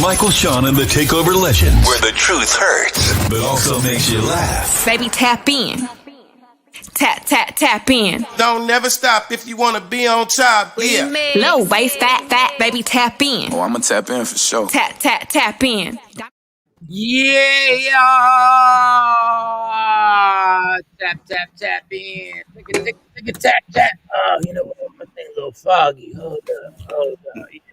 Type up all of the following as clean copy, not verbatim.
Michael, Shawn, and the Takeover Legends, where the truth hurts, but also makes you laugh. Baby, tap in. Tap in. Don't never stop if you want to be on top. Yeah. Low waist, fat, baby, tap in. Oh, I'm gonna tap in for sure. Tap in. Yeah. Tap in. Take a tap. Oh, you know what? My thing a little foggy. Hold up.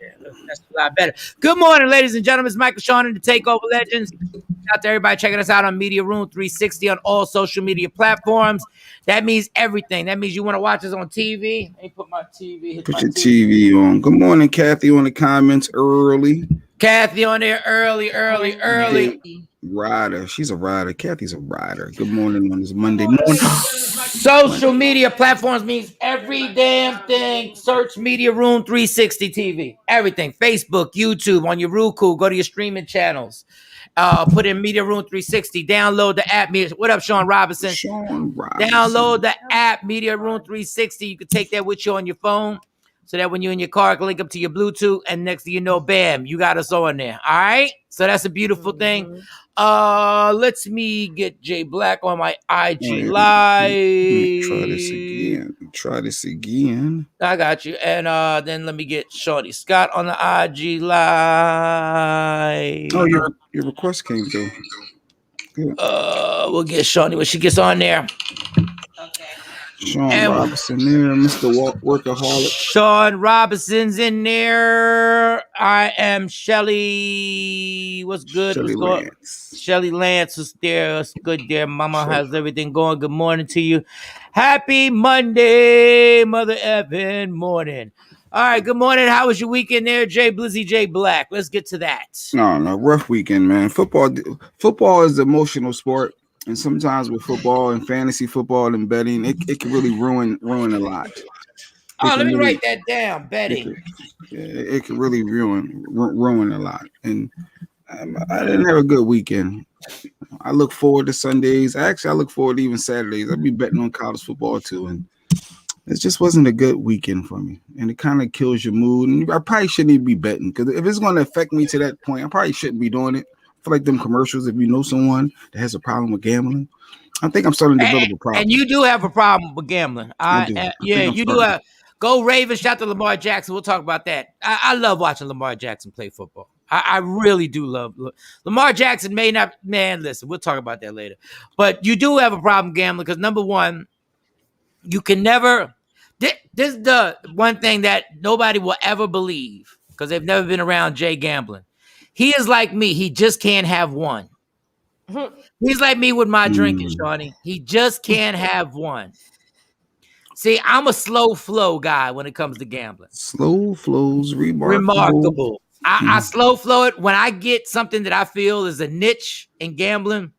Yeah, that's a lot better. Good morning, ladies and gentlemen. It's Michael, Shawn, and the Takeover Legends. Shout out to everybody checking us out on Media Room 360 on all social media platforms. That means everything. That means you want to watch us on TV. Let me put my TV. Put your TV on. Good morning, Kathy, on the comments early. Kathy on there early. Rider. She's a rider. Kathy's a rider. Good morning on this Monday morning. Social media platforms means every damn thing. Search Media Room 360 TV. Everything. Facebook, YouTube, on your Roku. Go to your streaming channels. Put in Media Room 360. Download the app. What up, Shawn Robinson? Download the app, Media Room 360. You can take that with you on your phone, so that when you're in your car, it can link up to your Bluetooth, and next thing you know, bam, you got us on there. All right? So that's a beautiful thing. Let's me get Jay Black on my IG Live. Try this again. I got you. And then let me get Shorty Scott on the IG Live. Oh, your request came through. Good. We'll get Shorty when she gets on there. Shawn Robinson there, Mr. Workaholic. Shawn Robinson's in there. I am Shelly. What's good? Shelly Lance was there. What's good there? Mama, how's everything going? Good morning to you. Happy Monday, Mother Evan morning. All right, good morning. How was your weekend there, Jay Blizzy, Jay Black? Let's get to that. No, rough weekend, man. Football is an emotional sport. And sometimes with football and fantasy football and betting, it can really ruin a lot. Let me write that down. Betting. It can really ruin a lot. And I didn't have a good weekend. I look forward to Sundays. Actually, I look forward to even Saturdays. I'll be betting on college football too. And it just wasn't a good weekend for me. And it kind of kills your mood. And I probably shouldn't even be betting, because if it's going to affect me to that point, I probably shouldn't be doing it. I feel like them commercials, if you know someone that has a problem with gambling, I think I'm starting to develop a problem. And you do have a problem with gambling. You do have. Go Ravens, shout to Lamar Jackson. We'll talk about that. I love watching Lamar Jackson play football. I really do love Lamar Jackson. May not, man, listen, we'll talk about that later. But you do have a problem gambling because, number one, you can never, this is the one thing that nobody will ever believe because they've never been around Jay gambling. He is like me. He just can't have one. He's like me with my drinking, Shawnee. He just can't have one. See, I'm a slow flow guy when it comes to gambling. Slow flows, remarkable. I slow flow it when I get something that I feel is a niche in gambling,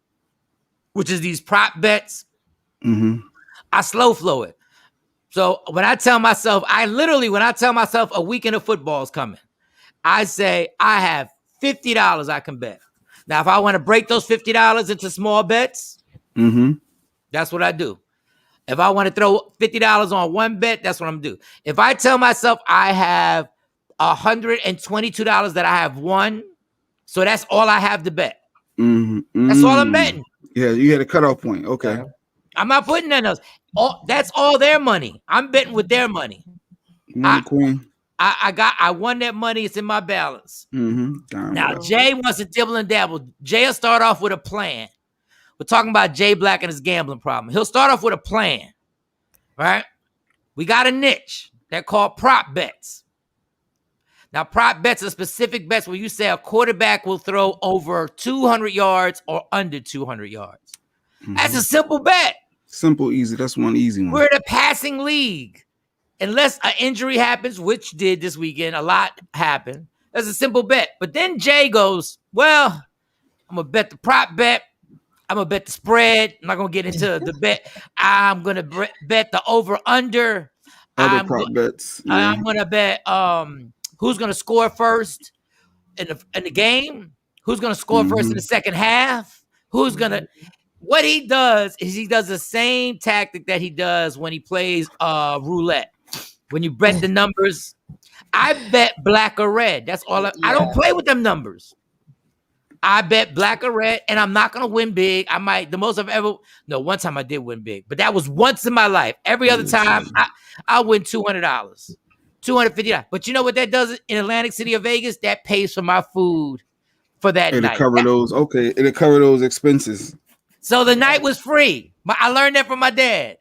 which is these prop bets. I slow flow it. So when I tell myself a weekend of football is coming, I say I have $50 I can bet. Now, if I want to break those $50 into small bets, that's what I do. If I want to throw $50 on one bet, that's what I'm going to do. If I tell myself I have $122 that I have won, so that's all I have to bet. That's all I'm betting. Yeah, you had a cutoff point. Okay. I'm not putting that else. That's all their money. I'm betting with their money. Queen. I won that money. It's in my balance. Now, Jay wants to dibble and dabble. Jay will start off with a plan. We're talking about Jay Black and his gambling problem. He'll start off with a plan, right? We got a niche. They're called prop bets. Now, prop bets are specific bets where you say a quarterback will throw over 200 yards or under 200 yards. That's a simple bet. Simple, easy. That's one easy one. We're in a passing league. Unless an injury happens, which did this weekend, a lot happened. That's a simple bet. But then Jay goes, well, I'm going to bet the prop bet. I'm going to bet the spread. I'm not going to get into the bet. I'm going to bet the over-under. Other prop bets. Yeah. I'm going to bet who's going to score first in the game, who's going to score first in the second half, who's going to... What he does is he does the same tactic that he does when he plays roulette. When you bet the numbers, I bet black or red. That's all. I don't play with them numbers. I bet black or red, and I'm not gonna win big. I might. The most I've ever. No, one time I did win big, but that was once in my life. Every other time, I win $200, $250. But you know what that does in Atlantic City or Vegas? That pays for my food for that night. It'll cover those. Okay, it'll cover those expenses. So the night was free. I learned that from my dad.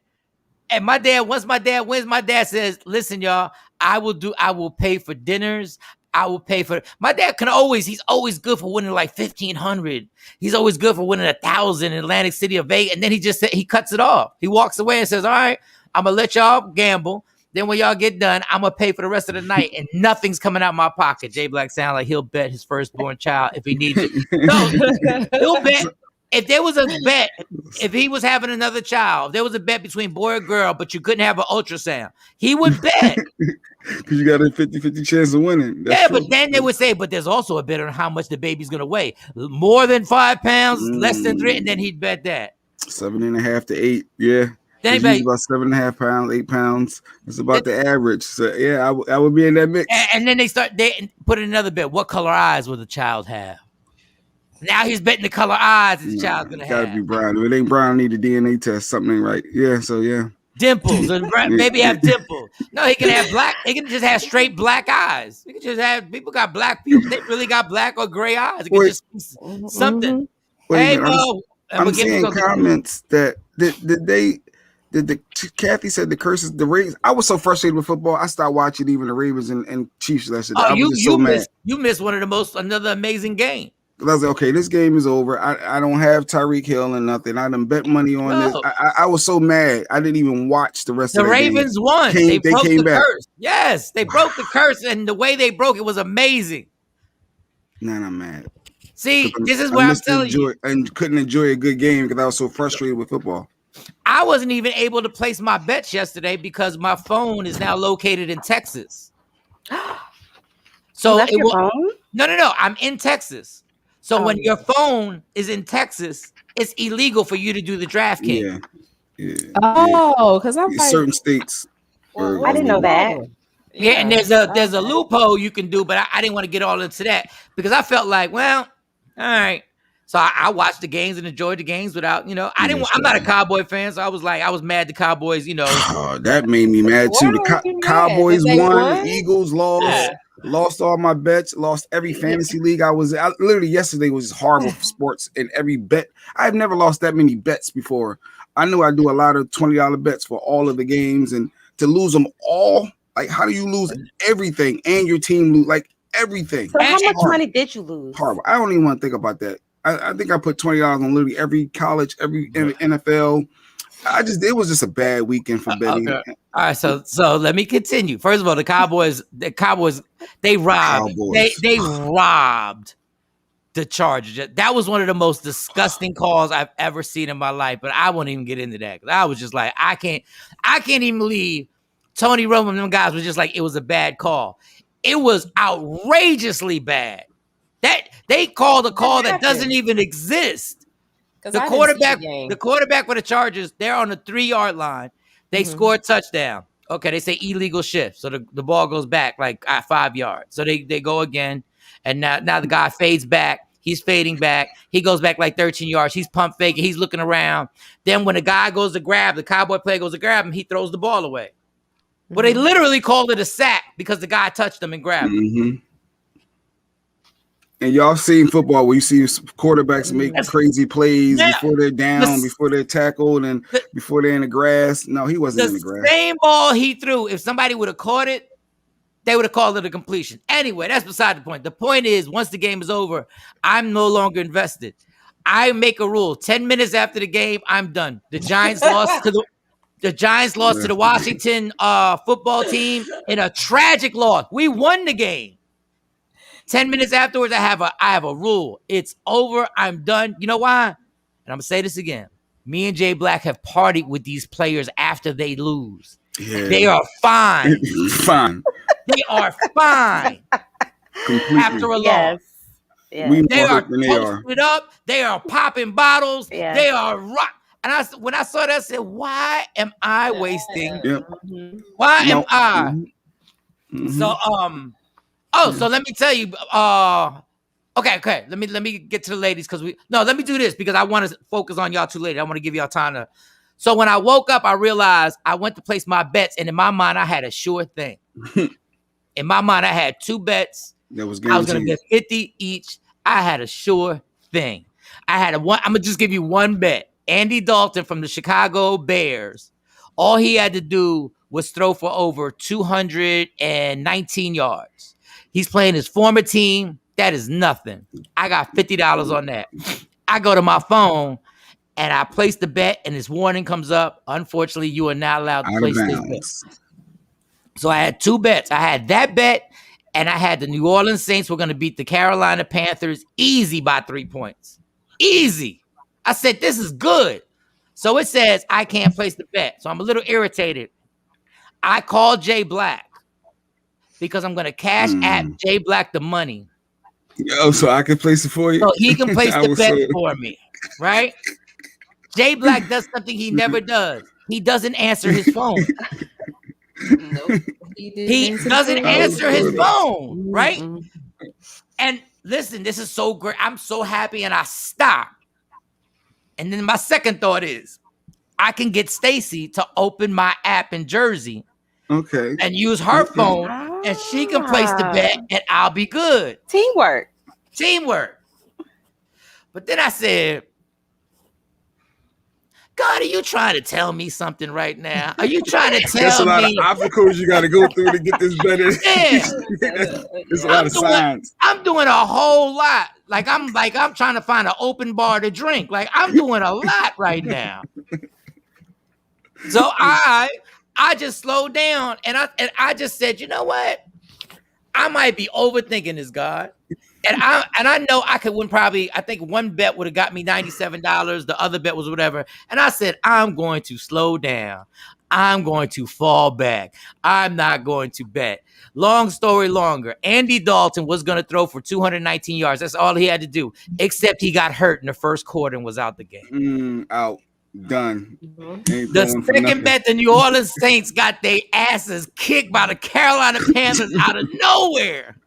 And my dad, once my dad wins, my dad says, "Listen, y'all, I will pay for dinners. I will pay for." My dad he's always good for winning like 1,500. He's always good for winning 1,000 in Atlantic City or Vegas. And then he cuts it off. He walks away and says, "All right, I'm gonna let y'all gamble. Then when y'all get done, I'm gonna pay for the rest of the night, and nothing's coming out my pocket." Jay Black sound like he'll bet his firstborn child if he needs it. No, he'll bet. If there was a bet, if he was having another child, if there was a bet between boy or girl, but you couldn't have an ultrasound, he would bet. Because you got a 50-50 chance of winning. That's true. But then they would say, but there's also a bet on how much the baby's going to weigh. More than 5 pounds, less than 3, and then he'd bet that. 7.5 to 8, yeah. Then about 7.5 pounds, 8 pounds. It's about the average. So yeah, I would be in that mix. And then they put in another bet. What color eyes will the child have? Now he's betting the color eyes his child's gonna have. Gotta be brown. If it ain't brown, I need a DNA test. Something ain't right. Yeah, so yeah. Dimples. Maybe have dimples. No, he can have black. He can just have straight black eyes. He can just have people got black people. They really got black or gray eyes. It can just be something. Hey, Mo. I'm seeing comments that Kathy said the curses, the Ravens. I was so frustrated with football. I stopped watching even the Ravens and Chiefs yesterday. I was just so mad. You missed another amazing game. I was like, okay, this game is over. I don't have Tyreek Hill and nothing. I done bet money on this. I was so mad. I didn't even watch the rest of the game. The Ravens won. They broke the curse. Yes, they broke the curse, and the way they broke it was amazing. Nah, I'm mad. See, this is where I'm telling you. And couldn't enjoy a good game because I was so frustrated with football. I wasn't even able to place my bets yesterday because my phone is now located in Texas. So your phone? No. I'm in Texas. So when your phone is in Texas, it's illegal for you to do the DraftKings. Yeah. Oh, because I'm like, certain states. I didn't know that. Yeah, and there's a loophole you can do, but I didn't want to get all into that because I felt like, well, all right. So I watched the games and enjoyed the games without, I'm not a Cowboy fan, so I was mad the Cowboys, Oh, that made me mad too. The Cowboys won, Eagles lost. Yeah. Lost all my bets, lost every fantasy league I literally yesterday was horrible for sports and every bet. I've never lost that many bets before. I knew I do a lot of $20 bets for all of the games, and to lose them all, like how do you lose everything and your team lose like everything? So how much money did you lose? Horrible. I don't even want to think about that. I think I put $20 on literally every college, every NFL. It was just a bad weekend for betting. Okay. All right, so let me continue. First of all, the Cowboys, they robbed. They robbed the Chargers. That was one of the most disgusting calls I've ever seen in my life. But I won't even get into that because I was just like, I can't even believe Tony Romo and them guys was just like, it was a bad call. It was outrageously bad. That they called a call that doesn't even exist. The quarterback for the Chargers, they're on the 3-yard line. They scored touchdown. Okay, they say illegal shift. So the ball goes back like 5 yards. So they go again. And now the guy fades back. He's fading back. He goes back like 13 yards. He's pump faking. He's looking around. Then when the guy goes to grab, the Cowboy player goes to grab him, he throws the ball away. Well, they literally called it a sack because the guy touched him and grabbed him. And y'all seen football where you see quarterbacks make crazy plays before they're down, before they're tackled, and before they're in the grass. No, he wasn't in the grass. The same ball he threw, if somebody would have caught it, they would have called it a completion. Anyway, that's beside the point. The point is, once the game is over, I'm no longer invested. I make a rule. 10 minutes after the game, I'm done. The Giants lost to the Washington football team in a tragic loss. We won the game. 10 minutes afterwards, I have a rule. It's over. I'm done. You know why? And I'm going to say this again. Me and Jay Black have partied with these players after they lose. Yeah. They are fine. Fine. They are fine. Completely. After a loss. Yes. They are posted up. They are popping bottles. Yes. They are rock. And when I saw that, I said, why am I wasting? Yep. Why am I So so let me tell you. Okay. Let me get to the ladies let me do this because I want to focus on y'all two ladies. I want to give y'all time to. So when I woke up, I realized I went to place my bets, and in my mind, I had a sure thing. In my mind, I had 2 bets. That was I was going to get 50 each. I had a sure thing. I had I'm going to just give you one bet. Andy Dalton from the Chicago Bears. All he had to do was throw for over 219 yards. He's playing his former team. That is nothing. I got $50 on that. I go to my phone and I place the bet, and this warning comes up. Unfortunately, you are not allowed to place this bet. So I had 2 bets. I had that bet, and I had the New Orleans Saints were going to beat the Carolina Panthers easy by 3 points. Easy. I said, this is good. So it says I can't place the bet. So I'm a little irritated. I called Jay Black because I'm going to cash at Jay Black the money. Oh, so I can place it for you? So he can place the bet for me, right? Jay Black does something he never does. He doesn't answer his phone. Nope. He doesn't answer his phone, right? And listen, this is so great. I'm so happy, and I stop. And then my second thought is, I can get Stacy to open my app in Jersey, and use her phone, and she can place the bet, and I'll be good. Teamwork. But then I said, God, are you trying to tell me something right now? Are you trying to tell me? There's a lot of obstacles you got to go through to get this better. Yeah. There's a lot of signs. I'm doing a whole lot. I'm trying to find an open bar to drink. Like, I'm doing a lot right now. So I just slowed down, and I just said, you know what? I might be overthinking this, God. And I know I could win probably, I think one bet would have got me $97. The other bet was whatever. And I said, I'm going to slow down. I'm going to fall back. I'm not going to bet. Long story longer. Andy Dalton was going to throw for 219 yards. That's all he had to do, except he got hurt in the first quarter and was out the game. Out. Done. The second bet, the New Orleans Saints got their asses kicked by the Carolina Panthers out of nowhere.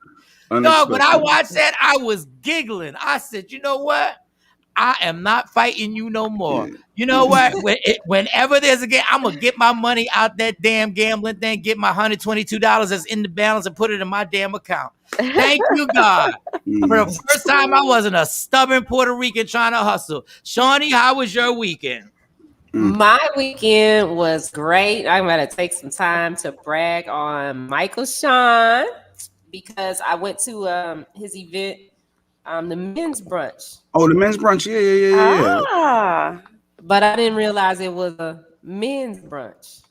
Dog, when I watched that, I was giggling. I said, you know what? I am not fighting you no more. You know what? Whenever there's a game, I'm going to get my money out that damn gambling thing, get my $122 that's in the balance and put it in my damn account. Thank you, God. For the first time, I wasn't a stubborn Puerto Rican trying to hustle. Shawnee, how was your weekend? My weekend was great. I'm going to take some time to brag on Michael Shawn, because I went to his event, the men's brunch. Oh, the men's brunch. Yeah. But I didn't realize it was a men's brunch.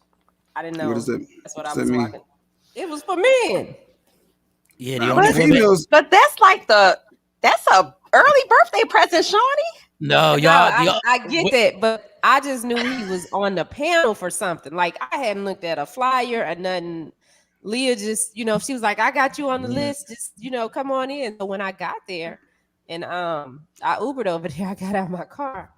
I didn't know. What is that? That's what I was walking. It was for men. Yeah, the only females. But that's that's a early birthday present, Shawnee. No, y'all. I get that, but I just knew he was on the panel for something. Like, I hadn't looked at a flyer or nothing. Leah just, she was like, I got you on the list. Just, come on in. So when I got there and I Ubered over there, I got out of my car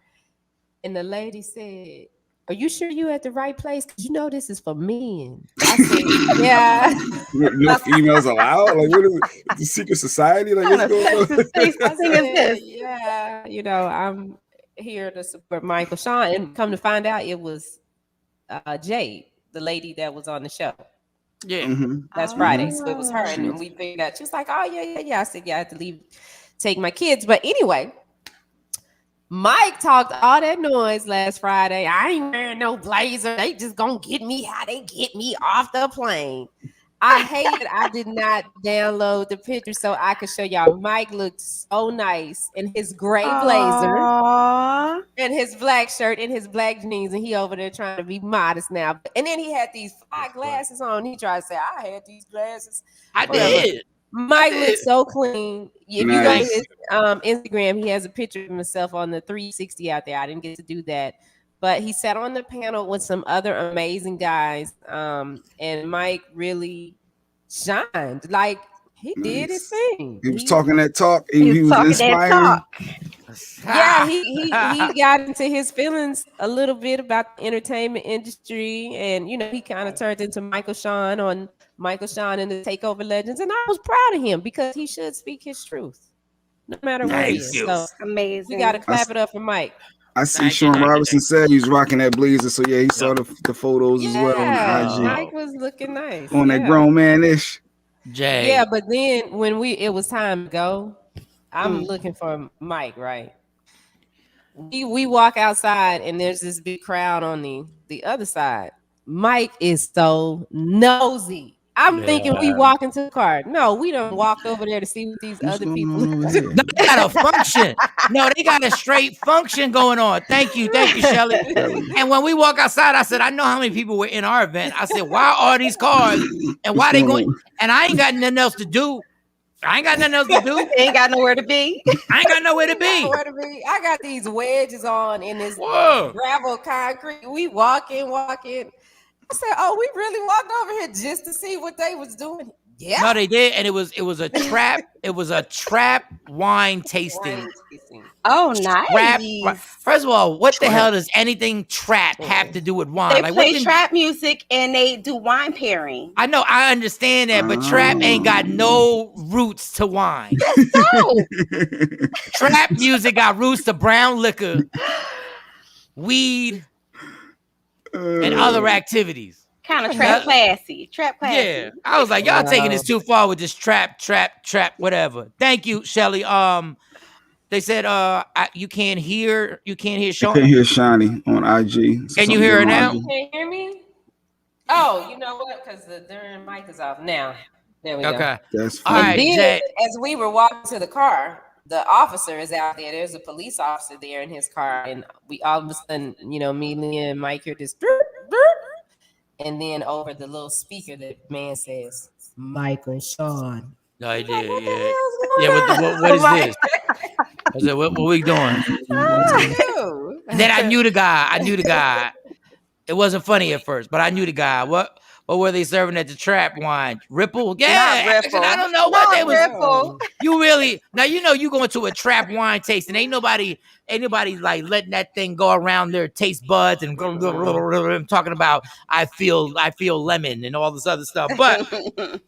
and the lady said, are you sure you at the right place? Because this is for men. I said, yeah. No females allowed? Like, what is it? The secret society? Like, what's going on? I said, yeah, I'm here to support Michael Shawn. And come to find out, it was Jade, the lady that was on the show. Yeah, that's Friday. So it was her, and we figured out. She was like, "Oh yeah." I said, "Yeah, I have to leave, take my kids." But anyway, Mike talked all that noise last Friday. I ain't wearing no blazer. They just gonna get me how they get me off the plane. I hate it. I did not download the picture so I could show y'all. Mike looked so nice in his gray blazer and his black shirt and his black jeans, and he over there trying to be modest now. And then he had these fly glasses on. He tried to say, I had these glasses. I did. Mike looked so clean. If you go to his Instagram, he has a picture of himself on the 360 out there. I didn't get to do that. But he sat on the panel with some other amazing guys. And Mike really shined. Like, he did his thing. He was talking that talk. He was inspiring. Yeah, he got into his feelings a little bit about the entertainment industry, and he kind of turned into Shawn and the Takeover Legends, and I was proud of him because he should speak his truth, no matter what it Thank is. you. So Amazing. we got to clap it up for Mike. I see Shawn Robinson said he was rocking that blazer, so yeah, he saw the photos as well on IG. Mike was looking nice on that grown man ish. Jay. Yeah, but then when it was time to go, I'm looking for Mike, right? We walk outside and there's this big crowd on the other side. Mike is so nosy. I'm thinking we walk into the car. No, we don't walk over there to see what these other people. No, they got a function. No, they got a straight function going on. Thank you, Shelly. And when we walk outside, I said, I know how many people were in our event. I said, why are these cars and why they going? And I ain't got nothing else to do. Ain't got Ain't nowhere to be. I ain't got nowhere to be. I got these wedges on in this gravel concrete. We walking. I said, "Oh, we really walked over here just to see what they was doing." Yeah. No, they did, and it was a trap. It was a trap wine tasting. Oh, nice. First of all, what the hell does anything trap have to do with wine? They play trap music and they do wine pairing. I know, I understand that, but trap ain't got no roots to wine. Trap music got roots to brown liquor, weed, and other activities. Kind of trap classy. Yeah, I was like, y'all taking this too far with this trap, whatever. Thank you, Shelly. They said you can't hear Shawn. I can't hear Shani on IG. Can you hear her now? You can't hear me? Oh, you know what? Because the mic is off now. There we go. Okay. That's all right, Jay. As we were walking to the car, the officer is out there. There's a police officer there in his car, and we all of a sudden, me, Leah, and Mike hear this, and then over the little speaker, the man says, "Michael Shawn." No, he did. What is this? I said, what we doing? Then I knew the guy. It wasn't funny at first, but I knew the guy. What were they serving at the trap wine? Ripple? Yeah. Ripple. I don't know what they was. Ripple. You really now you going to a trap wine tasting. Ain't nobody like letting that thing go around their taste buds and talking about I feel lemon and all this other stuff. But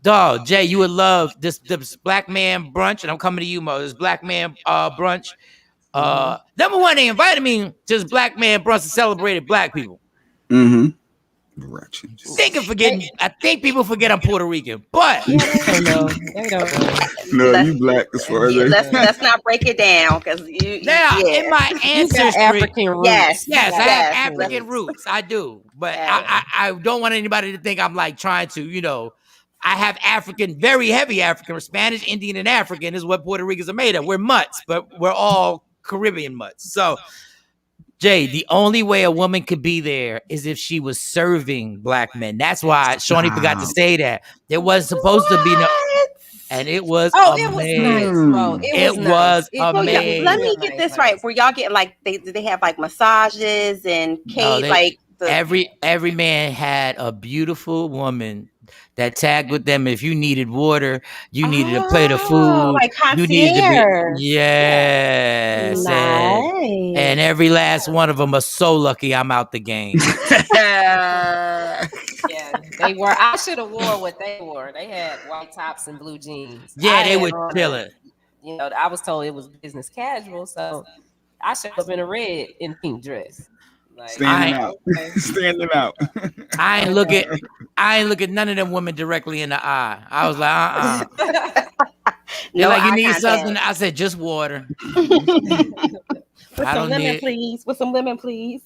dog, Jay, you would love this black man brunch, and I'm coming to you, Mo. This black man brunch. Number one, they invited me to this black man brunch to celebrate black people. Mm-hmm. I think people forget I'm Puerto Rican, but they don't know. No, you black as far as let's not break it down because in my ancestry, African roots. Yes, I have African roots. I do, but I don't want anybody to think I'm like trying to, I have African, very heavy African, Spanish, Indian, and African is what Puerto Ricans are made of. We're mutts, but we're all Caribbean mutts. So, Jay, the only way a woman could be there is if she was serving black men. That's why Shawnee forgot to say that. There wasn't supposed to be no, and it was amazing. It was nice, bro. It was amazing. Let me get this right. Where y'all get like they have like massages and cake, every man had a beautiful woman that tagged with them. If you needed water, you needed a plate of food, like you needed to be yes. Nice. And every last one of them are so lucky I'm out the game. Yeah, they were. I should have wore what they wore. They had white tops and blue jeans. Yeah, they were chilling. I was told it was business casual, so I should have been a red and pink dress. Standing out. I ain't look at none of them women directly in the eye. I was like, They're like, you need something? I said, just water. With some lemon, please.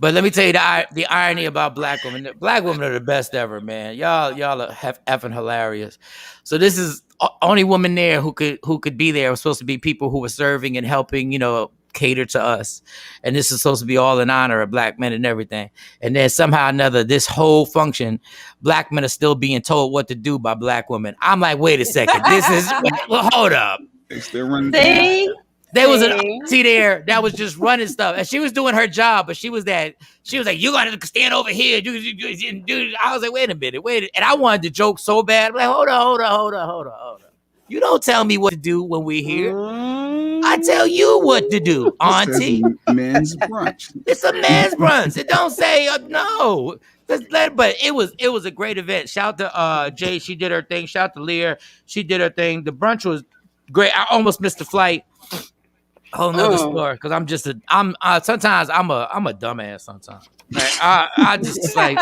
But let me tell you the irony about black women. Black women are the best ever, man. Y'all are effing hilarious. So this is only woman there who could be there. It was supposed to be people who were serving and helping, cater to us, and this is supposed to be all in honor of black men and everything. And then somehow or another, this whole function, black men are still being told what to do by black women. I'm like, wait a second, this is hold up. They still running. There was an auntie there that was just running stuff, and she was doing her job, but she was like, you gotta stand over here, dude. I was like, wait a minute, and I wanted to joke so bad. I'm like, hold on. You don't tell me what to do when we're here. I I tell you what to do, It says Auntie. men's brunch. It's a man's brunch. It don't say no. But it was a great event. Shout out to Jay, she did her thing. Shout out to Leah, she did her thing. The brunch was great. I almost missed the flight. Whole nother story, because I'm sometimes I'm a dumbass sometimes. Like, I just like,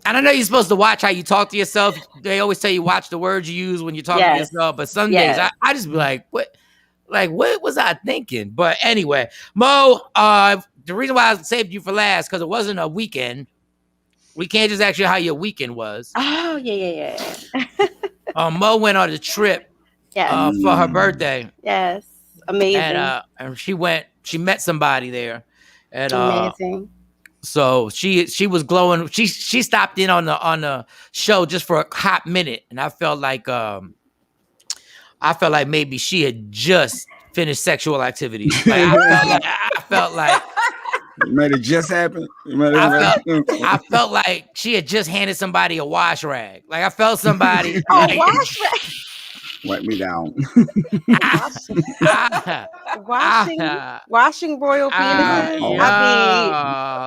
and I know you're supposed to watch how you talk to yourself. They always tell you watch the words you use when you're talking to yourself. But some days I just be like, what was I thinking? But anyway, Mo, the reason why I saved you for last, because it wasn't a weekend. We can't just ask you how your weekend was. Oh, yeah. Mo went on a trip for her birthday. Yes. Amazing. And she met somebody there. And amazing. So she was glowing. She stopped in on the show just for a hot minute. And I felt like maybe she had just finished sexual activity. Like, I felt like it might have just happened. I felt like she had just handed somebody a wash rag. Like, I felt somebody. Wash rag. Wipe me down. Washing royal penises.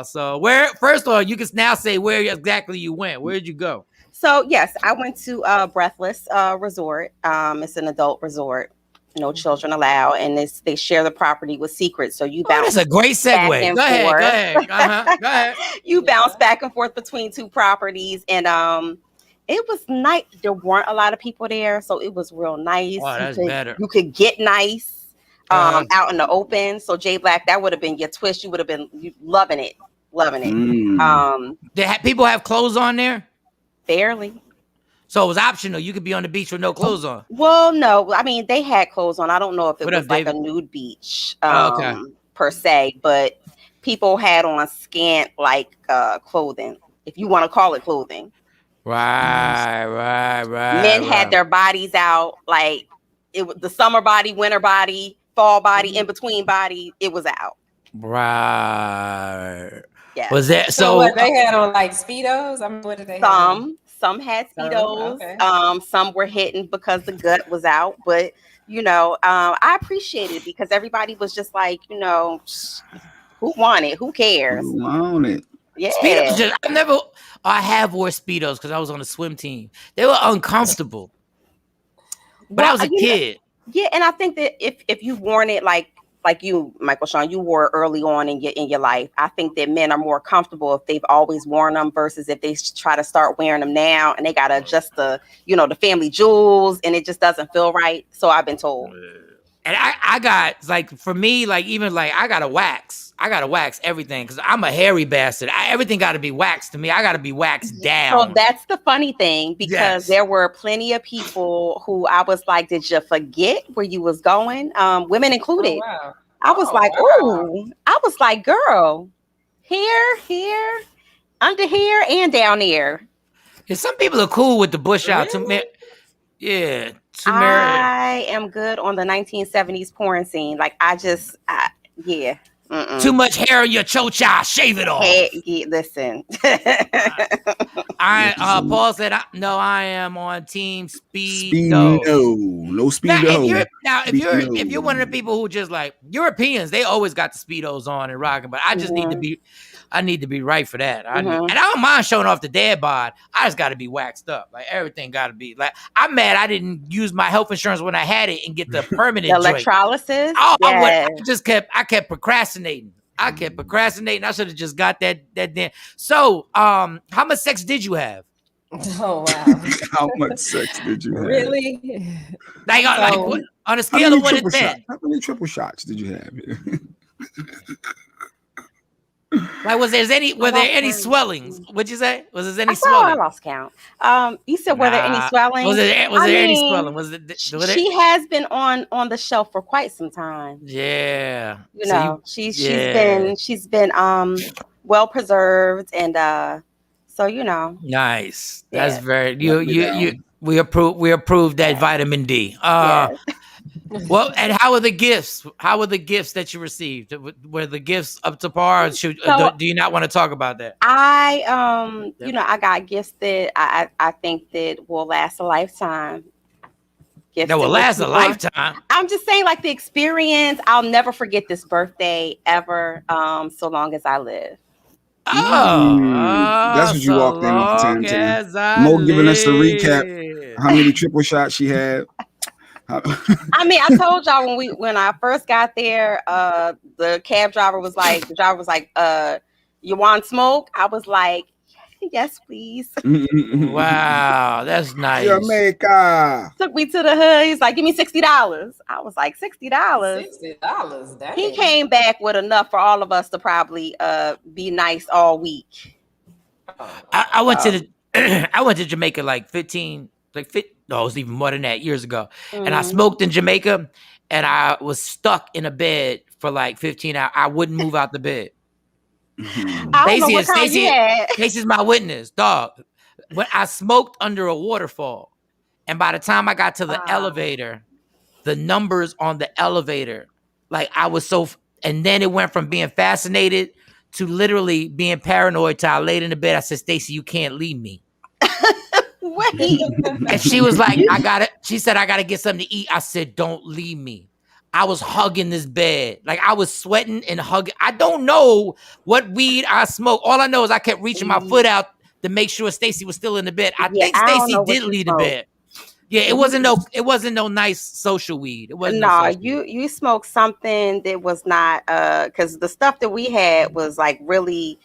So first of all, you can now say where exactly you went. Where did you go? So yes, I went to Breathless Resort. It's an adult resort, no children allowed, and they share the property with Secret. So you bounce. That's a great segue. Go ahead. Go ahead. You bounce back and forth between two properties, and it was nice. There weren't a lot of people there, so it was real nice. Oh, that's better. You could get nice out in the open. So Jay Black, that would have been your twist. You would have been loving it. Did people have clothes on there? Barely. So it was optional. You could be on the beach with no clothes on. Well, no. I mean, they had clothes on. I don't know if it was like a nude beach per se, but people had on scant like clothing, if you want to call it clothing. Right. Men had their bodies out, like it was the summer body, winter body, fall body, in between body. It was out. Right. Yeah. Was that so? What they had on, like Speedos? I mean, what did they have? Some had Speedos. Okay. Some were hidden because the gut was out. But I appreciate it because everybody was just like, who want it? Who cares? Who want it? Yeah. Speedos I have wore Speedos because I was on a swim team. They were uncomfortable. But I was a kid. Yeah, and I think that if you've worn it like you, Michael Shawn, you wore early on in your life, I think that men are more comfortable if they've always worn them versus if they try to start wearing them now and they gotta adjust the family jewels and it just doesn't feel right. So I've been told. And I got, like, for me, like, even like I gotta wax everything because I'm a hairy bastard. Everything got to be waxed to me. I got to be waxed down. So that's the funny thing because there were plenty of people who I was like, did you forget where you was going? Women included. Oh, wow. I was I was like, girl, here, under here, and down there. Yeah, some people are cool with the bush out. Yeah. I am good on the 1970s porn scene. Like, yeah. Mm-mm. Too much hair in your chocha, shave it off. Hey, listen. Paul said, I am on team Speedo. No Speedo. If you're one of the people who just like Europeans, they always got the Speedos on and rocking, but I just need to be right for that. And I don't mind showing off the dad bod. I just got to be waxed up. Like, everything got to be like. I'm mad I didn't use my health insurance when I had it and get the permanent electrolysis. I kept procrastinating. I should have just got that then. So, how much sex did you have? Oh wow! How much sex did you have? Really? Like on a scale of 1 to 10. How many triple shots did you have? Like, were there any swellings? What'd you say? Was there any swelling? I lost count. You said were there any swelling? Was there any swelling? She has been on the shelf for quite some time. Yeah. She's been well preserved and Nice. That's very we approve that vitamin D. Yes. Well, and how are the gifts? How were the gifts that you received? Were the gifts up to par? Or do you not want to talk about that? I I got gifts that I think that will last a lifetime. gifts. That will last a lifetime. I'm just saying, like, the experience. I'll never forget this birthday ever. So long as I live. That's what you So walked in on, long Tam Tam. as I Mo giving us the recap. live. How many triple shots she had? I mean, I told y'all when I first got there, the driver was like, you want smoke? I was like, yes, please. Wow, that's nice. Jamaica. Took me to the hood. He's like, give me $60. I was like, $60. $60. He came back with enough for all of us to probably be nice all week. I went to the I went to Jamaica like 15, no, it was even more than that years ago. And I smoked in Jamaica and I was stuck in a bed for like 15 hours. I wouldn't move out the bed. I don't know what kind you had. Stacey's my witness, dog. When I smoked under a waterfall, and by the time I got to the elevator, the numbers on the elevator, like I was so, and then it went from being fascinated to literally being paranoid till I laid in the bed. I said, Stacey, you can't leave me. Wait. And she was like, she said, I got to get something to eat. I said, don't leave me. I was hugging this bed. Like I was sweating and hugging. I don't know what weed I smoked. All I know is I kept reaching my foot out to make sure Stacey was still in the bed. I think Stacey did leave the bed. Yeah, it wasn't no nice social weed. It wasn't. No, you smoked something that was not because the stuff that we had was like really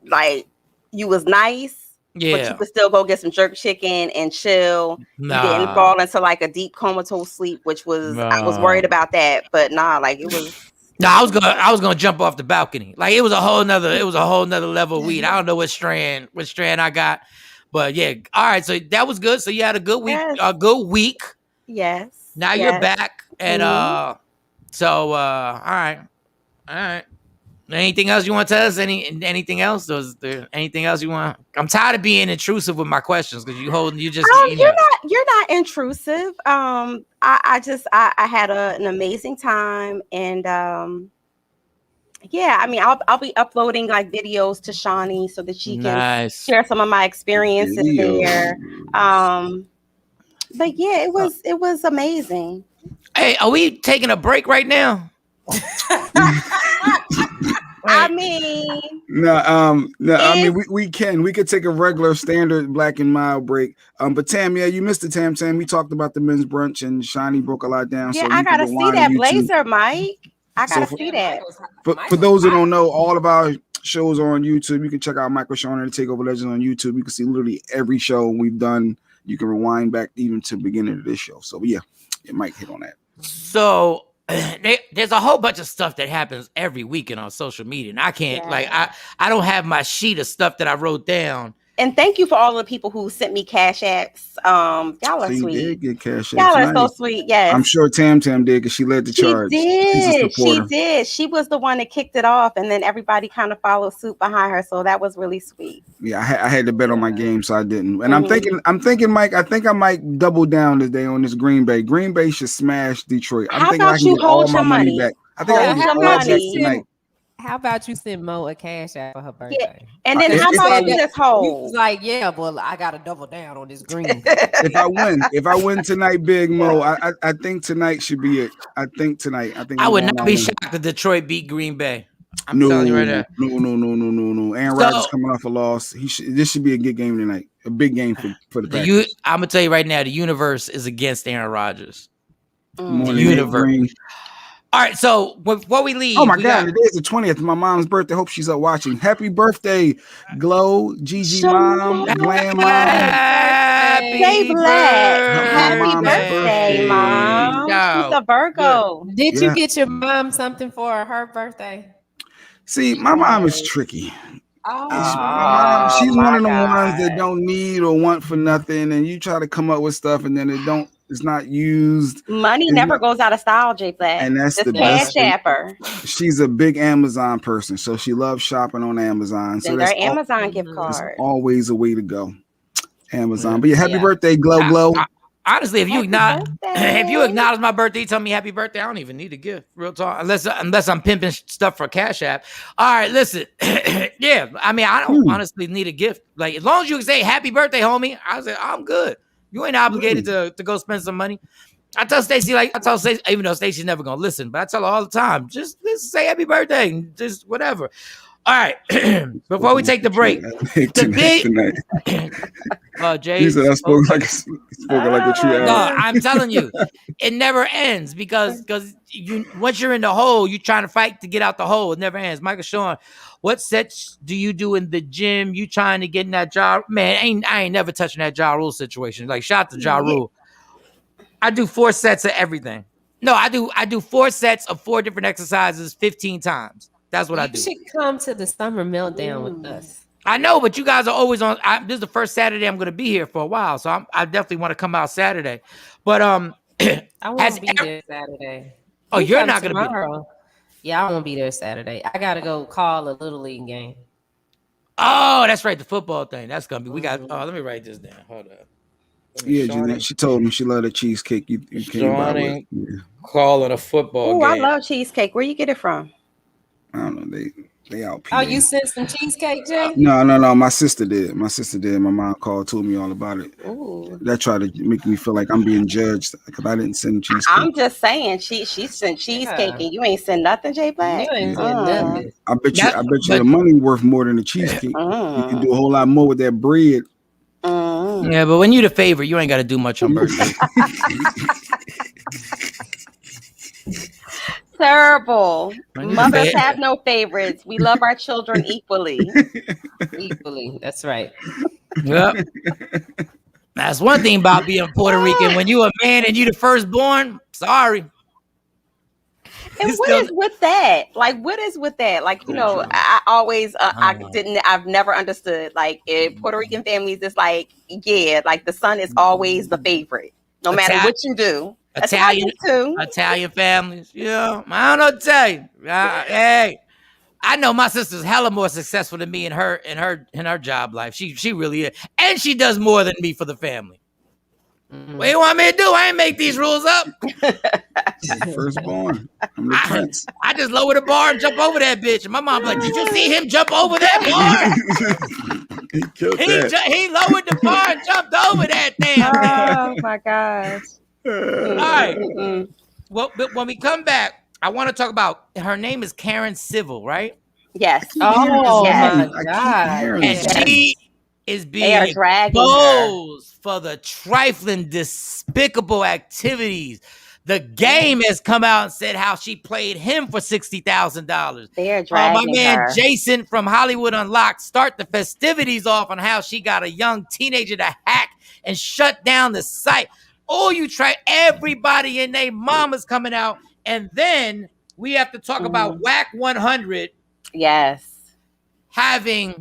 like you was nice. Yeah. But you could still go get some jerk chicken and chill. You didn't fall into like a deep comatose sleep, which was I was worried about that. But like it was. No, I was gonna jump off the balcony. Like it was a whole nother level of weed. I don't know what strand I got. But yeah, all right. So that was good. So you had a good week. Yes. A good week. Yes. Now you're back. And all right. Anything else you want to tell us? Anything else? Is there anything else you want? I'm tired of being intrusive with my questions because you're not intrusive. I had an amazing time and I mean I'll be uploading like videos to Shawnee so that she can share some of my experiences there. But yeah, it was amazing. Hey, are we taking a break right now? I mean, we could take a regular standard black and mild break. But Tam, you missed it, Tam. We talked about the men's brunch and Shawnee broke a lot down. Yeah, so I gotta see that blazer, Mike. I gotta see that. For those who don't know, all of our shows are on YouTube. You can check out Michael Shawn and the Takeover Legends on YouTube. You can see literally every show we've done. You can rewind back even to the beginning of this show. So yeah, it might hit on that. So there's a whole bunch of stuff that happens every weekend on social media, and I can't I don't have my sheet of stuff that I wrote down. And thank you for all the people who sent me cash apps. Y'all are sweet. Did get cash apps. Y'all are so sweet. Yes, I'm sure Tam did because she led the charge. She did. She was the one that kicked it off, and then everybody kind of followed suit behind her. So that was really sweet. Yeah, I had to bet on my game, so I didn't. And I'm thinking, Mike. I think I might double down today on this Green Bay. Green Bay should smash Detroit. I'm thinking I can get all my money back. I think I can get all that back tonight. How about you send Mo a cash app for her birthday? Yeah. And then how about you just hold? He was like, yeah, well, I gotta double down on this green. If I win tonight, Big Mo, I think tonight should be it. I think I would not be shocked if Detroit beat Green Bay. I'm telling you right now. No. Aaron Rodgers coming off a loss. This should be a good game tonight. A big game for the Packers. I'm gonna tell you right now, the universe is against Aaron Rodgers. The universe. All right, so before we leave, oh my God, today is the 20th. My mom's birthday. Hope she's up watching. Happy birthday, Glow, Gigi mom, Glam mom. Happy birthday, mom. She's a Virgo. Did you get your mom something for her birthday? See, my mom is tricky. She's one of the ones that don't need or want for nothing, and you try to come up with stuff, and then it's not used. Money never goes out of style, J Black. And that's the best. She's a big Amazon person, so she loves shopping on Amazon. So their Amazon gift card. Always a way to go. Amazon. But happy birthday, Glow. Honestly, if you acknowledge my birthday, tell me happy birthday, I don't even need a gift. Real talk. Unless I'm pimping stuff for Cash App. All right, listen. Yeah, I mean, I don't honestly need a gift. Like as long as you can say happy birthday, homie, I say I'm good. You ain't obligated to go spend some money. I tell Stacey, even though Stacey's never gonna listen, but I tell her all the time, just say happy birthday and just whatever. All right. Before we take the break, the big Jay. He said I spoke like a true. No, I'm telling you, it never ends because you once you're in the hole, you're trying to fight to get out the hole. It never ends. Michael Shawn, what sets do you do in the gym? You trying to get in that Ja? Man, I ain't never touching that Ja Rule situation. Like shout to Ja Rule. I do 4 sets of everything. No, I do 4 sets of 4 different exercises 15 times. That's what I do. You should come to the summer meltdown with us. I know, but you guys are always on. This is the first Saturday I'm going to be here for a while, so I definitely want to come out Saturday. But I won't be there Saturday. Oh, you're not going to be there. Yeah, I won't be there Saturday. I got to go call a Little League game. Oh, that's right, the football thing. That's going to be. We got. Oh, let me write this down. Hold up. Yeah, Jeanette, she told me she loved the cheesecake. You came by with. Yeah. Calling a football game. I love cheesecake. Where you get it from? I don't know. They out. Oh, you sent some cheesecake, Jay? No. My sister did. My mom told me all about it. Ooh. That tried to make me feel like I'm being judged because I didn't send cheesecake. I'm just saying, she sent cheesecake and you ain't sent nothing, Jay Black. You ain't sent nothing. I bet you the money worth more than the cheesecake. You can do a whole lot more with that bread. Yeah, but when you the favorite, you ain't got to do much on birthday. Terrible. Mothers have no favorites. We love our children equally. Equally. That's right. Yep. That's one thing about being Puerto Rican. When you a man and you the firstborn, sorry. And what is with that? Like, what is with that? Like, you know, I always, I've never understood. Like, in Puerto Rican families, it's like, yeah, like the son is always the favorite, no matter what you do. Italian families, yeah. I don't know what to tell you. Hey, I know my sister's hella more successful than me in her job life. She really is, and she does more than me for the family. What do you want me to do? I ain't make these rules up. Firstborn. I'm the prince. I just lower the bar and jump over that bitch. And my mom like, did you see him jump over that bar? He lowered the bar and jumped over that damn thing. Oh my gosh. All right. Well, but when we come back, I want to talk about her name is Karen Civil, right? Yes. Oh yes. my God. And she is being exposed for the trifling, despicable activities. The game has come out and said how she played him for $60,000. They are dragging my man her. Jason from Hollywood Unlocked start the festivities off on how she got a young teenager to hack and shut down the site. Oh, you try everybody and their mama's coming out, and then we have to talk about Whack 100. Yes.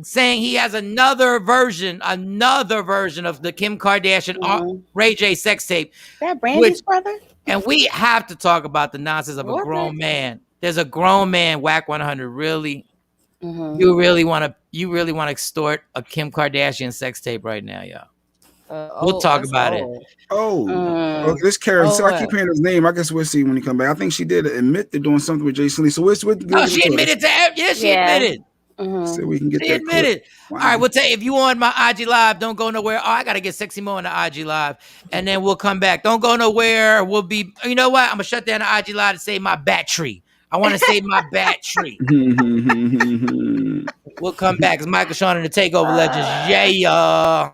Saying he has another version of the Kim Kardashian Ray J sex tape. That Brandy's brother? And we have to talk about the nonsense of a grown man. There's a grown man, Whack 100. Really, you really want to extort a Kim Kardashian sex tape right now, y'all. We'll talk about it. This Karen. So I keep hearing his name. I guess we'll see when he come back. I think she did admit to doing something with Jason Lee. So she admitted she admitted. So we can get she admitted. Wow. All right, we'll tell you if you on my IG Live, don't go nowhere. Oh, I gotta get sexy more on the IG Live, and then we'll come back. Don't go nowhere. We'll be. You know what? I'm gonna shut down the IG Live to save my battery. I want to save my battery. We'll come back. It's Michael Shawn and the Takeover Legends. Yeah.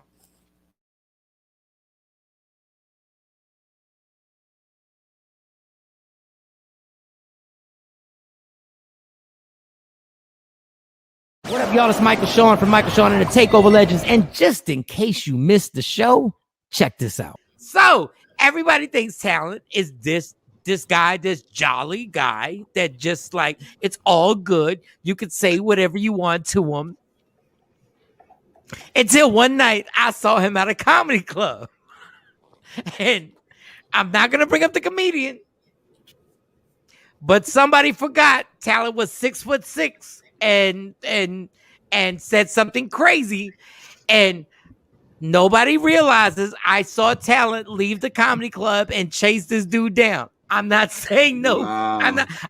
What up, y'all? It's Michael Shawn from Michael Shawn and the Takeover Legends. And just in case you missed the show, check this out. So everybody thinks talent is this guy, this jolly guy that just like, it's all good. You could say whatever you want to him. Until one night I saw him at a comedy club. And I'm not going to bring up the comedian, but somebody forgot talent was 6'6". And said something crazy, and nobody realizes I saw talent leave the comedy club and chase this dude down. I'm not saying no. Wow.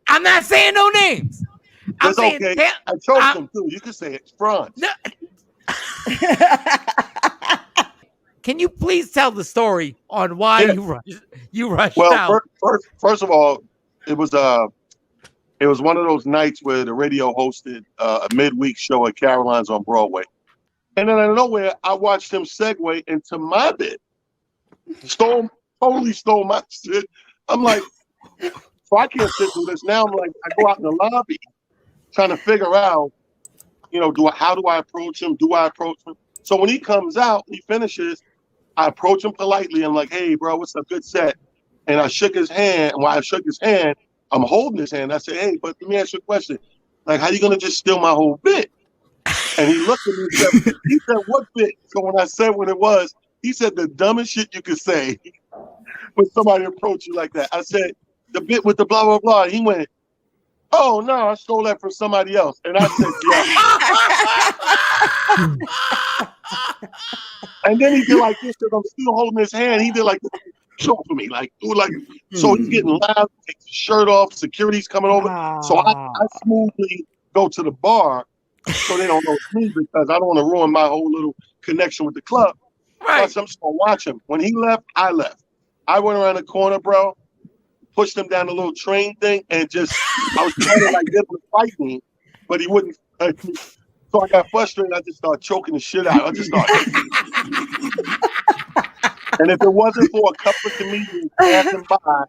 I'm not saying no names. That's okay. I choked him too. You can say it. Front. No. can you please tell the story on why you rushed out? First of all, it was one of those nights where the radio hosted a midweek show at Caroline's on Broadway. And then out of nowhere, I watched him segue into my bit. Totally stole my shit. I'm like, so I can't sit through this. Now I'm like, I go out in the lobby trying to figure out, how do I approach him? Do I approach him? So when he comes out, he finishes, I approach him politely. I'm like, hey, bro, what's up? Good set. And I shook his hand. And while I shook his hand, I'm holding his hand. I said, hey, but let me ask you a question. Like, how you going to just steal my whole bit? And he looked at me and he said, what bit? So when I said what it was, he said the dumbest shit you could say when somebody approach you like that. I said, the bit with the blah, blah, blah. He went, oh, no, I stole that from somebody else. And I said, yeah. And then he did like this because I'm still holding his hand. He did like this show for me. So he's getting loud, takes his shirt off, security's coming over. So I smoothly go to the bar so they don't know it's me because I don't want to ruin my whole little connection with the club. Right. So I'm just going to watch him. When he left, I left. I went around the corner, bro, pushed him down the little train thing, and I was trying to get him to fight me, but he wouldn't fight me. So I got frustrated. I just started choking the shit out. I just started. And if it wasn't for a couple of comedians passing by,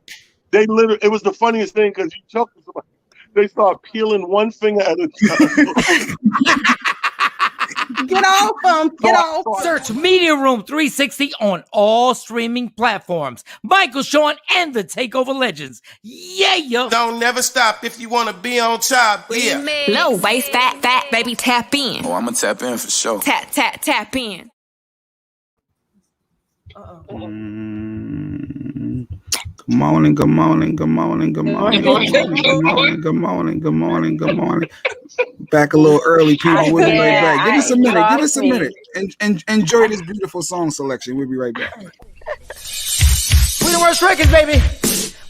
it was the funniest thing because you choke somebody. They start peeling one finger at a time. Get off him. Get off. Search Media Room 360 on all streaming platforms. Michael, Shawn, and the Takeover Legends. Yeah. Don't never stop if you want to be on top. Yeah. Low waist, fat, baby, tap in. Oh, I'm going to tap in for sure. Tap in. Good morning. Back a little early, people. We'll be right back. Give us a minute. And enjoy this beautiful song selection. We'll be right back. We the worst records, baby.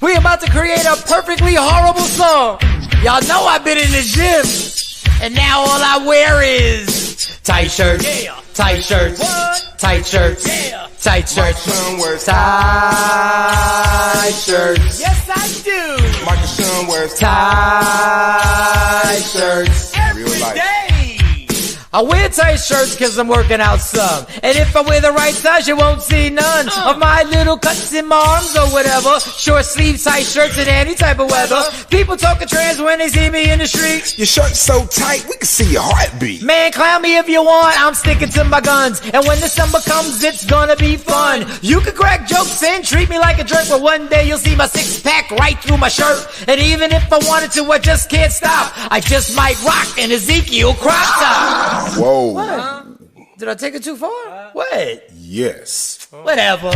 We about to create a perfectly horrible song. Y'all know I've been in the gym, and now all I wear is tight shirts, tight shirts, tight shirts, tight shirts, tight shirts. Yes, I do. Michael Shawn wears tight shirts every day. I wear tight shirts because I'm working out some. And if I wear the right size, you won't see none of my little cuts in my arms or whatever. Short sleeve tight shirts in any type of weather. People talking trans when they see me in the street. Your shirt's so tight, we can see your heartbeat. Man, clown me if you want, I'm sticking to my guns. And when December comes, it's gonna be fun. You can crack jokes and treat me like a jerk, but one day you'll see my six-pack right through my shirt. And even if I wanted to, I just can't stop. I just might rock an Ezekiel crop top. Whoa. What? Did I take it too far? What? Yes. Whatever.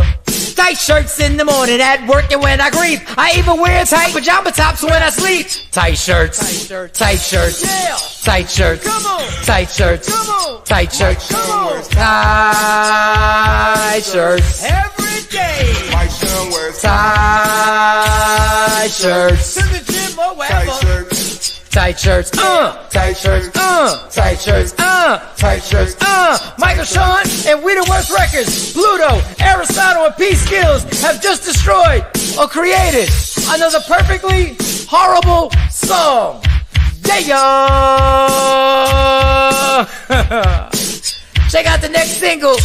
Tight shirts in the morning at work and when I grieve. I even wear tight pajama tops when I sleep. Tight shirts. Tight shirts. Yeah. Tight shirts. Come on. Tight shirts. Come on. Tight shirts. Come on. Tight shirts. Every day. Mike Shawn wears tight shirts. To the gym or wherever. tight shirts. Tight shirts, tight shirts, tight shirts, tight shirts, Michael Shawn and We the Worst Records, Pluto, Aristotle, and P Skills have just destroyed or created another perfectly horrible song. Yeah. Check out the next single,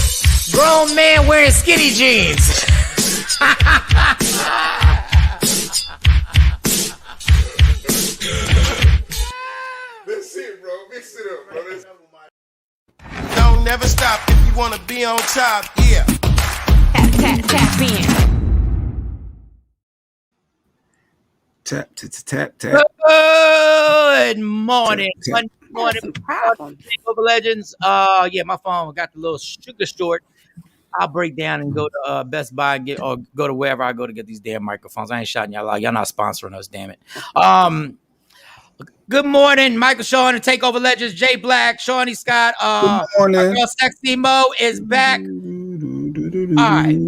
Grown Man Wearing Skinny Jeans. That's it, bro. Mix it up, bro. Don't never stop if you want to be on top. Yeah. Tap in. Tap. Good morning. Tap. Good morning. Takeover Legends. Yeah, my phone got the little sugar short. I'll break down and go to Best Buy and go to wherever I go to get these damn microphones. I ain't shouting y'all out. Y'all not sponsoring us, damn it. Good morning, Michael Shawn and Takeover Legends. Jay Black, Shawnee Scott. Good morning. Our girl Sexy Mo is back. All right.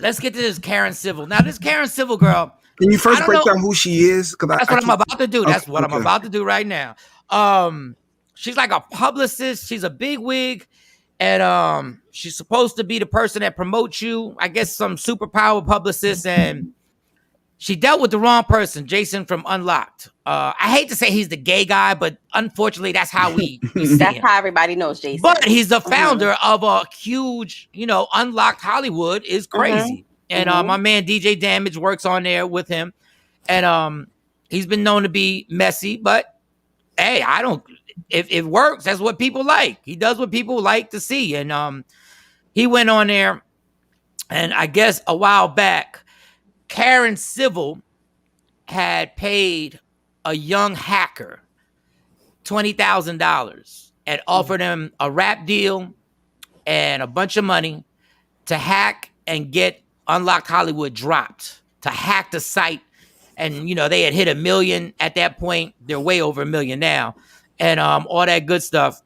Let's get to this Karen Civil. Now, this Karen Civil girl. Can you first break down who she is? That's what I'm about to do. That's what I'm about to do right now. She's like a publicist. She's a big wig. And she's supposed to be the person that promotes you. I guess some superpower publicist, and she dealt with the wrong person, Jason from Unlocked. I hate to say he's the gay guy, but unfortunately, that's how we see That's him. how everybody knows Jason. But he's the founder of a huge, Unlocked Hollywood is crazy. And my man DJ Damage works on there with him. And he's been known to be messy, but hey, if it works, that's what people like. He does what people like to see. And he went on there, and I guess a while back, Karen Civil had paid a young hacker $20,000 and offered him a rap deal and a bunch of money to hack and get Unlocked Hollywood dropped, to hack the site. And, they had hit 1 million at that point. They're way over 1 million now. And all that good stuff.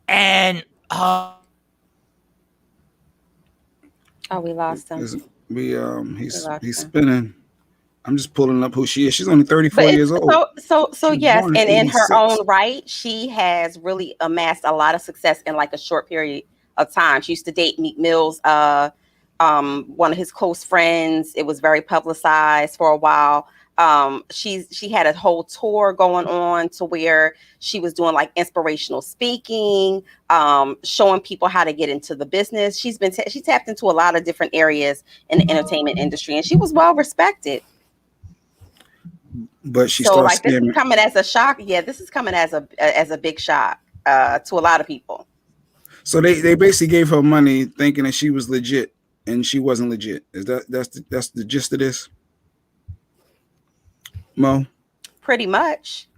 And we lost him. He's spinning. I'm just pulling up who she is. She's only 34 years old. So yes, and in her own right, she has really amassed a lot of success in like a short period of time. She used to date Meek Mill's one of his close friends. It was very publicized for a while. She had a whole tour going on to where she was doing like inspirational speaking, showing people how to get into the business. She tapped into a lot of different areas in the entertainment industry, and she was well respected. But she started this is coming as a shock. Yeah, this is coming as a big shock to a lot of people. So they basically gave her money thinking that she was legit, and she wasn't legit. That's the gist of this? Mo? Pretty much.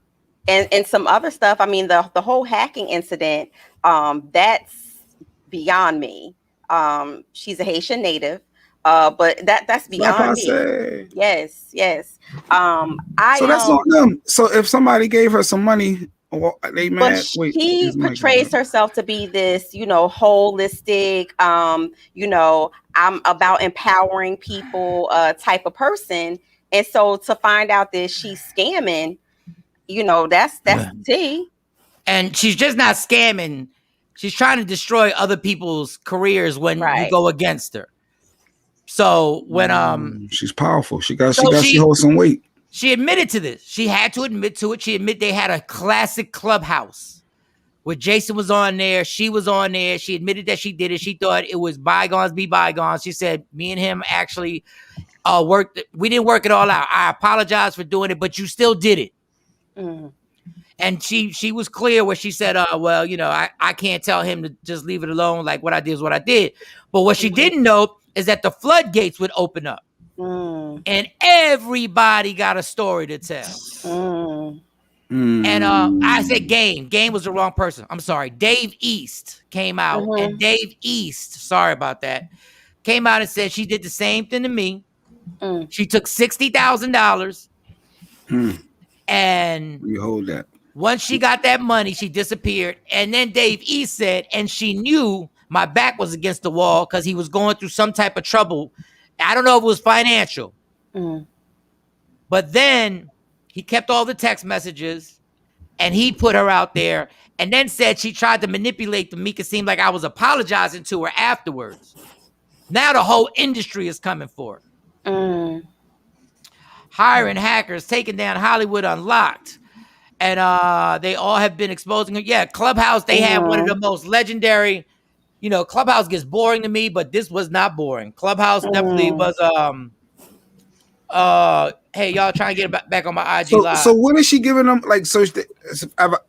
And some other stuff. I mean, the whole hacking incident, that's beyond me. She's a Haitian native, but that's beyond me. Yes. So that's on them. So if somebody gave her some money, they mad. But she portrays herself to be this, holistic, I'm about empowering people type of person. And so to find out that she's scamming, that's the tea. And she's just not scamming. She's trying to destroy other people's careers when you go against her. So when she's powerful. She holds some weight. She admitted to this. She had to admit to it. She admitted they had a classic clubhouse where Jason was on there. She was on there. She admitted that she did it. She thought it was bygones be bygones. She said, me and him actually worked. We didn't work it all out. I apologize for doing it, but you still did it. And she was clear where she said, I can't tell him to just leave it alone. Like what I did is what I did. But what she didn't know is that the floodgates would open up. And everybody got a story to tell. And I said Game was the wrong person. I'm sorry. Dave East came out, and Dave East, sorry about that, came out and said she did the same thing to me. She took $60,000, and you hold that. Once she got that money, she disappeared. And then Dave East said, and she knew my back was against the wall because he was going through some type of trouble. I don't know if it was financial. But then he kept all the text messages, and he put her out there, and then said she tried to manipulate to make it seem like I was apologizing to her afterwards. Now the whole industry is coming for her. Hiring hackers, taking down Hollywood Unlocked. And they all have been exposing her. Yeah, Clubhouse, they have one of the most legendary, Clubhouse gets boring to me, but this was not boring. Clubhouse definitely was, hey, y'all trying to get back on my IG live. So what is she giving them? Like, so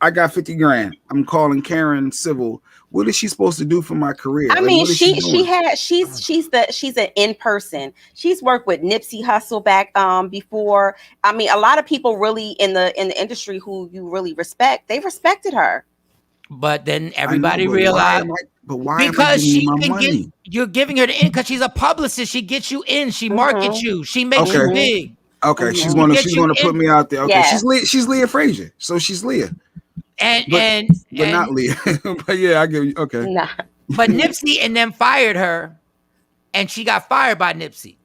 I got 50 grand. I'm calling Karen Civil. What is she supposed to do for my career? I mean, she's an in person. She's worked with Nipsey Hussle back before. I mean, a lot of people really in the industry who you really respect, they respected her. But then everybody realized, because you're giving her the in because she's a publicist. She gets you in. She markets you. She makes you big. Okay, she's gonna put me out there. Okay, yeah. She's Leah Frazier, so she's Leah. But not Leah. But yeah, I give you Nah. But Nipsey and them fired her, and she got fired by Nipsey.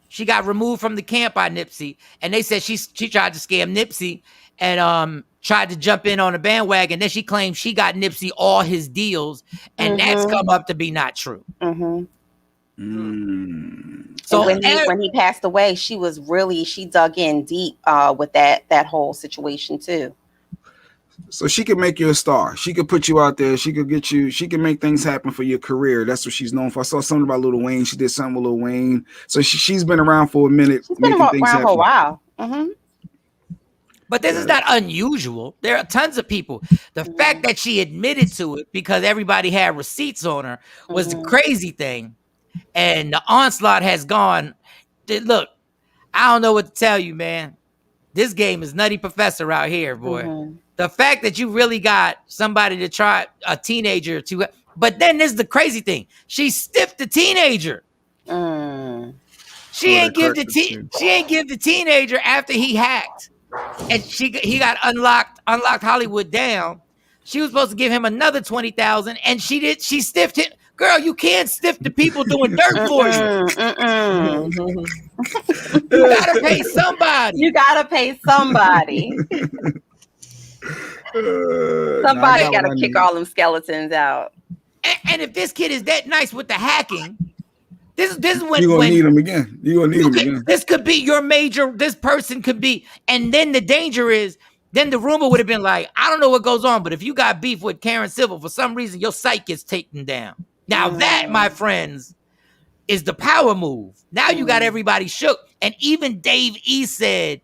She got removed from the camp by Nipsey, and they said she tried to scam Nipsey, and tried to jump in on a bandwagon. Then she claimed she got Nipsey all his deals, and that's come up to be not true. So when he passed away, she dug in deep with that whole situation too. So she could make you a star. She could put you out there. She could get you. She can make things happen for your career. That's what she's known for. I saw something about Lil Wayne. She did something with Lil Wayne. So she's been around for a minute. She's been around for a while. But this is not unusual. There are tons of people. The fact that she admitted to it because everybody had receipts on her was the crazy thing. And the onslaught has gone. Look, I don't know what to tell you, man. This game is Nutty Professor out here, boy. The fact that you really got somebody to try, a teenager to, but then this is the crazy thing. She stiffed the teenager. She ain't give the teenager after he hacked, and he got unlocked Hollywood down. She was supposed to give him another 20,000, and she did. She stiffed him. Girl, you can't stiff the people doing dirt for you. You gotta pay somebody. Somebody gotta kick all them skeletons out. And if this kid is that nice with the hacking, this is when you're gonna need him again. This could be your major. This person could be, and then the danger is. Then the rumor would have been like, I don't know what goes on, but if you got beef with Karen Civil, for some reason, your site gets taken down. Now that, my friends, is the power move. Now you got everybody shook. And even Dave E said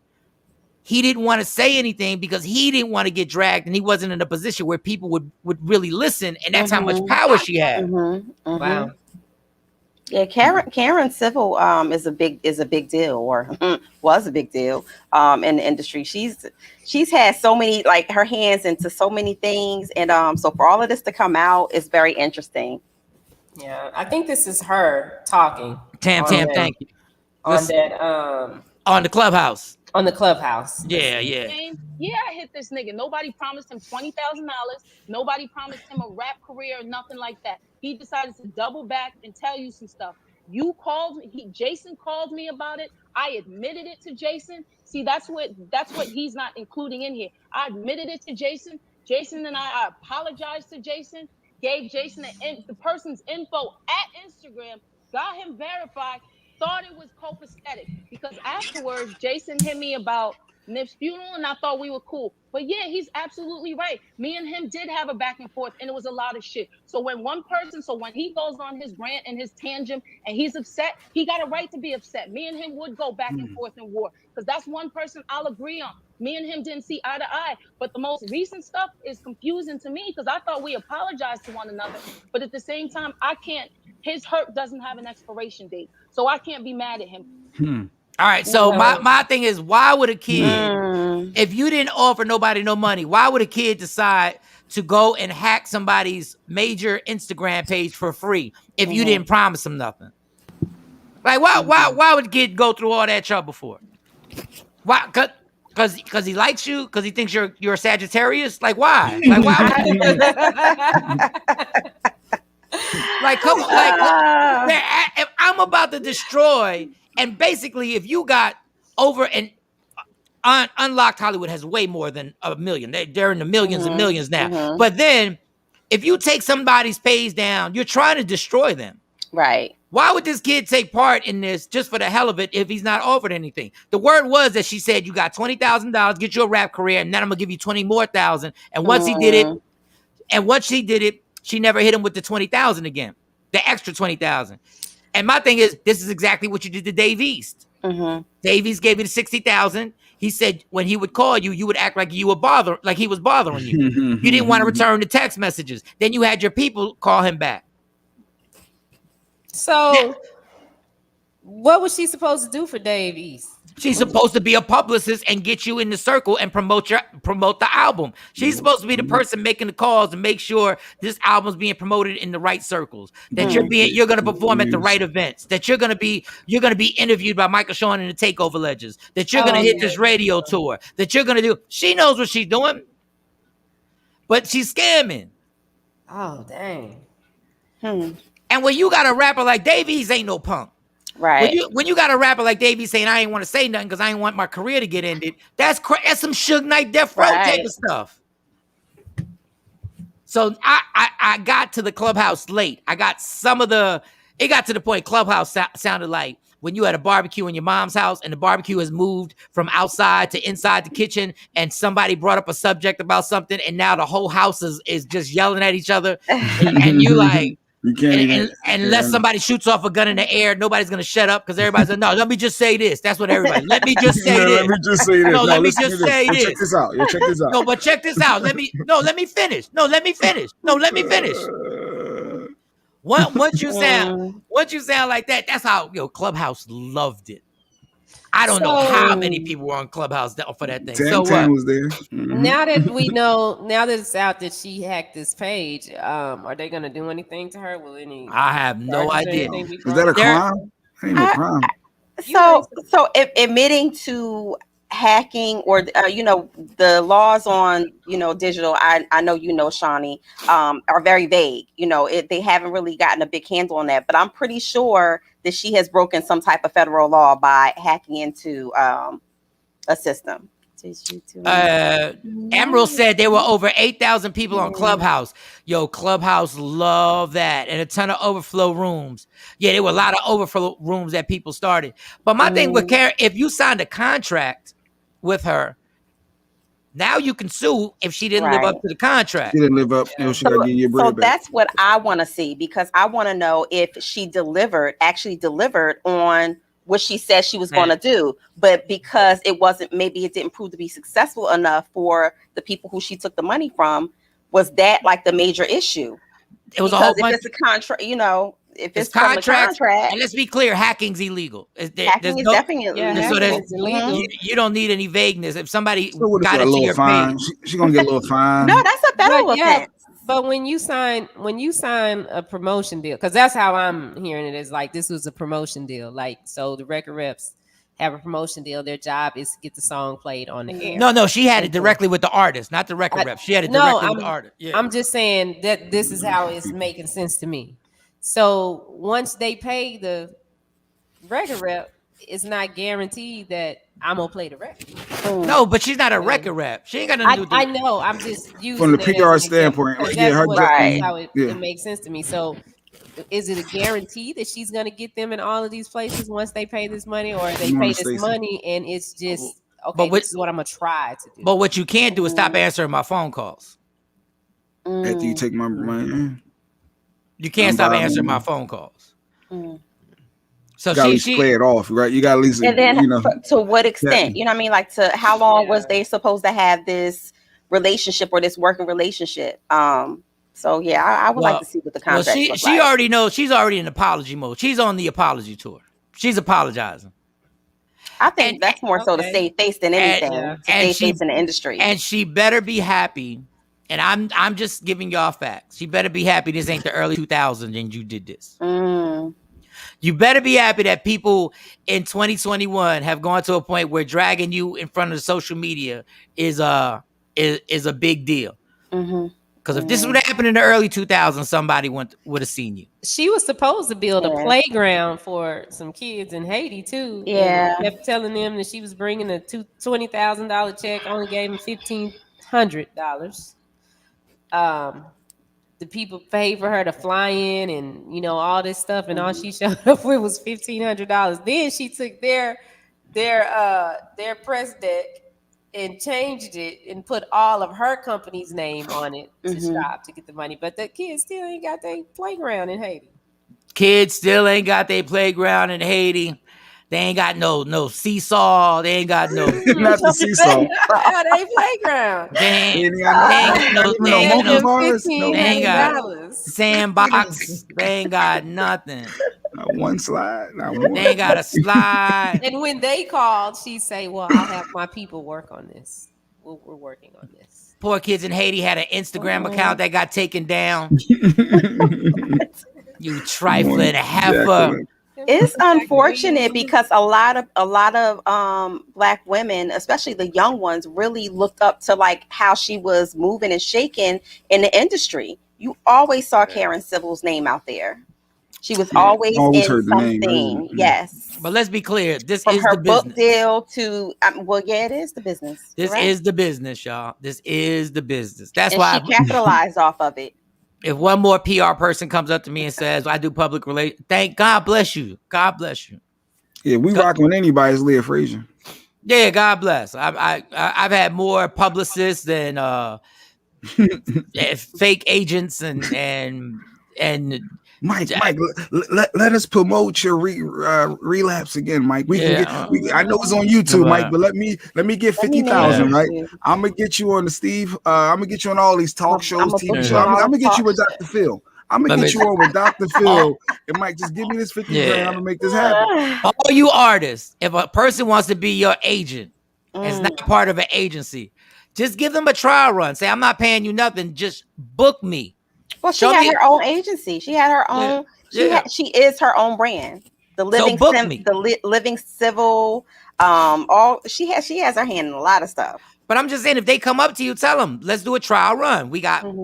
he didn't want to say anything because he didn't want to get dragged and he wasn't in a position where people would really listen. And that's how much power she had. Wow. Yeah, Karen Civil is a big deal, or was a big deal in the industry. She's had so many, like, her hands into so many things, and so for all of this to come out is very interesting. Yeah, I think this is her talking. Tam, thank you. On that on the Clubhouse. On the Clubhouse. Yeah. Yeah, I hit this nigga. Nobody promised him $20,000. Nobody promised him a rap career or nothing like that. He decided to double back and tell you some stuff. You called me. Jason called me about it. I admitted it to Jason. See, that's what he's not including in here. I admitted it to Jason. Jason and I apologized to Jason. Gave Jason the person's info at Instagram. Got him verified. Thought it was copacetic because afterwards Jason hit me about Nip's funeral and I thought we were cool. But yeah, he's absolutely right. Me and him did have a back and forth and it was a lot of shit. So when he goes on his rant and his tangent and he's upset, he got a right to be upset. Me and him would go back and forth in war because that's one person I'll agree on. Me and him didn't see eye to eye. But the most recent stuff is confusing to me because I thought we apologized to one another. But at the same time, his hurt doesn't have an expiration date. So I can't be mad at him. All right. So my thing is, why would a kid, if you didn't offer nobody no money, why would a kid decide to go and hack somebody's major Instagram page for free if you didn't promise them nothing? Like, why would a kid go through all that trouble for? Why? Because he likes you? Because he thinks you're a Sagittarius? Like, why? Like, why would you? Like, come on. If I'm about to destroy, and basically, if you got over and Unlocked Hollywood has way more than a million. They're in the millions and millions now. But then, if you take somebody's page down, you're trying to destroy them. Right. Why would this kid take part in this just for the hell of it if he's not offered anything? The word was that she said, you got $20,000, get you a rap career, and then I'm going to give you 20 more thousand. And once he did it, she never hit him with the 20,000 again, the extra 20,000. And my thing is, this is exactly what you did to Dave East. Dave East gave you the 60,000. He said when he would call you, you would act like he was bothering you. You didn't want to return the text messages. Then you had your people call him back. So, what was she supposed to do for Dave East? She's supposed to be a publicist and get you in the circle and promote the album. She's supposed to be the person making the calls and make sure this album's being promoted in the right circles. That you're going to perform at the right events. That you're going to be interviewed by Michael Shawn and the Takeover Legends. That you're going to hit this radio tour. That you're going to do. She knows what she's doing, but she's scamming. Oh, dang. And when you got a rapper like Dave East ain't no punk. Right. When you got a rapper like Davey saying I ain't want to say nothing because I ain't want my career to get ended, that's some Suge Knight Death Row type of stuff. So I got to the clubhouse late. I got it got to the point clubhouse sounded like when you had a barbecue in your mom's house and the barbecue has moved from outside to inside the kitchen and somebody brought up a subject about something and now the whole house is just yelling at each other and you like, you can't and unless somebody shoots off a gun in the air, nobody's gonna shut up because everybody's like, no, let me just say this. That's what everybody. Let me just say this. Let me just say this. No, let me just say this. Check this out. Check this out. No, but check this out. Let me finish. No, let me finish. Once you sound like that, that's how Clubhouse loved it. I don't know how many people were on Clubhouse for that thing. Tam was there. Mm-hmm. Now that we know, now that it's out that she hacked this page, are they going to do anything to her? Will any? I have no idea. Is that a crime? Ain't no crime. So admitting to hacking or the laws on digital, I know Shawnee, are very vague. They haven't really gotten a big handle on that, but I'm pretty sure that she has broken some type of federal law by hacking into a system. Emerald said there were over 8,000 people on Clubhouse. Clubhouse love that, and a ton of overflow rooms. Yeah, there were a lot of overflow rooms that people started. But my thing with Karen, if you signed a contract with her, now you can sue if she didn't live up to the contract. She didn't live up, she got to get your bread back. That's what I want to see, because I want to know if she actually delivered on what she said she was going to do, but because maybe it didn't prove to be successful enough for the people who she took the money from, was that like the major issue? It was a whole bunch. If it's a contract, if it's contract, and let's be clear, hacking's illegal. Hacking is definitely illegal. You don't need any vagueness. If somebody got into your page, she's gonna get a little fine. No, that's a federal offense. But when you sign a promotion deal, because that's how I'm hearing it, is like this was a promotion deal. Like, so the record reps have a promotion deal. Their job is to get the song played on the air. No, she had it directly with the artist, not the record reps. She had it directly with the artist. Yeah. I'm just saying that this is how it's making sense to me. So once they pay the record rep, it's not guaranteed that I'm gonna play the record. No, but she's not a record rep. She ain't got nothing to do with I know. I'm just using from the PR standpoint. That's how it makes sense to me. So, is it a guarantee that she's gonna get them in all of these places once they pay this money, or they pay this money and it's just okay? This is what I'm gonna try to do. But what you can't do is stop answering my phone calls. After you take my money. You can't stop answering my phone calls. So you gotta play it off, right? You gotta at least, and then to what extent? You know what I mean? Like, to how long was they supposed to have this relationship or this working relationship? So yeah, I would like to see what the contract looks like. She already knows. She's already in apology mode. She's on the apology tour. She's apologizing. I think that's more so to save face than anything. To save face in the industry. And she better be happy. And I'm just giving y'all facts. She better be happy this ain't the early 2000s and you did this. You better be happy that people in 2021 have gone to a point where dragging you in front of the social media is a big deal. Because if this would happen in the early 2000s, somebody would have seen you. She was supposed to build a playground for some kids in Haiti too. Yeah, and kept telling them that she was bringing a $20,000 check. Only gave them $1,500. The people paid for her to fly in and all this stuff, and all she showed up with was $1,500. Then she took their press deck and changed it and put all of her company's name on it to shop to get the money. But the kids still ain't got their playground in Haiti. They ain't got no seesaw. They ain't got no not the seesaw. They playground. They ain't got sandbox. They ain't got nothing. Not one slide. They ain't got a slide. And when they called, she say, "Well, I'll have my people work on this. We're working on this." Poor kids in Haiti had an Instagram account that got taken down. You trifling heifer. It's unfortunate because a lot of Black women, especially the young ones, really looked up to like how she was moving and shaking in the industry. You always saw Karen Civil's name out there. She was always in heard the name, something. Yes. But let's be clear. This From is her the book business. deal to well, yeah, it is the business. This is the business, y'all. This is the business. That's and why she capitalized off of it. If one more PR person comes up to me and says, I do public relations, thank God bless you. God bless you. Yeah, we rocking with anybody's Leah Frazier. Yeah, God bless. I've had more publicists than fake agents and Mike, let us promote your relapse again, Mike. We can get. I know it's on YouTube, Mike, but let me get 50,000. Right, I'm gonna get you on the Steve. I'm gonna get you on all these talk shows, TV shows. I'm gonna get you with Dr. Phil. I'm gonna get you on with Dr. Phil. And Mike, just give me this 50 grand. I'm gonna make this happen. All you artists, if a person wants to be your agent, it's not part of an agency. Just give them a trial run. Say, I'm not paying you nothing. Just book me. Well, she had her own agency. She had her own. She is her own brand. The living, living civil. All she has her hand in a lot of stuff. But I'm just saying, if they come up to you, tell them, let's do a trial run.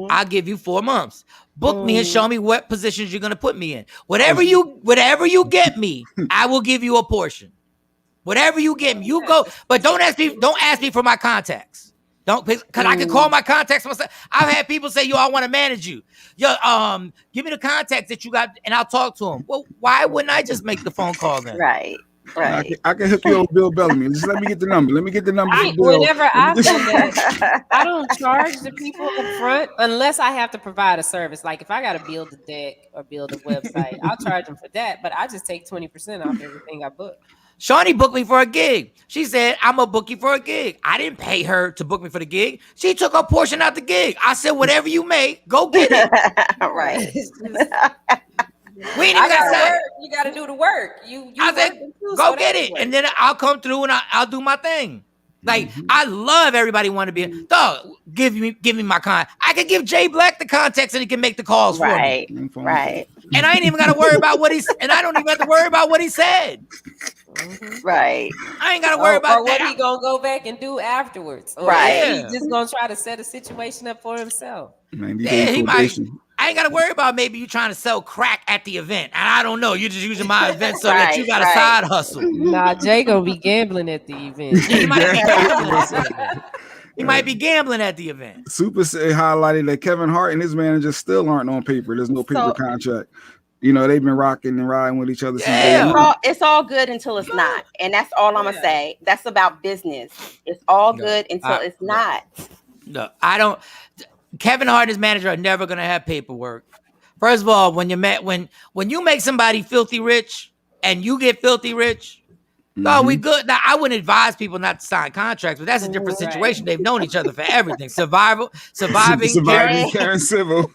I'll give you 4 months. Book me and show me what positions you're gonna put me in. Whatever you get me, I will give you a portion. Whatever you get me, you go. But don't ask me for my contacts. Don't, because I can call my contacts myself. I've had people say, "Yo, I want to manage you. Yo, give me the contacts that you got, and I'll talk to them." Well, why wouldn't I just make the phone call then? Right. I can hook you up with Bill Bellamy. Just let me get the number. Let me get the number. Whenever I've done that, I don't charge the people up front unless I have to provide a service. Like if I got to build a deck or build a website, I'll charge them for that. But I just take 20% off everything I book. Shawnee booked me for a gig. She said, I'm going to book you for a gig. I didn't pay her to book me for the gig. She took a portion out the gig. I said, whatever you make, go get it. Right. We ain't even got you got to do the work. I said, go get it. And then I'll come through and I'll do my thing. Like, I love everybody want to be, dog, give me my I could give Jay Black the context and he can make the calls for me. Right. And I ain't even got to worry about and I don't even have to worry about what he said. Right. I ain't got to worry about or what he gonna go back and do afterwards. Or he's just gonna try to set a situation up for himself. I ain't got to worry about maybe you trying to sell crack at the event. And I don't know. You're just using my event so that you got a side hustle. Nah, Jay gonna be gambling at the event. He might be gambling. He might be gambling at the event. Super highlighted that Kevin Hart and his manager still aren't on paper. There's no paper contract. You know, they've been rocking and riding with each other. It's all good until it's not. And that's all I'm going to say. That's about business. It's all good until it's not. No, I don't. Kevin Hart and his manager are never going to have paperwork. First of all, when you make somebody filthy rich and you get filthy rich, no, we good. Now, I wouldn't advise people not to sign contracts, but that's a different situation. They've known each other for everything. Surviving Karen Civil.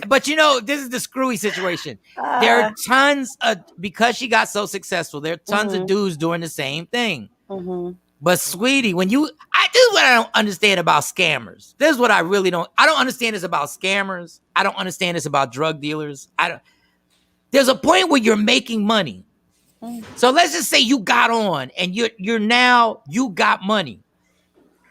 But you know, this is the screwy situation. There are tons of, because she got so successful, there are tons of dudes doing the same thing. But sweetie, this is what I don't understand about scammers. This is what I really don't understand this about scammers. I don't understand this about drug dealers. There's a point where you're making money. So let's just say you got on and you got money.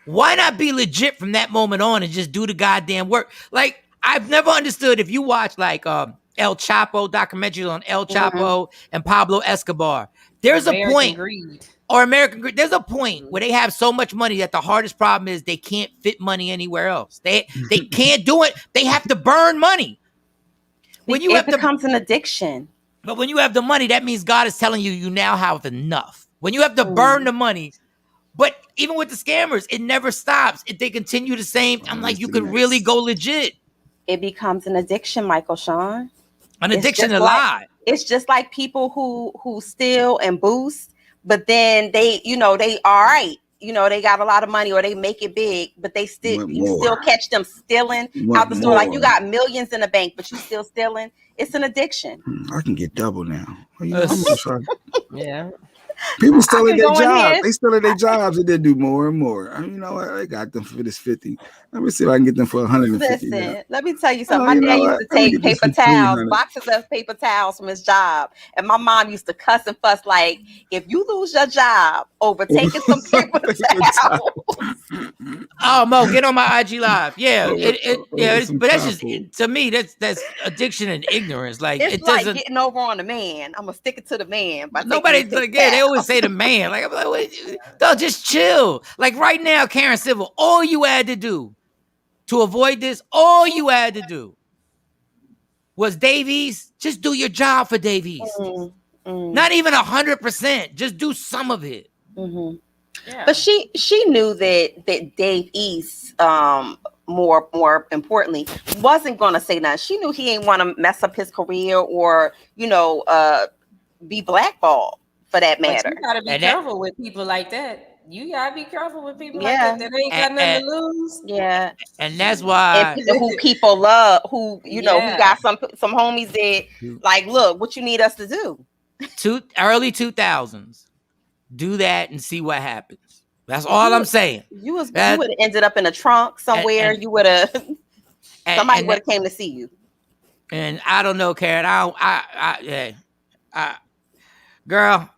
Why not be legit from that moment on and just do the goddamn work? Like, I've never understood if you watch like El Chapo documentaries on El Chapo and Pablo Escobar. There's American a point greed. Or American greed. There's a point where they have so much money that the hardest problem is they can't fit money anywhere else. They can't do it. They have to burn money. It becomes an addiction. But when you have the money, that means God is telling you now have enough. When you have to burn the money, but even with the scammers, it never stops. If they continue the same, I'm like, you could really go legit. It becomes an addiction, Michael Shawn. An addiction to lie. It's just like people who steal and boost, but then they all right. You know, they got a lot of money or they make it big, but you still catch them stealing out the store. Like you got millions in the bank, but you still stealing. It's an addiction. I can get double now. Yeah. People still at their jobs. They still at their jobs and they do more and more. I mean, you know what? I got them for this 50. Let me see if I can get them for 150. Listen, let me tell you something. My dad used to take paper towels, boxes of paper towels from his job. And my mom used to cuss and fuss like, if you lose your job, over taking some paper towels. Oh, Mo, get on my IG live. Yeah, but that's just food. to me. That's addiction and ignorance. Like It's it like doesn't. getting over on the man. I'm gonna stick it to the man. By Nobody taking like they always say the man. Like I'm like, don't just chill. Like right now, Karen Civil, all you had to do to avoid this, all you had to do was Davies. Just do your job for Davies. Not even 100%. Just do some of it. Yeah. But she knew that Dave East, more importantly, wasn't gonna say nothing. She knew he ain't want to mess up his career or be blackballed for that matter. But you gotta be careful with people like that. You gotta be careful with people like that ain't got nothing to lose. Yeah, and that's why and who people love, who who got some homies that like, look, what you need us to do. Early 2000s. Do that and see what happens. That's all I'm saying. You would have ended up in a trunk somewhere. You would have somebody would have came to see you. And I don't know, Karen. Girl,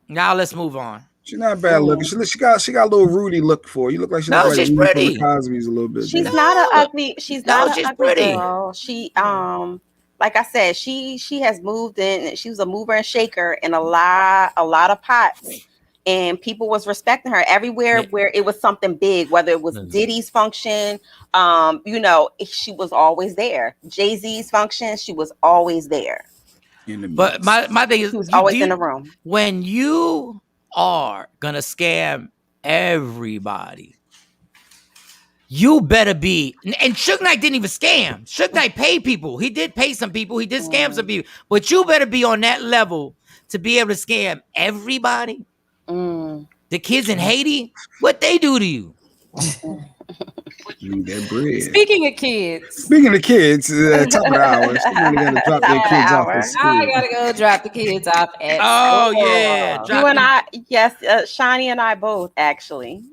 now let's move on. She's not bad looking. She got a little Rudy look for her. You look like she's like she's pretty. Cosby's a little bit. She's not an ugly. She's not an ugly pretty girl. She like I said, she has moved in. She was a mover and shaker in a lot of pots. And people was respecting her everywhere where it was something big, whether it was Diddy's function, she was always there. Jay-Z's function, she was always there. But my thing is, she was always in the room. When you are gonna scam everybody, you better be. And Suge Knight didn't even scam. Suge Knight paid people. He did pay some people. He did scam some people. But you better be on that level to be able to scam everybody. The kids in Haiti, what they do to you? Their bread. Speaking of kids, top of the hour, somebody gotta drop their kids off at school. I gotta go drop the kids off at school. Yeah, you and I, yes, Shawnee and I both actually.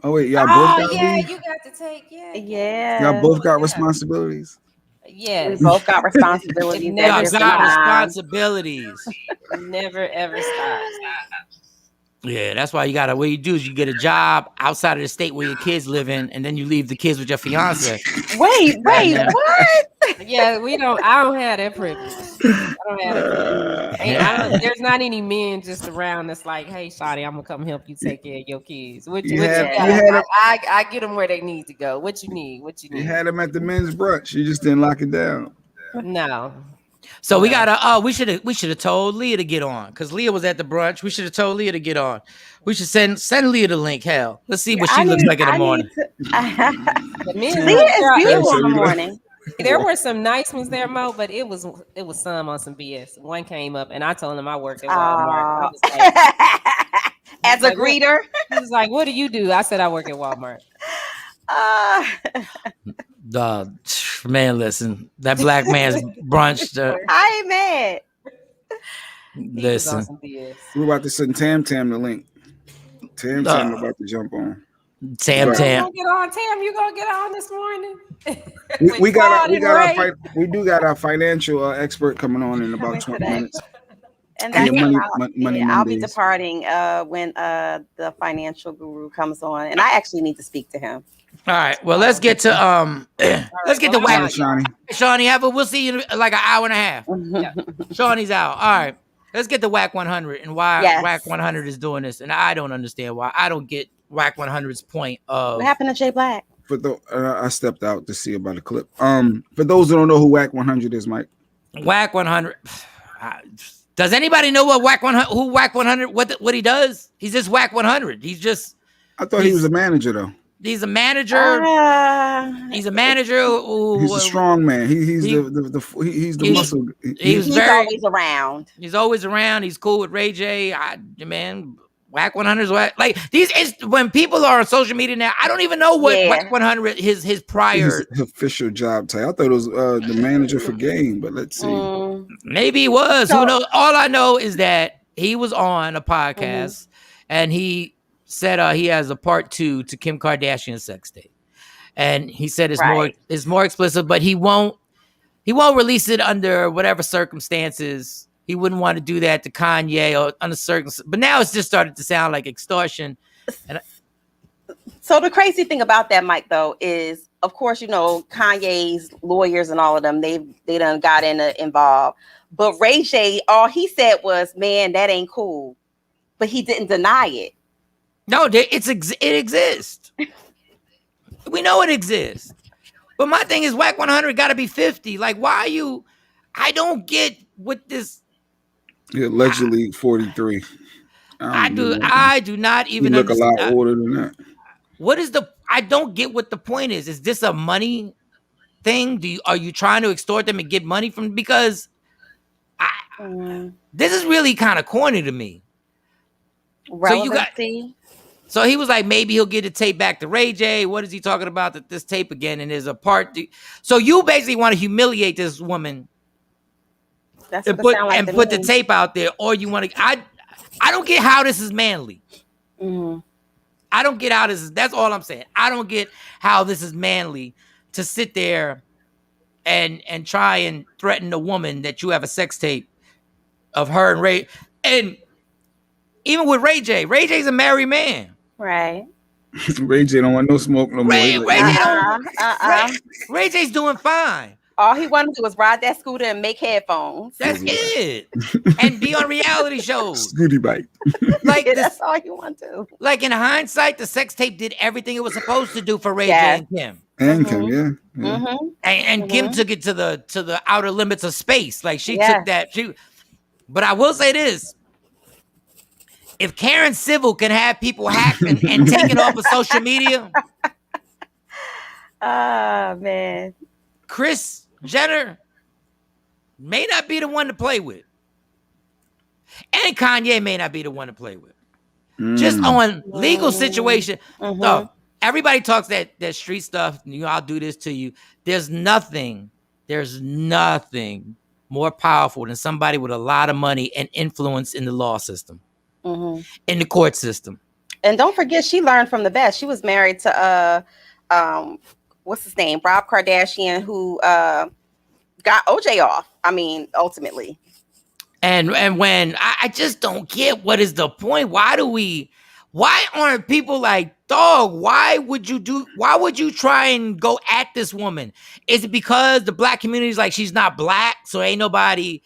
Oh wait, y'all both got leave? You got to take y'all both got responsibilities. Yeah, we both got responsibilities. Responsibilities. Never ever stops. Yeah, that's why what you do is you get a job outside of the state where your kids live in, and then you leave the kids with your fiance. Wait, what? Yeah, I don't have that privilege. I don't have that privilege. There's not any men just around that's like, hey, Shawty, I'm gonna come help you take care of your kids. I get them where they need to go. What you need? You had them at the men's brunch. You just didn't lock it down. No. So we gotta. We should have told Leah to get on because Leah was at the brunch. We should have told Leah to get on. We should send Leah the link. Hell, let's see what she looks like in the morning. Leah is beautiful in the morning. There were some nice ones there, Mo, but it was some on some BS. One came up and I told him I worked at Walmart. As a greeter, he was like, "What do you do?" I said, "I work at Walmart." Man, listen, that black man's brunch. I ain't mad. Listen, we're about to send Tam the link. Tam about to jump on. Tam. You gonna get on, Tam? You gonna get on this morning? we got our financial expert coming on in about 20 minutes. And I'll be departing when the financial guru comes on, and I actually need to speak to him. All right. Well, let's get to whack. Shawnee, we'll see you in like an hour and a half. Shawnee's out. All right. Let's get to Whack 100 and why Whack 100 is doing this, and I don't understand why. I don't get Whack 100's point of what happened to Jay Black. I stepped out to see about a clip. For those who don't know who Whack 100 is, Mike. Whack 100. Does anybody know what Whack 100? Who Whack 100? What he does? He's just Whack 100. He's just. I thought he was a manager though. He's a manager. He's a manager. He's a strong man. He's the muscle. He's always around. He's always around. He's cool with Ray J. Man, Whack 100 is what. Like when people are on social media now, I don't even know what Whack 100 his prior his official job title. I thought it was the manager for Game, but let's see. Maybe he was. Who knows? All I know is that he was on a podcast and he said he has a part 2 to Kim Kardashian's sex tape, and he said it's more explicit, but he won't release it under whatever circumstances He wouldn't want to do that to Kanye or under certain. But now it's just started to sound like extortion. And so the crazy thing about that, Mike, though, is of course Kanye's lawyers and all of them they done got involved. But Ray J, all he said was, "Man, that ain't cool," but he didn't deny it. No, it exists. We know it exists. But my thing is, Whack 100 got to be 50. Like, why are you? I don't get what this. Allegedly 43. I do not even look understand. a lot older than that. What is I don't get what the point is. Is this a money thing? Are you trying to extort them and get money from? Because this is really kind of corny to me. Relevancy. So he was like, maybe he'll get the tape back to Ray J. What is he talking about? That this tape again, and there's a part. So you basically want to humiliate this woman. That's and put the tape out there, or you want to. I don't get how this is manly. Mm-hmm. I don't get how this is. That's all I'm saying. I don't get how this is manly to sit there and try and threaten a woman that you have a sex tape of her and Ray. And even with Ray J's a married man. Right. Ray J don't want no smoke no more. Ray J's doing fine. All he wanted to do was ride that scooter and make headphones. That's it. And be on reality shows. Scooty bike. Like that's all you want to. Like in hindsight, the sex tape did everything it was supposed to do for Ray J and Kim. And Kim, yeah. Mm-hmm. And Kim took it to the outer limits of space. Like she took that. But I will say this. If Karen Civil can have people hacked and taken off of social media. Oh, man. Kris Jenner may not be the one to play with. And Kanye may not be the one to play with. Just on legal situation. So everybody talks that street stuff. I'll do this to you. There's nothing more powerful than somebody with a lot of money and influence in the law system. In the court system. And don't forget, she learned from the best. She was married to what's his name? Rob Kardashian, who got OJ off. I mean, ultimately. And when I just don't get what is the point? Why aren't people like, dog, why would you try and go at this woman? Is it because the black community is like she's not black, so ain't nobody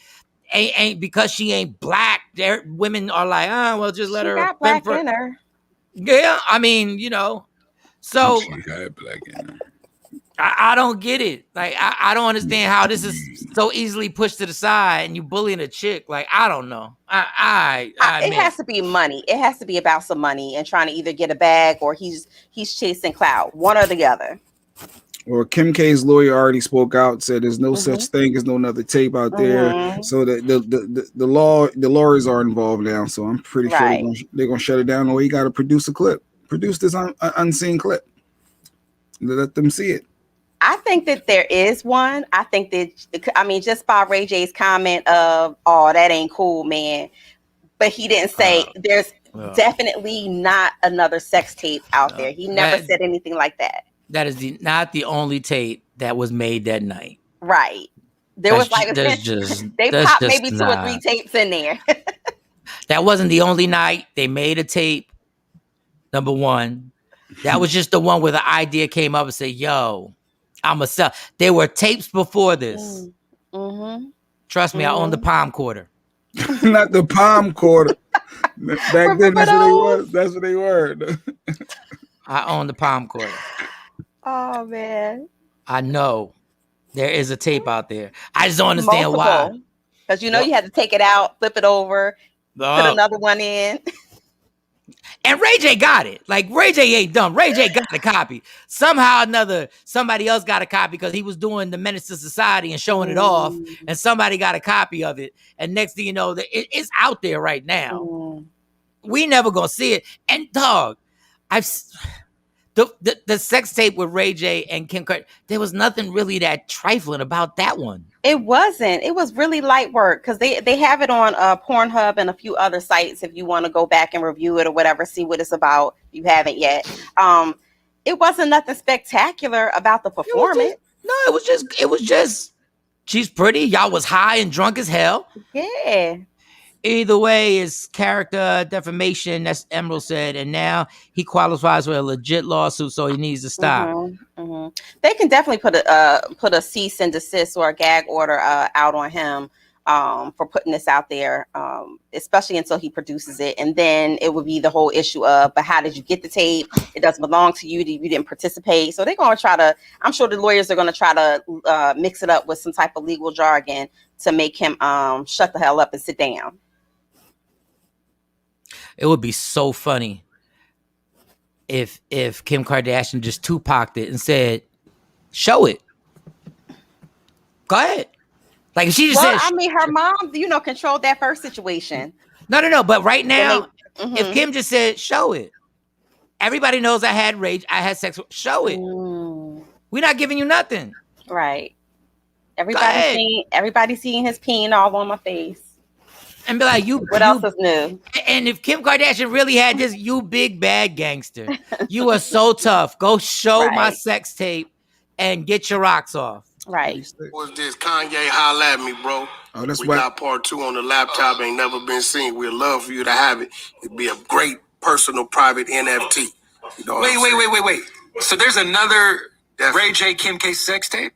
ain't because she ain't black, women are like, well, just let her got black in her. Yeah, I mean, so she got black in her. I don't get it. Like, I don't understand how this is so easily pushed to the side and you bullying a chick. Like, I don't know. It has to be money. It has to be about some money and trying to either get a bag or he's chasing clout, one or the other. Or Kim K's lawyer already spoke out, said there's no such thing as no another tape out there. So that the lawyers are involved now. So I'm pretty sure they're gonna shut it down. Or you got to produce a clip, produce this unseen clip, let them see it. I think that there is one. I think that just by Ray J's comment of, "Oh, that ain't cool, man," but he didn't say there's definitely not another sex tape out there. He never said anything like that. That is not the only tape that was made that night. Right. There was like they popped maybe 2 or 3 tapes in there. That wasn't the only night they made a tape. Number one, that was just the one where the idea came up and said, "Yo, I'm a sell." There were tapes before this. Trust me, I own the palm quarter. Not the palm quarter. Back then, that's what they were. I own the palm quarter. Oh man. I know there is a tape out there. I just don't understand why. Because you had to take it out, flip it over, put another one in. And Ray J got it. Like, Ray J ain't dumb. Ray J got a copy. Somehow or another, somebody else got a copy because he was doing the Menace to Society and showing it off. And somebody got a copy of it. And next thing you know, it's out there right now. We never gonna see it. And dog, the sex tape with Ray J and Kim Kardashian, there was nothing really that trifling about that one. It wasn't. It was really light work because they have it on Pornhub and a few other sites if you want to go back and review it or whatever, see what it's about. If you haven't yet. It wasn't nothing spectacular about the performance. It was just She's pretty. Y'all was high and drunk as hell. Yeah. Either way, it's character defamation. That's Emerald said, and now he qualifies for a legit lawsuit, so he needs to stop. They can definitely put a cease and desist or a gag order out on him for putting this out there, especially until he produces it. And then it would be the whole issue of, but how did you get the tape? It doesn't belong to you. You didn't participate. So they're going to try to, I'm sure the lawyers are going to try to mix it up with some type of legal jargon to make him shut the hell up and sit down. It would be so funny if Kim Kardashian just Tupac'd it and said, show it. Go ahead. Like if she just said, I mean, her mom, controlled that first situation. No. But right now, if Kim just said, show it. Everybody knows I had rage. I had sex. Show it. We're not giving you nothing. Right. Everybody seeing his peen all on my face. And be like, what else is new? And if Kim Kardashian really had this, you big bad gangster, you are so tough. Go show my sex tape and get your rocks off. Right. What's this? Kanye, holla at me, bro. Oh, that's we got part 2 on the laptop. Ain't never been seen. We'd love for you to have it. It'd be a great personal private NFT. You know Wait. So there's another Ray J Kim K sex tape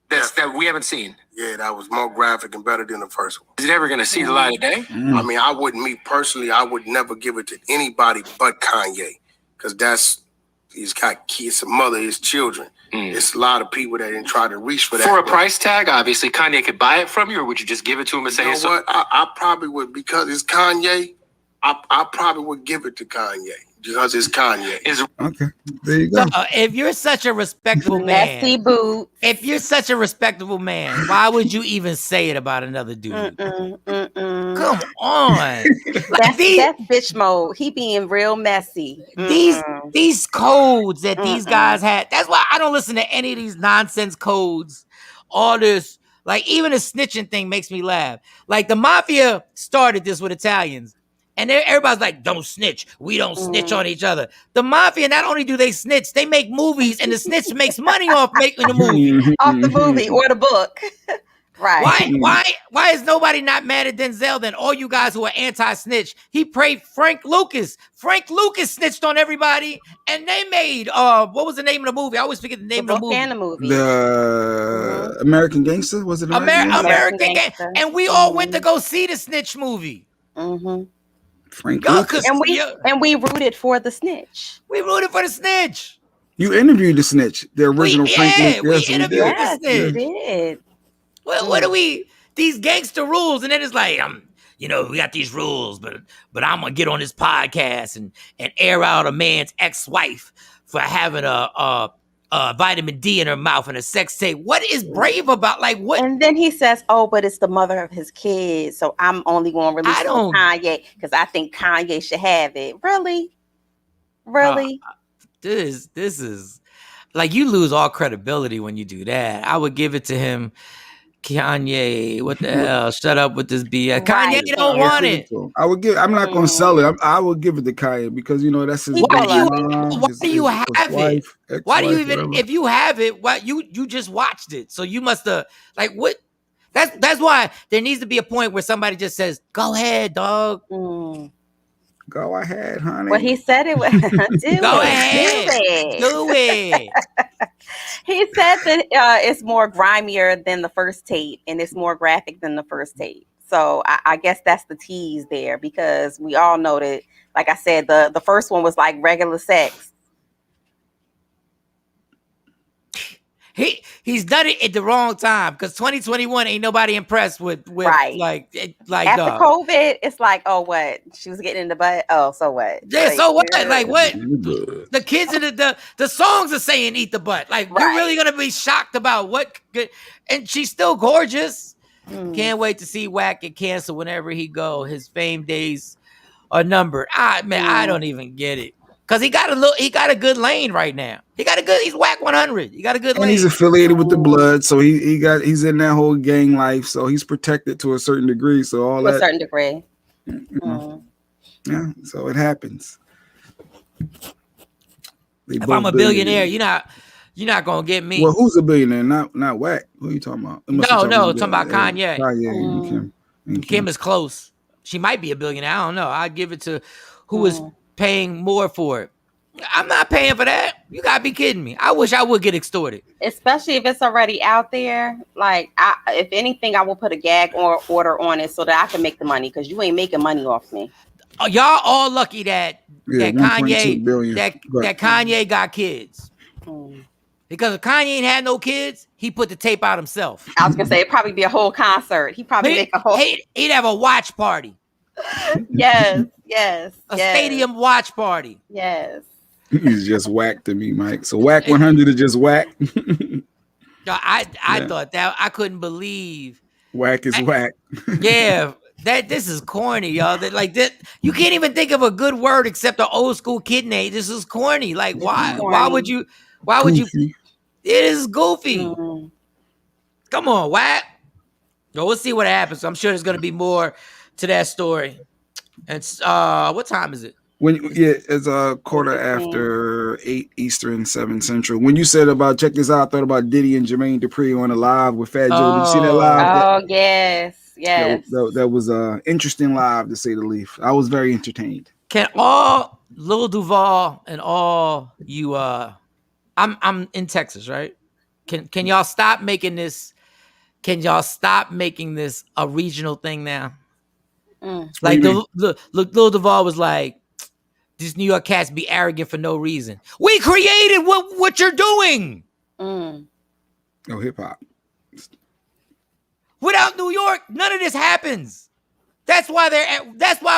that we haven't seen. Yeah, that was more graphic and better than the first one. Is it ever going to see the light of day? I mean, I would never give it to anybody but Kanye, because he's got kids, a mother, his children. It's a lot of people that didn't try to reach for that. For a price tag, obviously, Kanye could buy it from you, or would you just give it to him and say, you know what? I probably would, because it's Kanye, I probably would give it to Kanye. Because it's Kanye. Okay, there you go. So, if you're such a respectable man, messy boot. If you're such a respectable man, why would you even say it about another dude? Come on, that's bitch mode. He being real messy. These codes that these guys had. That's why I don't listen to any of these nonsense codes. All this, like even the snitching thing makes me laugh. Like the mafia started this with Italians. And everybody's like, don't snitch. We don't snitch on each other. The mafia, not only do they snitch, they make movies, and the snitch makes money off making the movie. Off the movie or the book. Right. Why is nobody not mad at Denzel then? All you guys who are anti-snitch. He prayed Frank Lucas. Frank Lucas snitched on everybody, and they made what was the name of the movie? I always forget the name of the movie. And the movie. The American Gangster? Was it American Gangster? And we all went to go see the snitch movie. Frank Lucas. And we rooted for the snitch. We rooted for the snitch. You interviewed the snitch, the original Frank Lucas. We interviewed the snitch. We did. What do we? These gangster rules, and then it's like, we got these rules, but I'm gonna get on this podcast and air out a man's ex-wife for having a vitamin D in her mouth and a sex tape. What is brave about what? And then he says, "Oh, but it's the mother of his kids, so I'm only going to release it on Kanye because I think Kanye should have it." Really? This is like you lose all credibility when you do that. I would give it to him. Kanye, what the hell? Shut up with this BS. Kanye don't want it. I'm not gonna sell it. I would give it to Kanye because that's his. Why do you have it? Why do you even? If you have it, why you just watched it? So you must have what? That's why there needs to be a point where somebody just says, "Go ahead, dog." Go ahead, honey. Well, he said it was. Go ahead. Do it. He said that it's more grimier than the first tape, and it's more graphic than the first tape. So I guess that's the tease there, because we all know that, like I said, the first one was like regular sex. He's done it at the wrong time, because 2021 ain't nobody impressed with like after COVID. It's like, oh, what, she was getting in the butt. Oh, so what? Yeah, so what? Like what? The kids in the songs are saying eat the butt. Like you're really gonna be shocked about what? And she's still gorgeous. Can't wait to see Wack get canceled whenever he go. His fame days are numbered. I don't even get it. Cause he got a good lane right now. He's Wack 100. He got a good lane. And he's affiliated with the Blood, so he's in that whole gang life, so he's protected to a certain degree. So all that, to a certain degree. Yeah, so it happens. If I'm a billionaire, You're not gonna get me. Well, who's a billionaire? Not Whack. Who are you talking about? No, talking about Kanye. Kanye and Kim. Kim is close. She might be a billionaire. I don't know. I'd give it to who is paying more for it. I'm not paying for that. You gotta be kidding me. I wish I would get extorted. Especially if it's already out there. Like, if anything, I will put a gag order on it so that I can make the money, because you ain't making money off me. Oh, y'all all lucky that Kanye billion. that Kanye got kids. Because if Kanye ain't had no kids, he put the tape out himself. I was gonna say it'd probably be a whole concert. He'd probably make a whole. He'd have a watch party. Yes. A stadium watch party. Yes. He's just Whack to me, Mike. So Whack 100 is just Whack. I thought that I couldn't believe Whack is Whack. Yeah, this is corny, y'all. That like that you can't even think of a good word except the old school kid name. This is corny. Like why? Why would you? Why would you? It is goofy. Come on, Whack. Well, we'll see what happens. I'm sure there's gonna be more to that story. And what time is it? It's a quarter after 8 Eastern, 7 Central. When you said about check this out, I thought about Diddy and Jermaine Dupri on a live with Fat Joe. Did you see that live? Oh yes. That was a interesting live to say the least. I was very entertained. Can all Lil Duval and all you I'm in Texas, right? Can y'all stop making this? Can y'all stop making this a regional thing now? Like Lil Duval was like, these New York cats be arrogant for no reason. We created what you're doing. Oh, hip hop. Without New York, none of this happens. That's why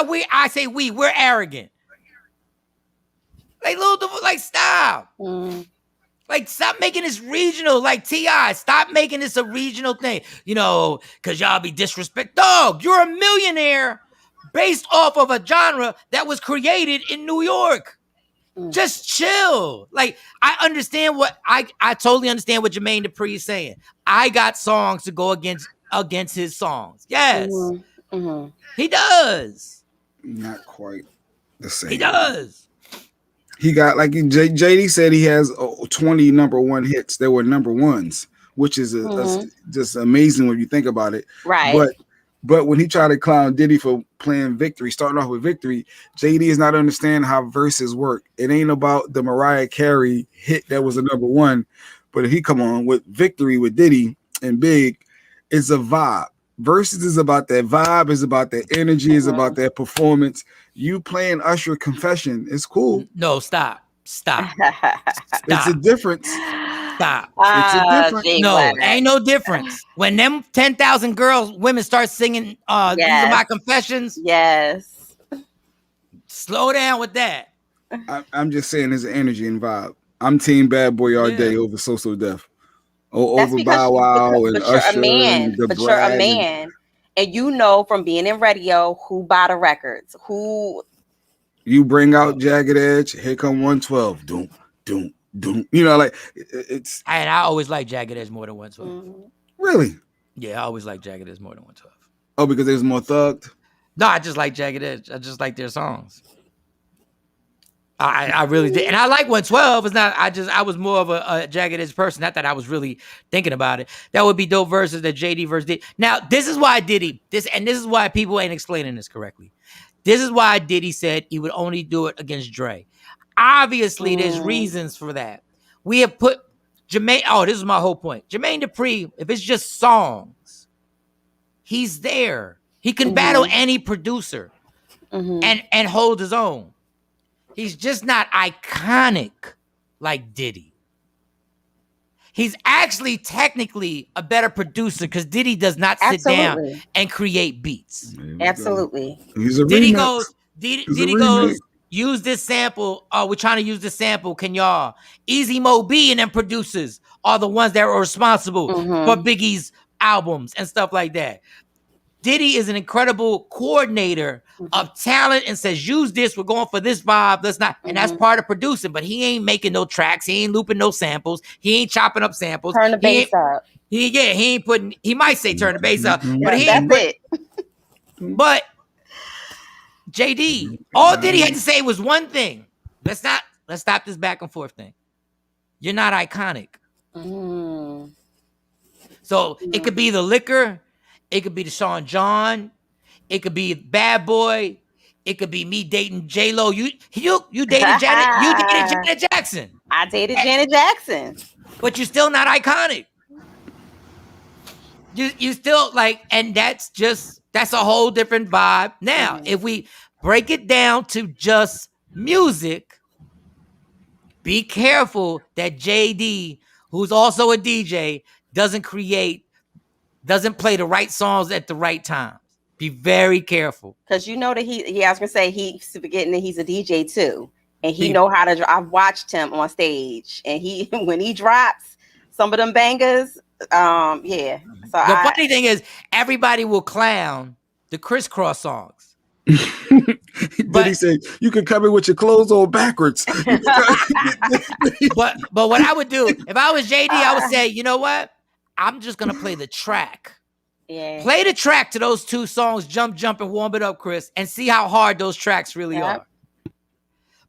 we're arrogant. Like Lil Duval, like stop. Like stop making this regional. Like T.I., stop making this a regional thing. You know, because y'all be disrespect. Dog, you're a millionaire based off of a genre that was created in New York. Just chill. Like, I understand I totally understand what Jermaine Dupri is saying. I got songs to go against his songs. Yes. He does. Not quite the same. He does. He got, like JD said, he has 20 number one hits. They were number ones, which is just amazing when you think about it. Right. But when he tried to clown Diddy for playing Victory, starting off with Victory, JD is not understanding how verses work. It ain't about the Mariah Carey hit that was a number one. But if he come on with Victory with Diddy and Big, it's a vibe. Verses is about that vibe, is about that energy, is about that performance. You playing Usher Confession, it's cool. No, stop. It's a difference. Stop. It's a difference. No, ain't no difference. When them 10,000 women start singing these are my confessions. Yes. Slow down with that. I'm just saying there's an energy and vibe. I'm team Bad Boy all day over So Def. Over Bow Wow and Usher and the But you're a man. And you know from being in radio who bought the records, who you bring out Jagged Edge, here come 112. Doom. You know, like it's. And I always like Jagged Edge more than 112. Really? Yeah, I always like Jagged Edge more than 112. Oh, because there's more thugged? No, I just like Jagged Edge. I just like their songs. I really did. And I like 112. It's not, I was more of a Jagged Edge person. Not that I was really thinking about it. That would be dope verses that JD verse did. Now, this is why Diddy, this is why people ain't explaining this correctly. This is why Diddy said he would only do it against Dre. Obviously, there's reasons for that. We have put Jermaine, this is my whole point. Jermaine Dupri, if it's just songs, he's there. He can battle any producer and hold his own. He's just not iconic like Diddy. He's actually technically a better producer because Diddy does not sit down and create beats. Absolutely. Diddy goes, use this sample. We're trying to use this sample. Can y'all? Easy Mo B and them producers are the ones that are responsible for Biggie's albums and stuff like that. Diddy is an incredible coordinator of talent and says, use this, we're going for this vibe, let's not, and that's part of producing, but he ain't making no tracks, he ain't looping no samples, he ain't chopping up samples. Turn the bass up. He ain't putting, he might say turn the bass up, but he ain't that's it. But JD, all Diddy had to say was one thing. Let's stop this back and forth thing. you're not iconic. Mm. So it could be the liquor, it could be the Shawn John, it could be Bad Boy, it could be me dating J-Lo. You dated Janet Jackson. I dated Janet Jackson. But you're still not iconic. You still like, and that's a whole different vibe. Now, if we break it down to just music, be careful that JD, who's also a DJ, doesn't play the right songs at the right time. Be very careful. Because you know that I was gonna say he's forgetting that he's a DJ too. And he know how to I've watched him on stage, and when he drops some of them bangers, yeah. So the funny thing is, everybody will clown the crisscross songs. But he said you can come in with your clothes on backwards. but what I would do if I was JD, I would say, you know what? I'm just gonna play the track. Yeah. Play the track to those two songs, Jump, and Warm It Up, Chris, and see how hard those tracks really are.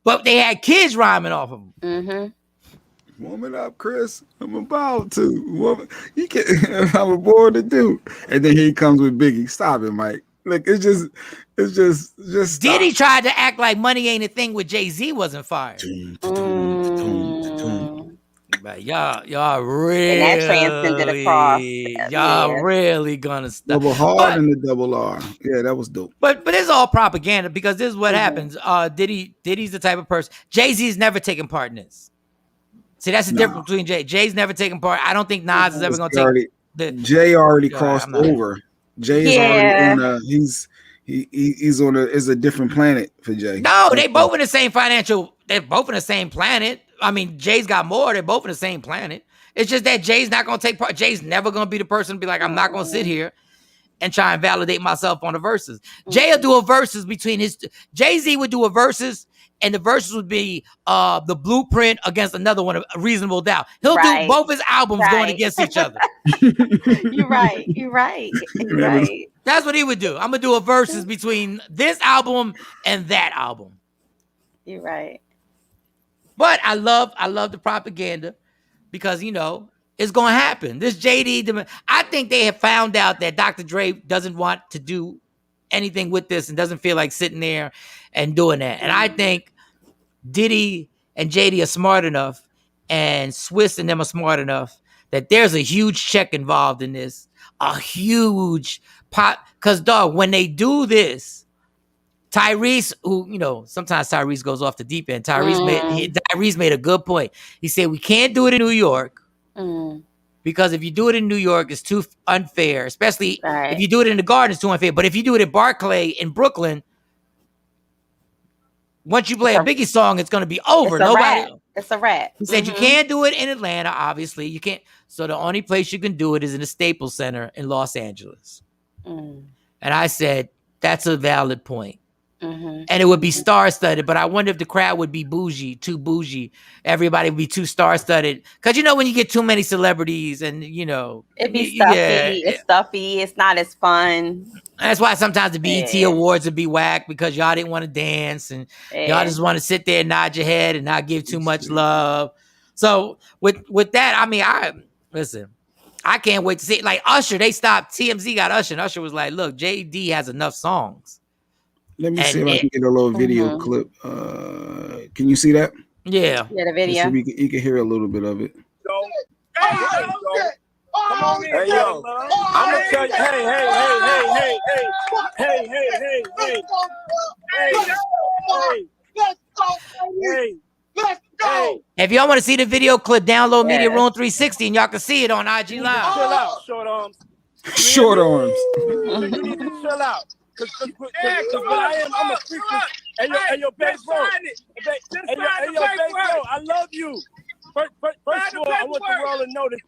But they had kids rhyming off of them. Mm-hmm. Warm it up, Chris. I'm about to. You can. I'm bored to do. And then he comes with Biggie. Stop it, Mike. Look, it's just. Diddy tried to act like Money Ain't a Thing with Jay-Z wasn't fired. But y'all really, and that transcended across. Y'all really gonna stop. Double hard and the double R. Yeah, that was dope. But it's all propaganda because this is what happens. Diddy's the type of person. Jay-Z's never taken part in this. See, that's the difference between Jay. Jay's never taken part. I don't think Nas is ever gonna take. Jay already crossed over. Jay is already on. He's on a different planet for Jay. No, they both in the same financial. They're both in the same planet. I mean, Jay's got more. They're both in the same planet. It's just that Jay's not going to take part. Jay's never going to be the person to be like, I'm not going to sit here and try and validate myself on the verses. Jay will do a verses between his. Jay-Z would do a verses, and the verses would be the blueprint against another one, A Reasonable Doubt. He'll do both his albums going against each other. You're right. That's what he would do. I'm going to do a verses between this album and that album. You're right. But I love the propaganda because, it's going to happen. This JD, I think they have found out that Dr. Dre doesn't want to do anything with this and doesn't feel like sitting there and doing that. And I think Diddy and JD are smart enough and Swiss and them are smart enough that there's a huge check involved in this, a huge pot. Because, dog, when they do this, Tyrese, who, sometimes Tyrese goes off the deep end. Tyrese made a good point. He said, we can't do it in New York because if you do it in New York, it's too unfair, especially if you do it in the Garden, it's too unfair. But if you do it at Barclay in Brooklyn, once you play a Biggie song, it's going to be over. It's a wrap. He said, you can't do it in Atlanta, obviously. You can't. So the only place you can do it is in the Staples Center in Los Angeles. And I said, that's a valid point. And it would be star-studded, but I wonder if the crowd would be too bougie. Everybody would be too star-studded. Because, when you get too many celebrities and, it'd be stuffy. It's stuffy. It's not as fun. That's why sometimes the BET Awards would be whack because y'all didn't want to dance and y'all just want to sit there and nod your head and not give too much love. So with that, I can't wait to see it. Like Usher, they stopped. TMZ got Usher, and Usher was like, look, JD has enough songs. Let me see if I can get a little video clip. Can you see that? Yeah. Yeah, the video. So you can hear a little bit of it. Come on in. Hey, yo. I'm going to tell you. Hey. If y'all want to see the video clip, download Media Room 360 and y'all can see it on IG Live. Chill out, short arms. Short arms. You need to chill out. Because what I am, I'm a freak. Hey, yo, baby bro. Hey, yo, baby bro, I love you. First of all, I want the world to know that.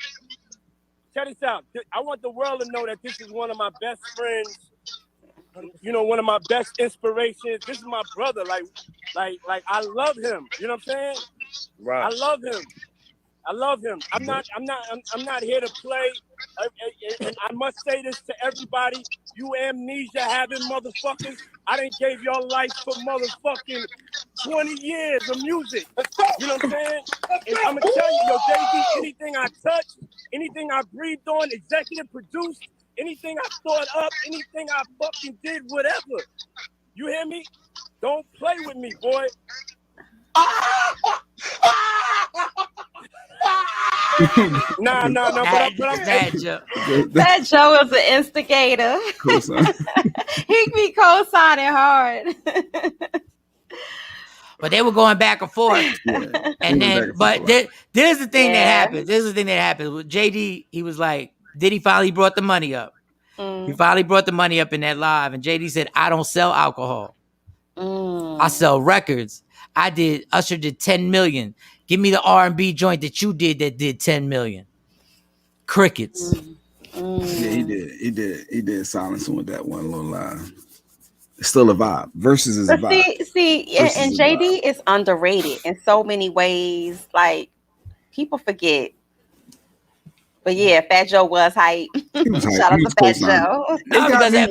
Check this out. I want the world to know that this is one of my best friends. One of my best inspirations. This is my brother. Like I love him. You know what I'm saying? Right. I love him. I'm not here to play. And I must say this to everybody, you amnesia having motherfuckers. I done gave your life for motherfucking 20 years of music. You know what I'm saying? And I'm gonna tell you, yo, Jay-Z, anything I touch, anything I breathed on, executive produced, anything I thought up, anything I fucking did, whatever. You hear me? Don't play with me, boy. Nah, but I'm Fat Joe. Fat Joe is an instigator. He be co-signing hard. But they were going back and forth. Yeah. And then, but there's the thing that happens. There's the thing that happens. With JD, he was like, Diddy finally brought the money up. He finally brought the money up in that live. And JD said, I don't sell alcohol. I sell records. Usher did 10 million. Give me the R&B joint that you did that did 10 million. Crickets. Yeah, he did silencing with that one little line. It's still a vibe. Versus is a vibe. See, and JD is underrated in so many ways. Like, people forget. But yeah, Fat Joe was hype. Shout out to Fat Joe. It got me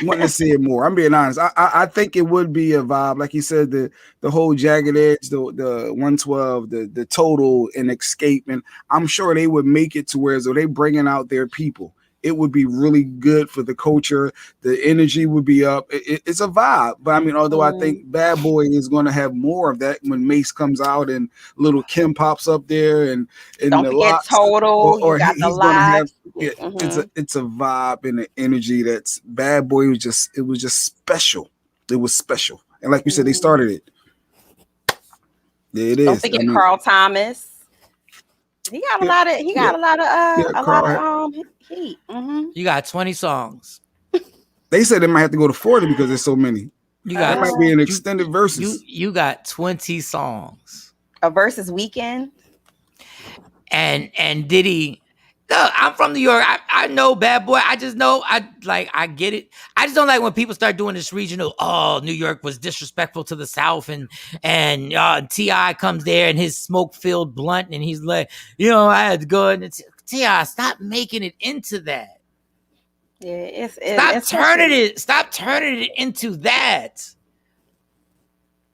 wanting to see it more. I'm being honest. I think it would be a vibe, like you said, the whole Jagged Edge, the 112, the Total and Escape, and I'm sure they would make it to where so they bringing out their people. It would be really good for the culture. The energy would be up. It's a vibe. But I mean, although I think Bad Boy is going to have more of that when Mace comes out and Little Kim pops up there and don't forget Total. Or you got he's the going to have. live. It's a vibe and an energy that's Bad Boy was just special. It was special. And like we said, they started it. Yeah, it is. Don't forget Carl Thomas. He got a lot of heat. You got 20 songs. They said they might have to go to 40 because there's so many. That might be an extended verses. You got 20 songs. A versus weekend. And Diddy. Look, I'm from New York. I know Bad Boy. I just know I get it. I just don't like when people start doing this regional. Oh, New York was disrespectful to the South, and T.I. comes there and his smoke-filled blunt, and he's like, I had to go and T.I. stop making it into that. Yeah, Stop turning it into that.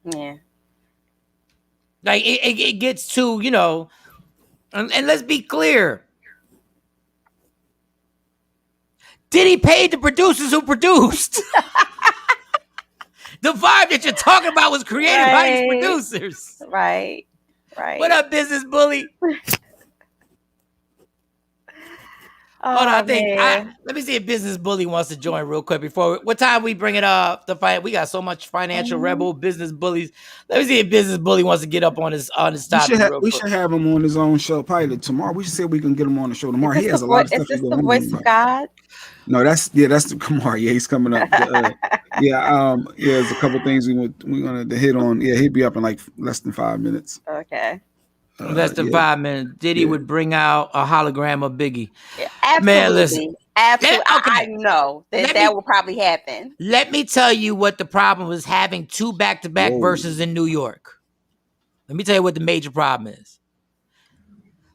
Yeah, like it gets to and let's be clear. Diddy paid the producers who produced. The vibe that you're talking about was created by these producers. Right. What up, Business Bully? Hold on, I think let me see if Business Bully wants to join real quick before. What time we bring it up? The fight. We got so much financial rebel business bullies. Let me see if Business Bully wants to get up on his topic. We should have him on his own show probably tomorrow. We should see if we can get him on the show tomorrow. He has a lot of stuff. Is this the voice of God? No, that's the Kamar. Yeah, he's coming up. There's a couple things we're gonna hit on. Yeah, he'd be up in like less than 5 minutes. Okay. Less than 5 minutes. Diddy would bring out a hologram of Biggie. Yeah, absolutely. Man, listen. Absolutely. I know that will probably happen. Let me tell you what the problem was having 2 back-to-back verses in New York. Let me tell you what the major problem is.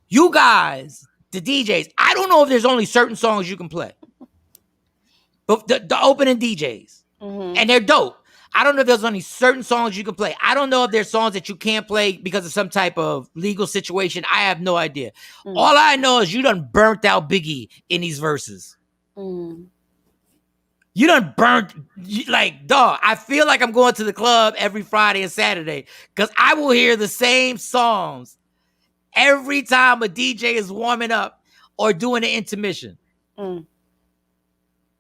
You guys, the DJs, I don't know if there's only certain songs you can play. But the opening DJs, and they're dope. I don't know if there's only certain songs you can play. I don't know if there's songs that you can't play because of some type of legal situation. I have no idea. All I know is you done burnt out Biggie in these verses. You done burnt, dog. I feel like I'm going to the club every Friday and Saturday because I will hear the same songs every time a DJ is warming up or doing an intermission.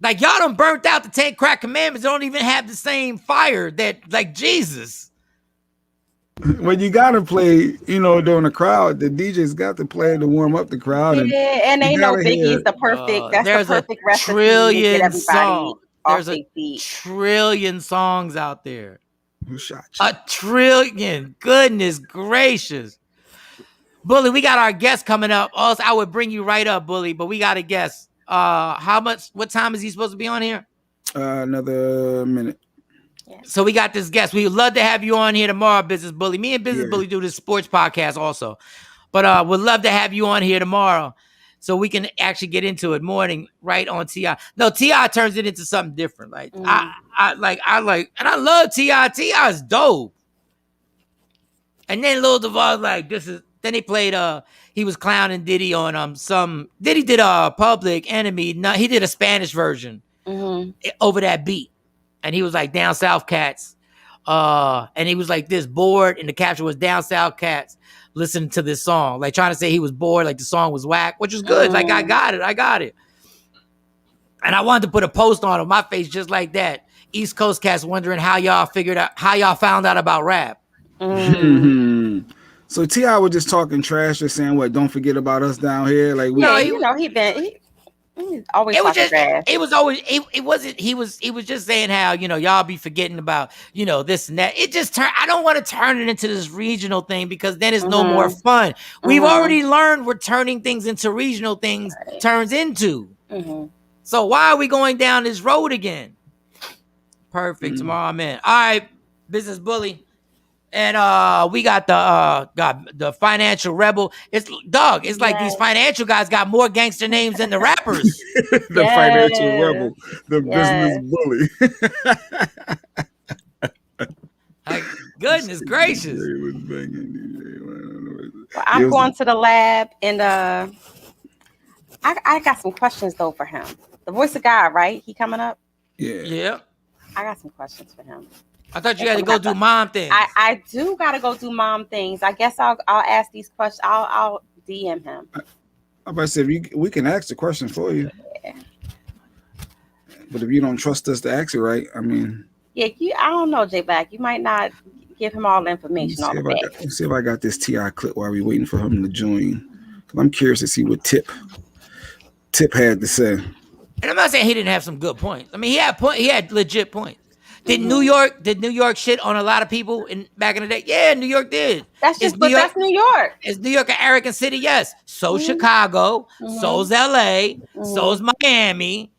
Like, y'all done burnt out the 10 crack commandments. They don't even have the same fire that, like, Jesus. When you got to play, during the crowd, the DJ's got to play to warm up the crowd. And they know Biggie's the perfect, that's the perfect recipe to get everybody off their feet. Trillion songs out there. Who shot you? A trillion. Goodness gracious. Bully, we got our guest coming up. Also, I would bring you right up, Bully, but we got a guest. What time is he supposed to be on here? Another minute. So we got this guest. We would love to have you on here tomorrow, Business Bully. Me and Business Bully do this sports podcast also. But we'd love to have you on here tomorrow so we can actually get into it morning right on T.I. No, T.I. turns it into something different. Like I love T.I. T.I. is dope. And then Lil Duval like, this is. Then he played. He was clowning Diddy on Diddy did Public Enemy. No, he did a Spanish version over that beat, and he was like Down South Cats. And he was like this bored, and the caption was Down South Cats listening to this song, like trying to say he was bored, like the song was whack, which was good. Like I got it. And I wanted to put a post on my face just like that. East Coast cats wondering how y'all found out about rap. So T.I. was just talking trash, just saying what? Don't forget about us down here. Like he always talking trash. It was always it wasn't. He was just saying how y'all be forgetting about this and that. It just I don't want to turn it into this regional thing because then it's no more fun. We've already learned what turning things into regional things turns into. So why are we going down this road again? Perfect. Tomorrow I'm in. All right, Business Bully. And we got the financial rebel. It's like these financial guys got more gangster names than the rappers. The financial rebel, the business bully. Like, goodness gracious. Well, I'm going to the lab, and I got some questions though for him. The voice of God, right? He coming up? Yeah. I got some questions for him. I thought you had to go do mom things. I do gotta go do mom things. I guess I'll ask these questions. I'll DM him. I'm about to say we can ask the question for you. Yeah. But if you don't trust us to ask it right, I mean. Yeah, I don't know, J Black. You might not give him all the information on the back. Let's see if I got this T.I. clip while we waiting for him to join. I'm curious to see what Tip had to say. And I'm not saying he didn't have some good points. I mean, he had legit points. Did New York shit on a lot of people back in the day? Yeah, New York did. That's New York. Is New York an arrogant city? Yes. So Chicago, so's LA, so's Miami,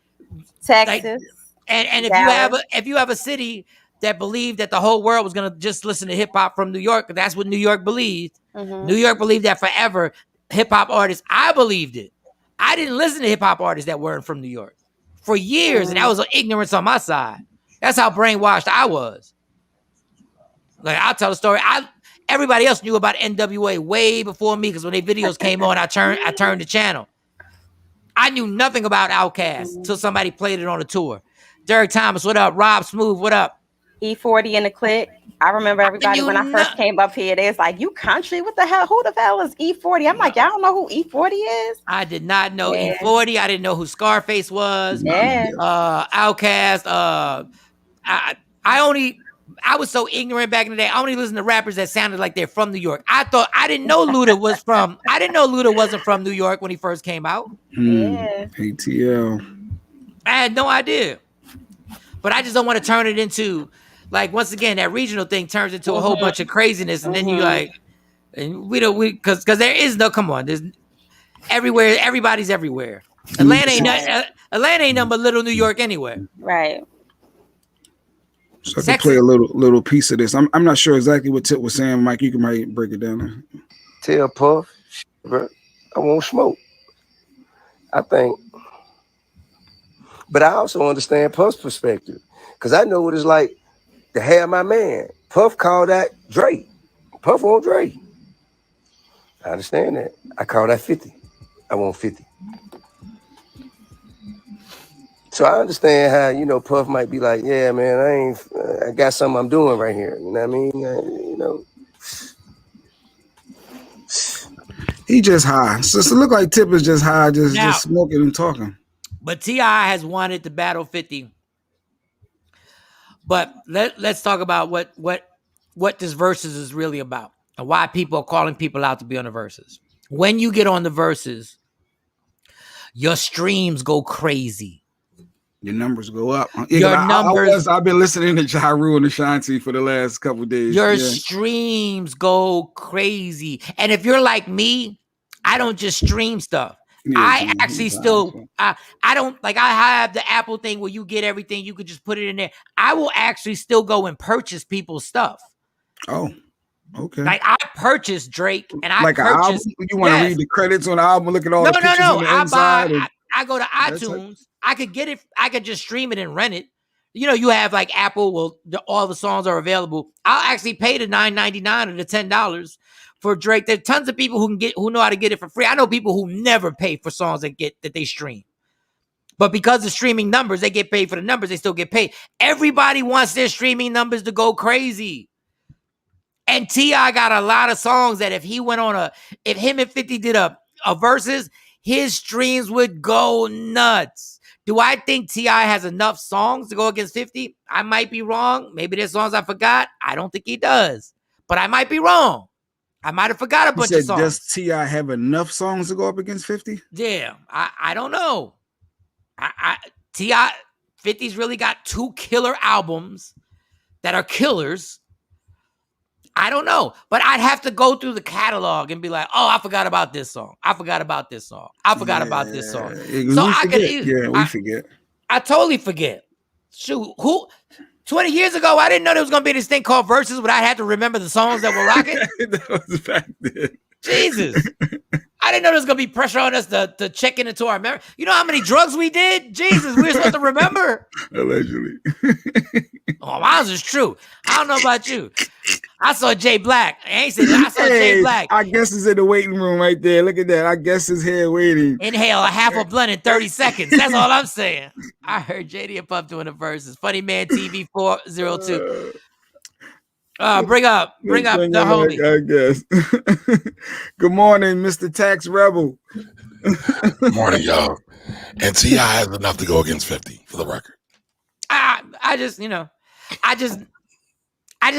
Texas. And if you have a city that believed that the whole world was gonna just listen to hip hop from New York, that's what New York believed. New York believed that forever. Hip hop artists, I believed it. I didn't listen to hip hop artists that weren't from New York for years, and that was ignorance on my side. That's how brainwashed I was. Like, I'll tell the story. Everybody else knew about NWA way before me because when their videos came on, I turned the channel. I knew nothing about Outkast until somebody played it on a tour. Derek Thomas, what up? Rob Smooth, what up? E40 in the clique. I remember everybody when I first came up here, they was like, you country? What the hell? Who the hell is E40? I'm like, y'all don't know who E40 is? I did not know E40. I didn't know who Scarface was. Yeah. Outkast. I was so ignorant back in the day. I only listened to rappers that sounded like they're from New York. I didn't know Luda wasn't from New York when he first came out. Yeah. ATL. I had no idea. But I just don't want to turn it into, like, once again, that regional thing turns into a whole bunch of craziness, and then you like, and because there is no, come on, there's everywhere, everybody's everywhere. Atlanta ain't nothing but little New York anyway. Right. So I can play a little piece of this. I'm not sure exactly what Tip was saying, Mike. You might break it down. Tell Puff, bro, I won't smoke. I think. But I also understand Puff's perspective because I know what it's like to have my man. Puff called that Drake. Puff on Drake. I understand that. I call that 50. I want 50. So I understand how, Puff might be like, yeah, man, I got something I'm doing right here. You know what I mean? He just high. So it look like Tip is just high, just smoking and talking. But T.I. has wanted to battle 50. But let's talk about what this versus is really about and why people are calling people out to be on the versus. When you get on the versus, your streams go crazy. Your numbers go up. I've been listening to Ja Rule and Ashanti for the last couple of days. Your streams go crazy. And if you're like me, I don't just stream stuff. I actually still, I don't, like, I have the Apple thing where you get everything, you could just put it in there. I will actually still go and purchase people's stuff. Oh, okay. Like, I purchased Drake and I like purchased. You want to read the credits on the album, look at all the pictures on the inside? I go to iTunes. I could get it. I could just stream it and rent it. you know, you have like Apple, well, all the songs are available. I'll actually pay the $9.99 or the $10 for Drake. There's tons of people who know how to get it for free. I know people who never pay for songs that they stream. But because of streaming numbers, they get paid for the numbers. They still get paid. Everybody wants their streaming numbers to go crazy. And T.I. got a lot of songs that if him and 50 did a versus, his streams would go nuts. Do I think T.I. has enough songs to go against 50? I might be wrong. Maybe there's songs I forgot. I don't think he does. But I might be wrong. I might have forgot a bunch of songs. Does T.I. have enough songs to go up against 50? Yeah, I don't know. T.I. 50's really got 2 killer albums that are killers. I don't know, but I'd have to go through the catalog and be like, oh, I forgot about this song. I forgot about this song. I forgot about this song. So we forget. I totally forget. Shoot, 20 years ago, I didn't know there was going to be this thing called Versus, but I had to remember the songs that were rocking. That was back then. Jesus. I didn't know there was going to be pressure on us to check into our memory. You know how many drugs we did? Jesus, we were supposed to remember. Allegedly. Oh, mine is true. I don't know about you. I saw Jay Black. I ain't saying that. I saw Jay Black. I guess it's in the waiting room right there. Look at that. I guess it's here waiting. Inhale a half a blunt in 30 seconds. That's all I'm saying. I heard JD and Puff doing the verses. Funny Man TV 402. Bring up the homie. I guess. Good morning, Mr. Tax Rebel. Good morning, y'all. And T.I. has enough to go against 50 for the record. I just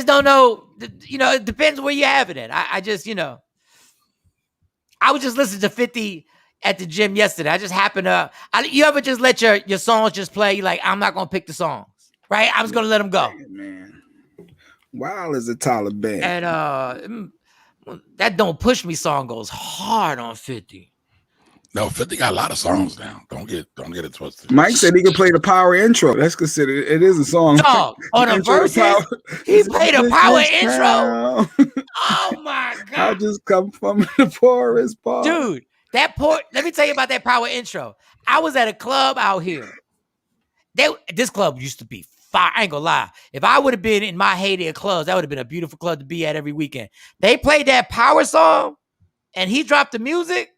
don't know. You know, it depends where you have it at. I was just listening to 50 at the gym yesterday. I just happened to. You ever just let your songs just play? You're like, I'm not gonna pick the songs, right? I'm just gonna let them go. Man, Wild as a Taliban. And that "Don't Push Me" song goes hard on 50. No, 50 got a lot of songs now. Don't get it twisted. Mike said he could play the power intro. That's considered. It is a song. Dog, on a verses, he played a power intro. Oh my God! I just come from the poorest part, dude. Let me tell you about that power intro. I was at a club out here. This club used to be fire. I ain't gonna lie. If I would have been in my heyday of clubs, that would have been a beautiful club to be at every weekend. They played that power song, and he dropped the music.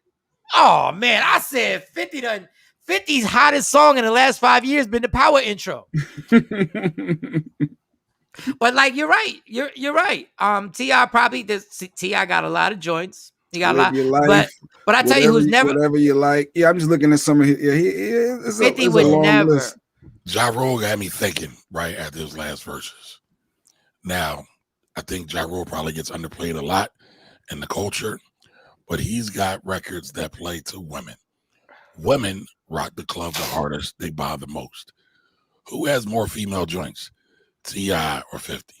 Oh man, I said 50's hottest song in the last 5 years been the power intro. But like you're right. You're right. T.I. probably T.I. got a lot of joints. He got Live a lot. But I tell you who's never whatever you like. Yeah, I'm just looking at some of his 50 would never. List. Ja Rule got me thinking right after his last verses. Now, I think Ja Rule probably gets underplayed a lot in the culture. But he's got records that play to women. Women rock the club the hardest. They buy the most. Who has more female joints, T.I. or 50?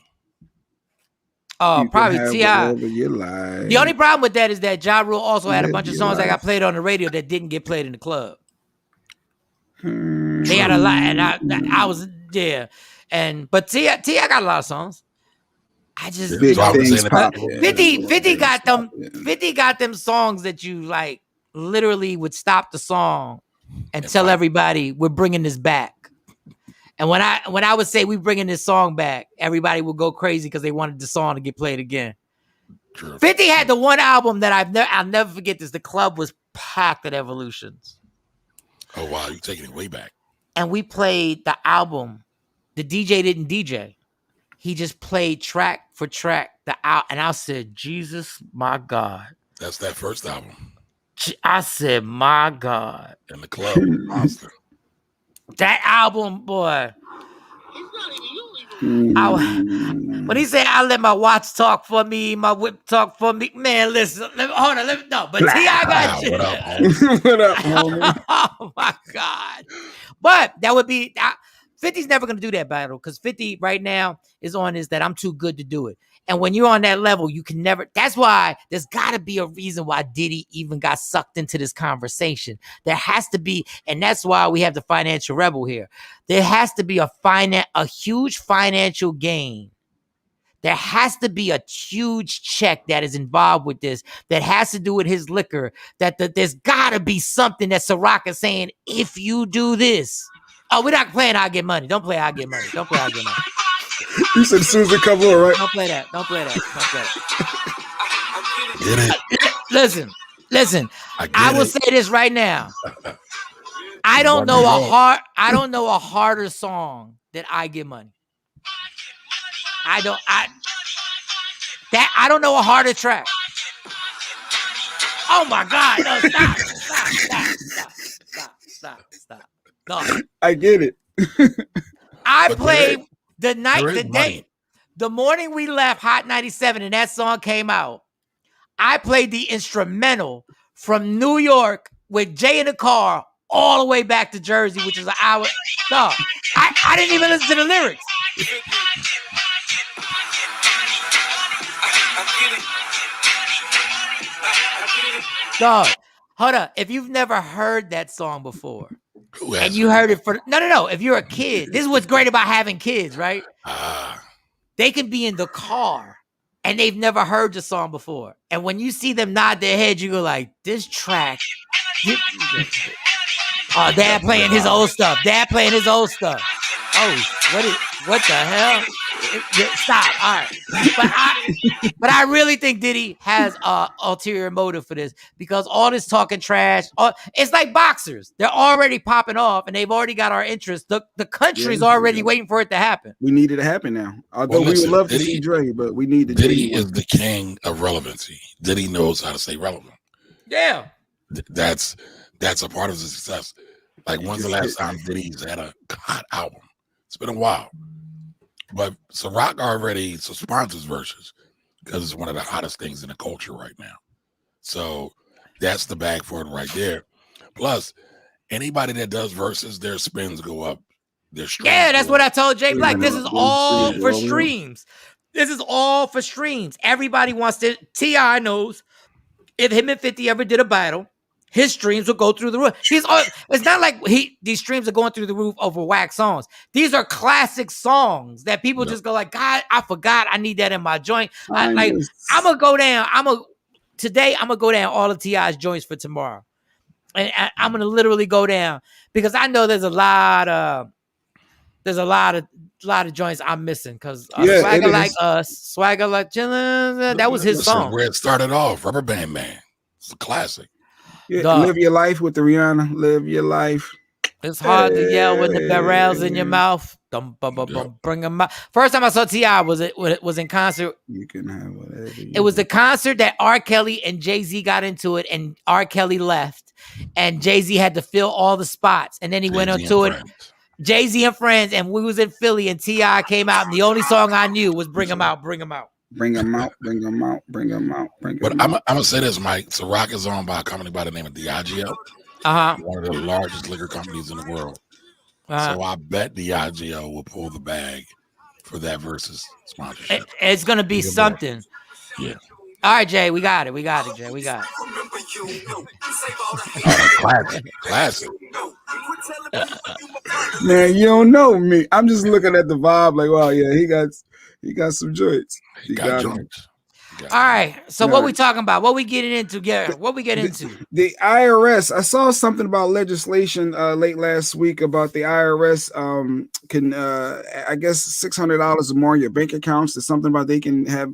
Oh, probably T.I. The only problem with that is that Ja Rule also had a bunch of songs that got played on the radio that didn't get played in the club. They had a lot, and I was there. But T.I. got a lot of songs. I just 50 got them. 50 got them songs that you like literally would stop the song and tell everybody we're bringing this back. And when I would say we're bringing this song back, everybody would go crazy because they wanted the song to get played again. True. 50 had the one album that I'll never forget this. The club was packed at Evolutions. Oh wow, you're taking it way back. And we played the album. The DJ didn't DJ. He just played track for track and I said, Jesus, my God. That's that first album. I said, my God. In the club, monster. That album, boy. When he said, I let my watch talk for me, my whip talk for me. Man, listen, hold on. But T.I. got you. What up, homie? What up, homie? Oh, my God. But that would be... 50's never going to do that battle because 50 right now is on is that I'm too good to do it. And when you're on that level, you can never. That's why there's got to be a reason why Diddy even got sucked into this conversation. There has to be. And that's why we have the financial rebel here. There has to be a huge financial gain. There has to be a huge check that is involved with this that has to do with his liquor. There's got to be something that Ciroc is saying, if you do this. Oh, we're not playing I Get Money. Don't play I Get Money. Don't play I Get Money. You said as soon as it come on, right? Don't play that. Don't play that. Don't play that. Get it? Listen. I will say this right now. I don't know a harder song than I Get Money. I don't know a harder track. Oh my God! No, stop. No, I get it. I played the morning we left Hot 97 and that song came out. I played the instrumental from New York with Jay in the car all the way back to Jersey, which is an hour. No, I didn't even listen to the lyrics. Dog, hold up. If you've never heard that song before, and you heard it for no. If you're a kid, this is what's great about having kids, right? They can be in the car and they've never heard the song before. And when you see them nod their head, you go like, this track. Oh, Dad playing his old stuff. Oh, what the hell? Stop. All right. But I really think Diddy has an ulterior motive for this because all this talking trash, it's like boxers. They're already popping off and they've already got our interest. The country's already waiting for it to happen. We need it to happen now. Although we would love to see Dre, but we need the Diddy is the king of relevancy. Diddy knows how to stay relevant. Yeah. That's a part of the success. Like, when's the last time Diddy's had a hot album? It's been a while. But Ciroc already sponsors verses because it's one of the hottest things in the culture right now. So that's the bag for it right there. Plus, anybody that does verses, their spins go up. Yeah, that's what I told Jay Black. This is all for streams. This is all for streams. Everybody wants to. T.I. knows if him and 50 ever did a battle, his streams will go through the roof. It's not like these streams are going through the roof over whack songs. These are classic songs that people just go like, God, I forgot I need that in my joint. I'm gonna go down. Today I'm gonna go down all of T.I.'s joints for tomorrow, and I'm gonna literally go down because I know there's a lot of joints I'm missing because Swagger Like Us, Swagger Like Chillin', that was his song. Where it started off, Rubber Band Man. It's a classic. Yeah, Live Your Life with the Rihanna. Live Your Life. It's hard to yell with the barrels in your mouth. Bring them out. First time I saw T.I. was in concert. You can have whatever. It was the concert that R. Kelly and Jay-Z got into it, and R. Kelly left, and Jay-Z had to fill all the spots, and then he went on to it. Jay-Z and Friends, and we was in Philly, and T.I. came out, and the only song I knew was Bring 'Em Out, Bring 'Em Out. Bring them out, bring them out, bring them out, bring them out. But I'm going to say this, Mike. Ciroc is owned by a company by the name of Diageo. One of the largest liquor companies in the world. So I bet Diageo will pull the bag for that versus sponsorship. It's going to be something. Yeah. All right, Jay, we got it, Jay. We got it. Classic. Man, you don't know me. I'm just looking at the vibe like, wow, yeah, he got some joints. He got joints. All right. So what we talking about? What we getting into, Garrett? What we get into? The IRS. I saw something about legislation late last week about the IRS can I guess $600 or more in your bank accounts. There's something about they can have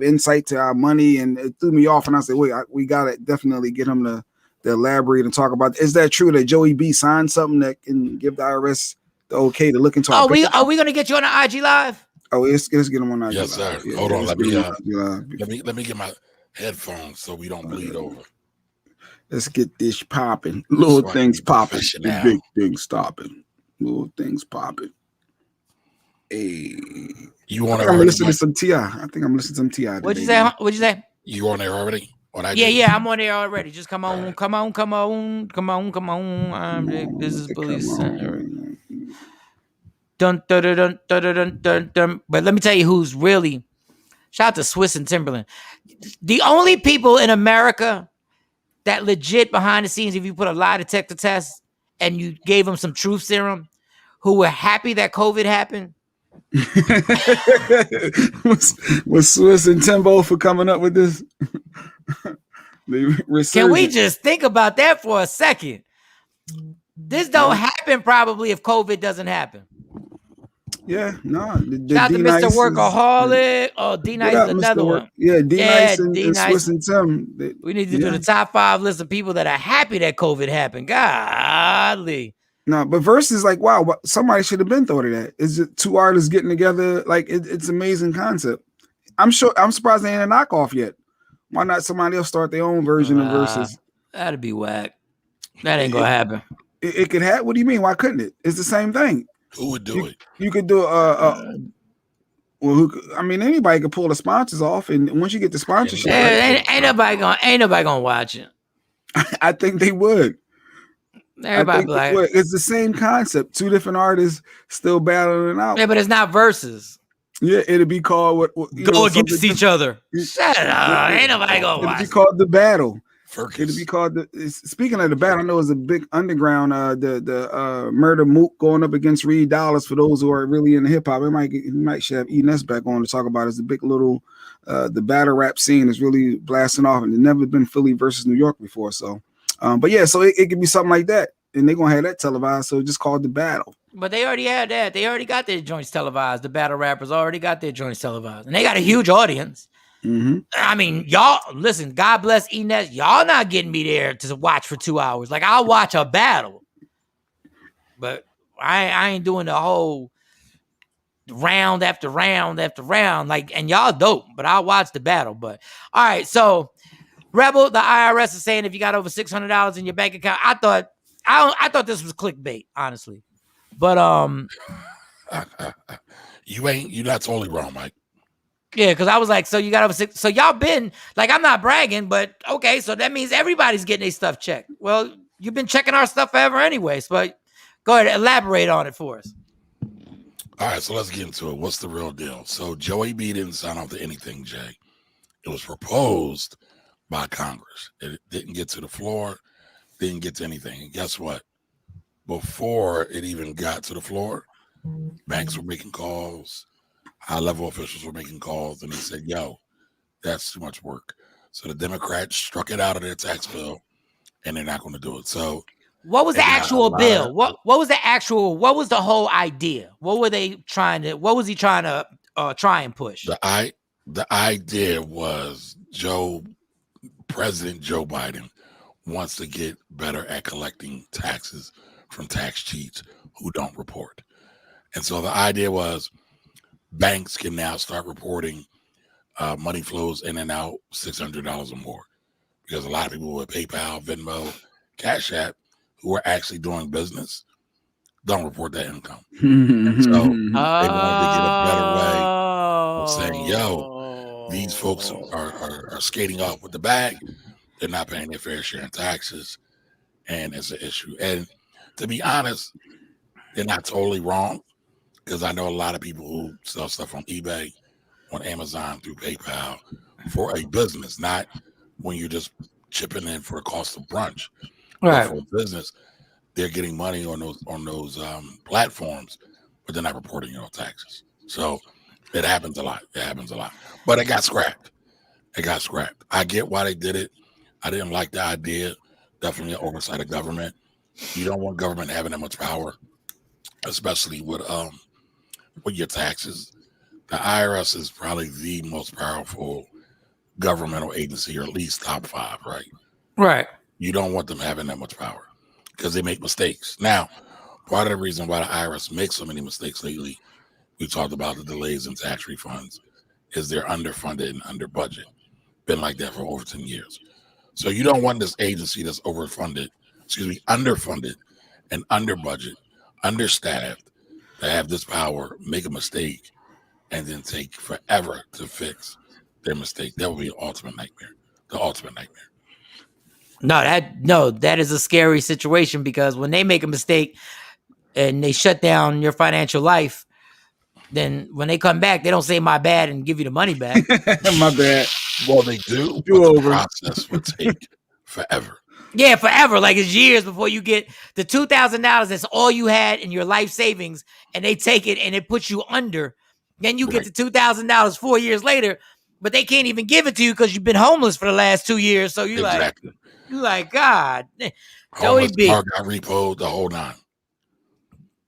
insight to our money, and it threw me off. And I said, wait, we gotta definitely get him to elaborate and talk about. Is that true that Joey B signed something that can give the IRS the okay to look into? Are we gonna get you on the IG Live? Oh, let's get him on IG. Yes, sir. Yeah, hold on. Let me get my headphones so we don't bleed over. Let's get this popping. Little things popping. The big things stopping. Little things popping. Hey, you want to listen to some T.I.? I think I'm listening to some T.I. What'd you say? What'd you say? You on there already? Yeah, I'm on there already. Just come on. This is Police Center. Dun, dun, dun, dun, dun, dun, dun, dun. But let me tell you who's really, shout out to Swiss and Timberland. The only people in America that legit behind the scenes, if you put a lie detector test and you gave them some truth serum, who were happy that COVID happened. was Swiss and Timbo for coming up with this? Can we just think about that for a second? This don't happen probably if COVID doesn't happen. Yeah, no. The Shout out to Mr. D-Nice Workaholic. Oh, D-Nice is another one. Yeah, D-Nice Yeah, and D-Nice. Swiss and Tim. We need to do the top 5 list of people that are happy that COVID happened. Godly. No, but Versus like, wow, somebody should have been thought of that. It's just 2 artists getting together. Like, it's amazing concept. I'm surprised they ain't a knockoff yet. Why not somebody else start their own version of Versus? That'd be whack. That ain't gonna happen. It could have. What do you mean? Why couldn't it? It's the same thing. Who would do it? You could do well, anybody could pull the sponsors off, and once you get the sponsorship, ain't nobody gonna watch it. I think they would. Everybody be like, it's the same concept. 2 different artists still battling it out. Yeah, but it's not versus. Yeah, it'll be called go against each other. Shut up. Ain't nobody gonna watch. It'll be called The Battle. Fergus. It'll be called speaking of The Battle, I know it's a big underground the Murder Mook going up against Reed Dollars for those who are really into hip hop. We might should have Enes back on to talk about it. It's a big little the battle rap scene is really blasting off, and it's never been Philly versus New York before. So but yeah, so it could be something like that. And they're gonna have that televised, so it's just called The Battle. But they already had that. They already got their joints televised. The battle rappers already got their joints televised, and they got a huge audience. Mm-hmm. I mean, y'all listen. God bless Enes. Y'all not getting me there to watch for 2 hours. Like I'll watch a battle, but I ain't doing the whole round after round after round. Like, and y'all dope, but I'll watch the battle. But all right, so Rebel, the IRS is saying if you got over $600 in your bank account, I thought this was clickbait, honestly. But you're not totally wrong, Mike. Yeah, because I was like, so you got over 6. So y'all been like, I'm not bragging, but okay, so that means everybody's getting their stuff checked. Well, you've been checking our stuff forever anyways, but go ahead, elaborate on it for us. All right, so let's get into it. What's the real deal? So Joey B didn't sign off to anything, Jay. It was proposed by Congress. It didn't get to the floor, didn't get to anything. And guess what? Before it even got to the floor, banks were making calls, high-level officials were making calls, and they said, yo, that's too much work. So the Democrats struck it out of their tax bill, and they're not going to do it. So what was the actual bill? What was the whole idea? What was he trying to try and push? The idea was President Joe Biden wants to get better at collecting taxes from tax cheats who don't report. And so the idea was banks can now start reporting money flows in and out $600 or more, because a lot of people with PayPal, Venmo, Cash App who are actually doing business don't report that income. So they wanted to get a better way of saying, yo, these folks are skating off with the bag. They're not paying their fair share in taxes, and it's an issue. And to be honest, they're not totally wrong, because I know a lot of people who sell stuff on eBay, on Amazon, through PayPal for a business, not when you're just chipping in for a cost of brunch. Right. For a business, they're getting money on those platforms, but they're not reporting your taxes. So it happens a lot. But it got scrapped. I get why they did it. I didn't like the idea. Definitely an oversight of government. You don't want government having that much power, especially with your taxes. The IRS is probably the most powerful governmental agency, or at least top 5, right? Right. You don't want them having that much power because they make mistakes. Now, part of the reason why the IRS makes so many mistakes lately, we talked about the delays in tax refunds, is they're underfunded and under budget. Been like that for over 10 years. So you don't want this agency that's underfunded and under budget, understaffed, to have this power, make a mistake, and then take forever to fix their mistake. That would be the ultimate nightmare. No, that is a scary situation, because when they make a mistake and they shut down your financial life, then when they come back, they don't say my bad and give you the money back. My bad. Well, they do. But the process would take forever. Yeah, forever. Like it's years before you get the $2,000. That's all you had in your life savings, and they take it and it puts you under. Then you get the $2,000 4 years later, but they can't even give it to you because you've been homeless for the last 2 years. So you're exactly. Like, God. Joey Homeless B. car got repoed, the whole nine.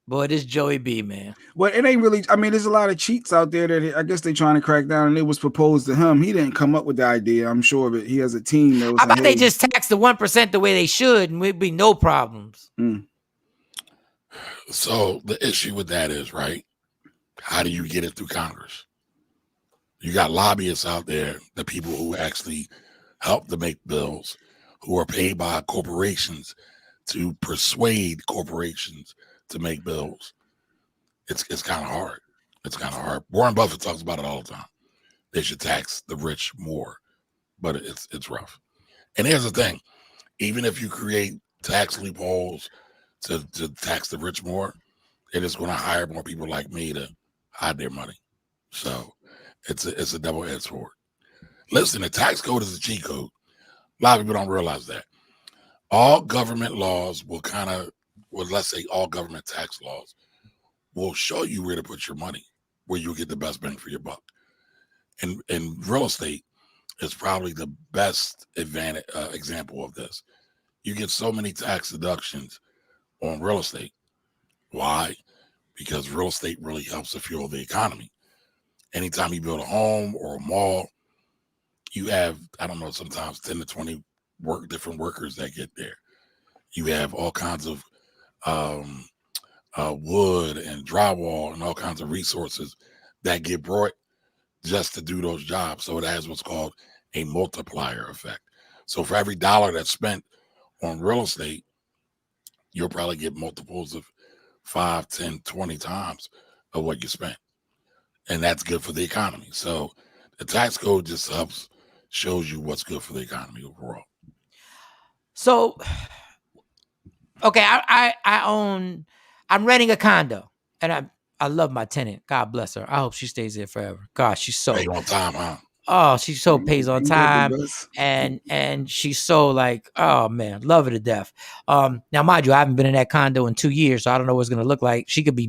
Boy, this Joey B, man. Well, it ain't really. I mean, there's a lot of cheats out there that I guess they're trying to crack down, and it was proposed to him. He didn't come up with the idea, I'm sure, but he has a team that was. How about like, they hey. just tax the 1% the way they should, and we'd be no problems. So the issue with that is, right, how do you get it through Congress? You got lobbyists out there, the people who actually help to make bills, who are paid by corporations to persuade corporations to make bills. It's kind of hard. It's kind of hard. Warren Buffett talks about it all the time. They should tax the rich more, but it's rough. And here's the thing: even if you create tax loopholes to tax the rich more, they're just going to hire more people like me to hide their money. So it's a double-edged sword. Listen, the tax code is a cheat code. A lot of people don't realize that. All government laws will let's say all government tax laws will show you where to put your money, where you'll get the best bang for your buck. And real estate is probably the best example of this. You get so many tax deductions on real estate. Why? Because real estate really helps to fuel the economy. Anytime you build a home or a mall, you have, I don't know, sometimes 10 to 20 different workers that get there. You have all kinds of wood and drywall and all kinds of resources that get brought just to do those jobs. So it has what's called a multiplier effect. So for every dollar that's spent on real estate, you'll probably get multiples of 5, 10, 20 times of what you spent. And that's good for the economy. So the tax code just shows you what's good for the economy overall. So, okay, I'm renting a condo, and I love my tenant. God bless her. I hope she stays there forever. God, she's so pay on time, huh? Oh, she so pays on time, and she's so like, oh man, love her to death. Now mind you, I haven't been in that condo in 2 years, so I don't know what it's gonna look like. She could be,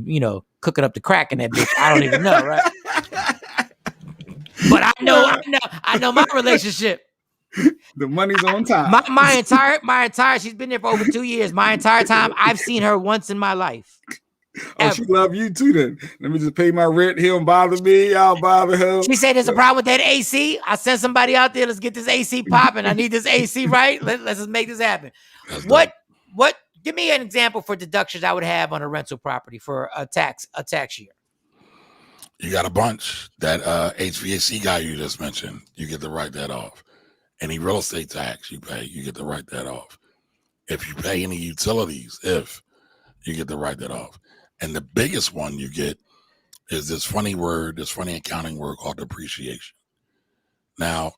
cooking up the crack in that bitch. I don't even know, right? But I know my relationship. The money's on time. My entire she's been there for over 2 years. My entire time, I've seen her once in my life. Oh, she love you too then. Let me just pay my rent. He don't bother me. Y'all bother her. She said there's a problem with that AC. I sent somebody out there. Let's get this AC popping. I need this AC right. Let's just make this happen. What? Give me an example for deductions I would have on a rental property for a tax year. You got a bunch. That HVAC guy you just mentioned, you get to write that off. Any real estate tax you pay, you get to write that off. If you pay any utilities, you get to write that off. And the biggest one you get is this funny accounting word called depreciation. Now,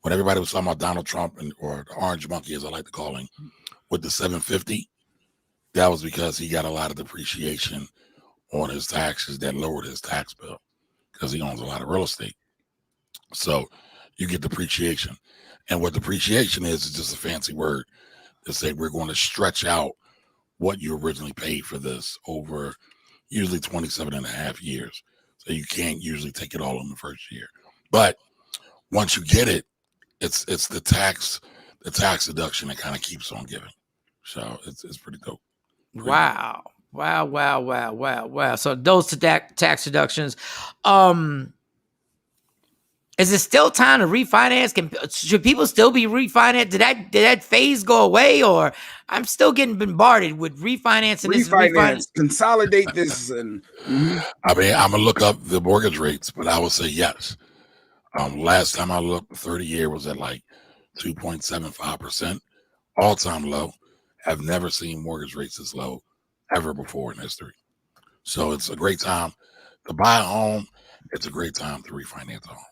when everybody was talking about Donald Trump or the orange monkey, as I like to call him, with the 750, that was because he got a lot of depreciation on his taxes that lowered his tax bill because he owns a lot of real estate. So you get depreciation. And what depreciation is just a fancy word to say we're going to stretch out what you originally paid for this over usually 27 and a half years. So you can't usually take it all in the first year. But once you get it, it's the tax deduction that kind of keeps on giving. So it's pretty dope. Wow. So those tax deductions. Is it still time to refinance? Should people still be refinanced? Did that phase go away, or I'm still getting bombarded with refinancing? Refinance, consolidate this, and I mean, I'm gonna look up the mortgage rates, but I would say yes. Last time I looked, the 30-year was at like 2.75%, all-time low. I've never seen mortgage rates this low ever before in history. So it's a great time to buy a home. It's a great time to refinance a home.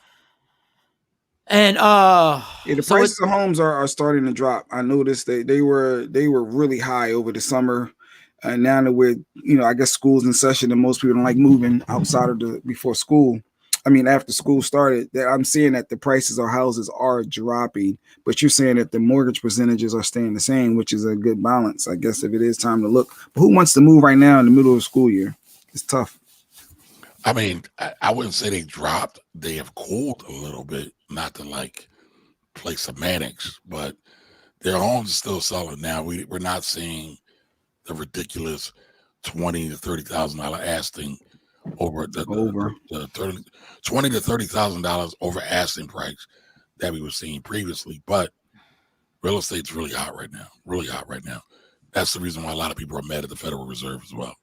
And the prices of homes are starting to drop. I noticed they were really high over the summer, and now that we're I guess school's in session and most people don't like moving outside of before school. I mean, after school started, that I'm seeing that the prices of houses are dropping, but you're saying that the mortgage percentages are staying the same, which is a good balance, I guess, if it is time to look. But who wants to move right now in the middle of the school year? It's tough. I mean, I wouldn't say they dropped. They have cooled a little bit, not to like play semantics, but Their homes are still selling now. We're not seeing the ridiculous $20,000 to $30,000 asking over the 30, $20,000 to $30,000 over asking price that we were seeing previously. But real estate's really hot right now. Really hot right now. That's the reason why a lot of people are mad at the Federal Reserve as well.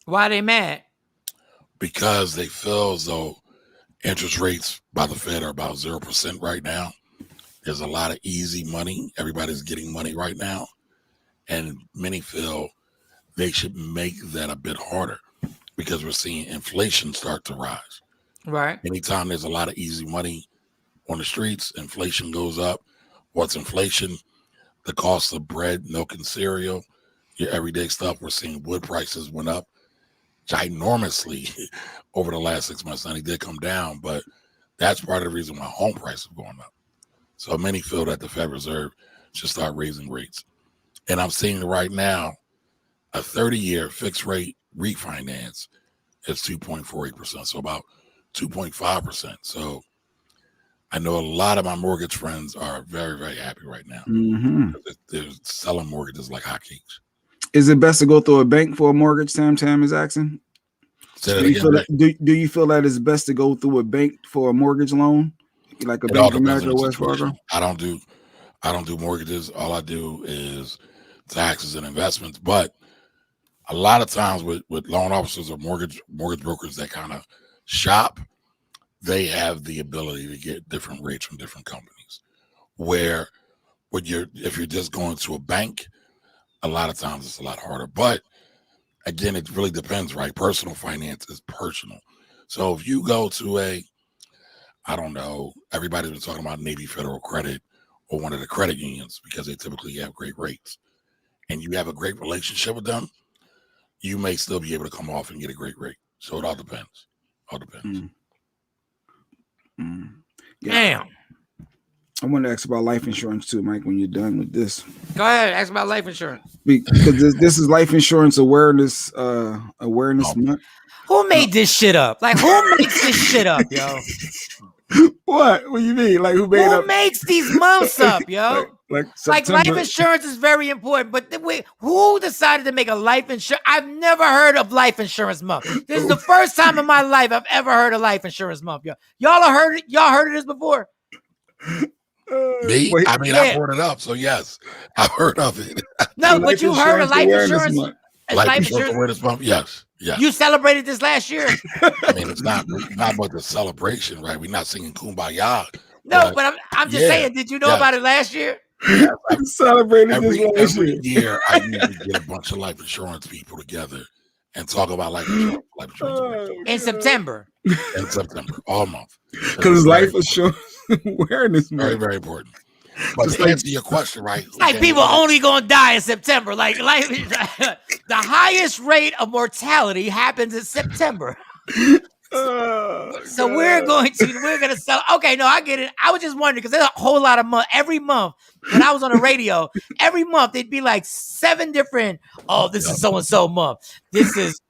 Why are they mad? Because they feel as though interest rates by the Fed are about 0% right now. There's a lot of easy money. Everybody's getting money right now. And many feel they should make that a bit harder because we're seeing inflation start to rise. Right. Anytime there's a lot of easy money on the streets, inflation goes up. What's inflation? The cost of bread, milk, and cereal, your everyday stuff. We're seeing wood prices went up ginormously over the last 6 months. Now, they did come down, but that's part of the reason why home prices are going up. So many feel that the Federal Reserve should start raising rates. And I'm seeing right now a 30-year fixed rate refinance is 2.48%, so about 2.5%. So I know a lot of my mortgage friends are very, very happy right now. Mm-hmm. They're selling mortgages like hotcakes. Is it best to go through a bank for a mortgage? Tam is asking. Do you feel that it's best to go through a bank for a mortgage loan, like a Bank of America or Wells Fargo? I don't do mortgages. All I do is taxes and investments. But a lot of times with loan officers or mortgage brokers that kind of shop, they have the ability to get different rates from different companies. Where if you're just going to a bank, a lot of times it's a lot harder. But again, it really depends, right? Personal finance is personal. So if you go to I don't know, everybody's been talking about Navy Federal Credit or one of the credit unions because they typically have great rates, and you have a great relationship with them, you may still be able to come off and get a great rate. So it all depends. Yeah. Damn. I want to ask about life insurance too, Mike, when you're done with this. Go ahead, ask about life insurance. Because this is Life Insurance Awareness Month. Who made this shit up? Like, who makes this shit up, yo? What do you mean? Like, who makes these months up, yo? Like life insurance is very important, but who decided to make a life insurance? I've never heard of life insurance month. This is the first time in my life I've ever heard of life insurance month, yo. Y'all heard it? Y'all heard of this before? Me? I mean, I brought it up, so yes, I've heard of it. No, but you heard of life insurance? Life insurance awareness month? Yes. You celebrated this last year. I mean, it's not about the celebration, right? We're not singing Kumbaya. No, but I'm just saying, did you know about it last year? I celebrated every year. I usually get a bunch of life insurance people together and talk about life insurance. In September. In September, all month. Because life insurance awareness month. Very, very important. But to answer your question, right? Like people only gonna die in September. Like the highest rate of mortality happens in September. So we're gonna sell. Okay, no, I get it. I was just wondering because there's a whole lot of month every month. When I was on the radio, every month it'd be like 7 different. Oh, this is so and so month. This is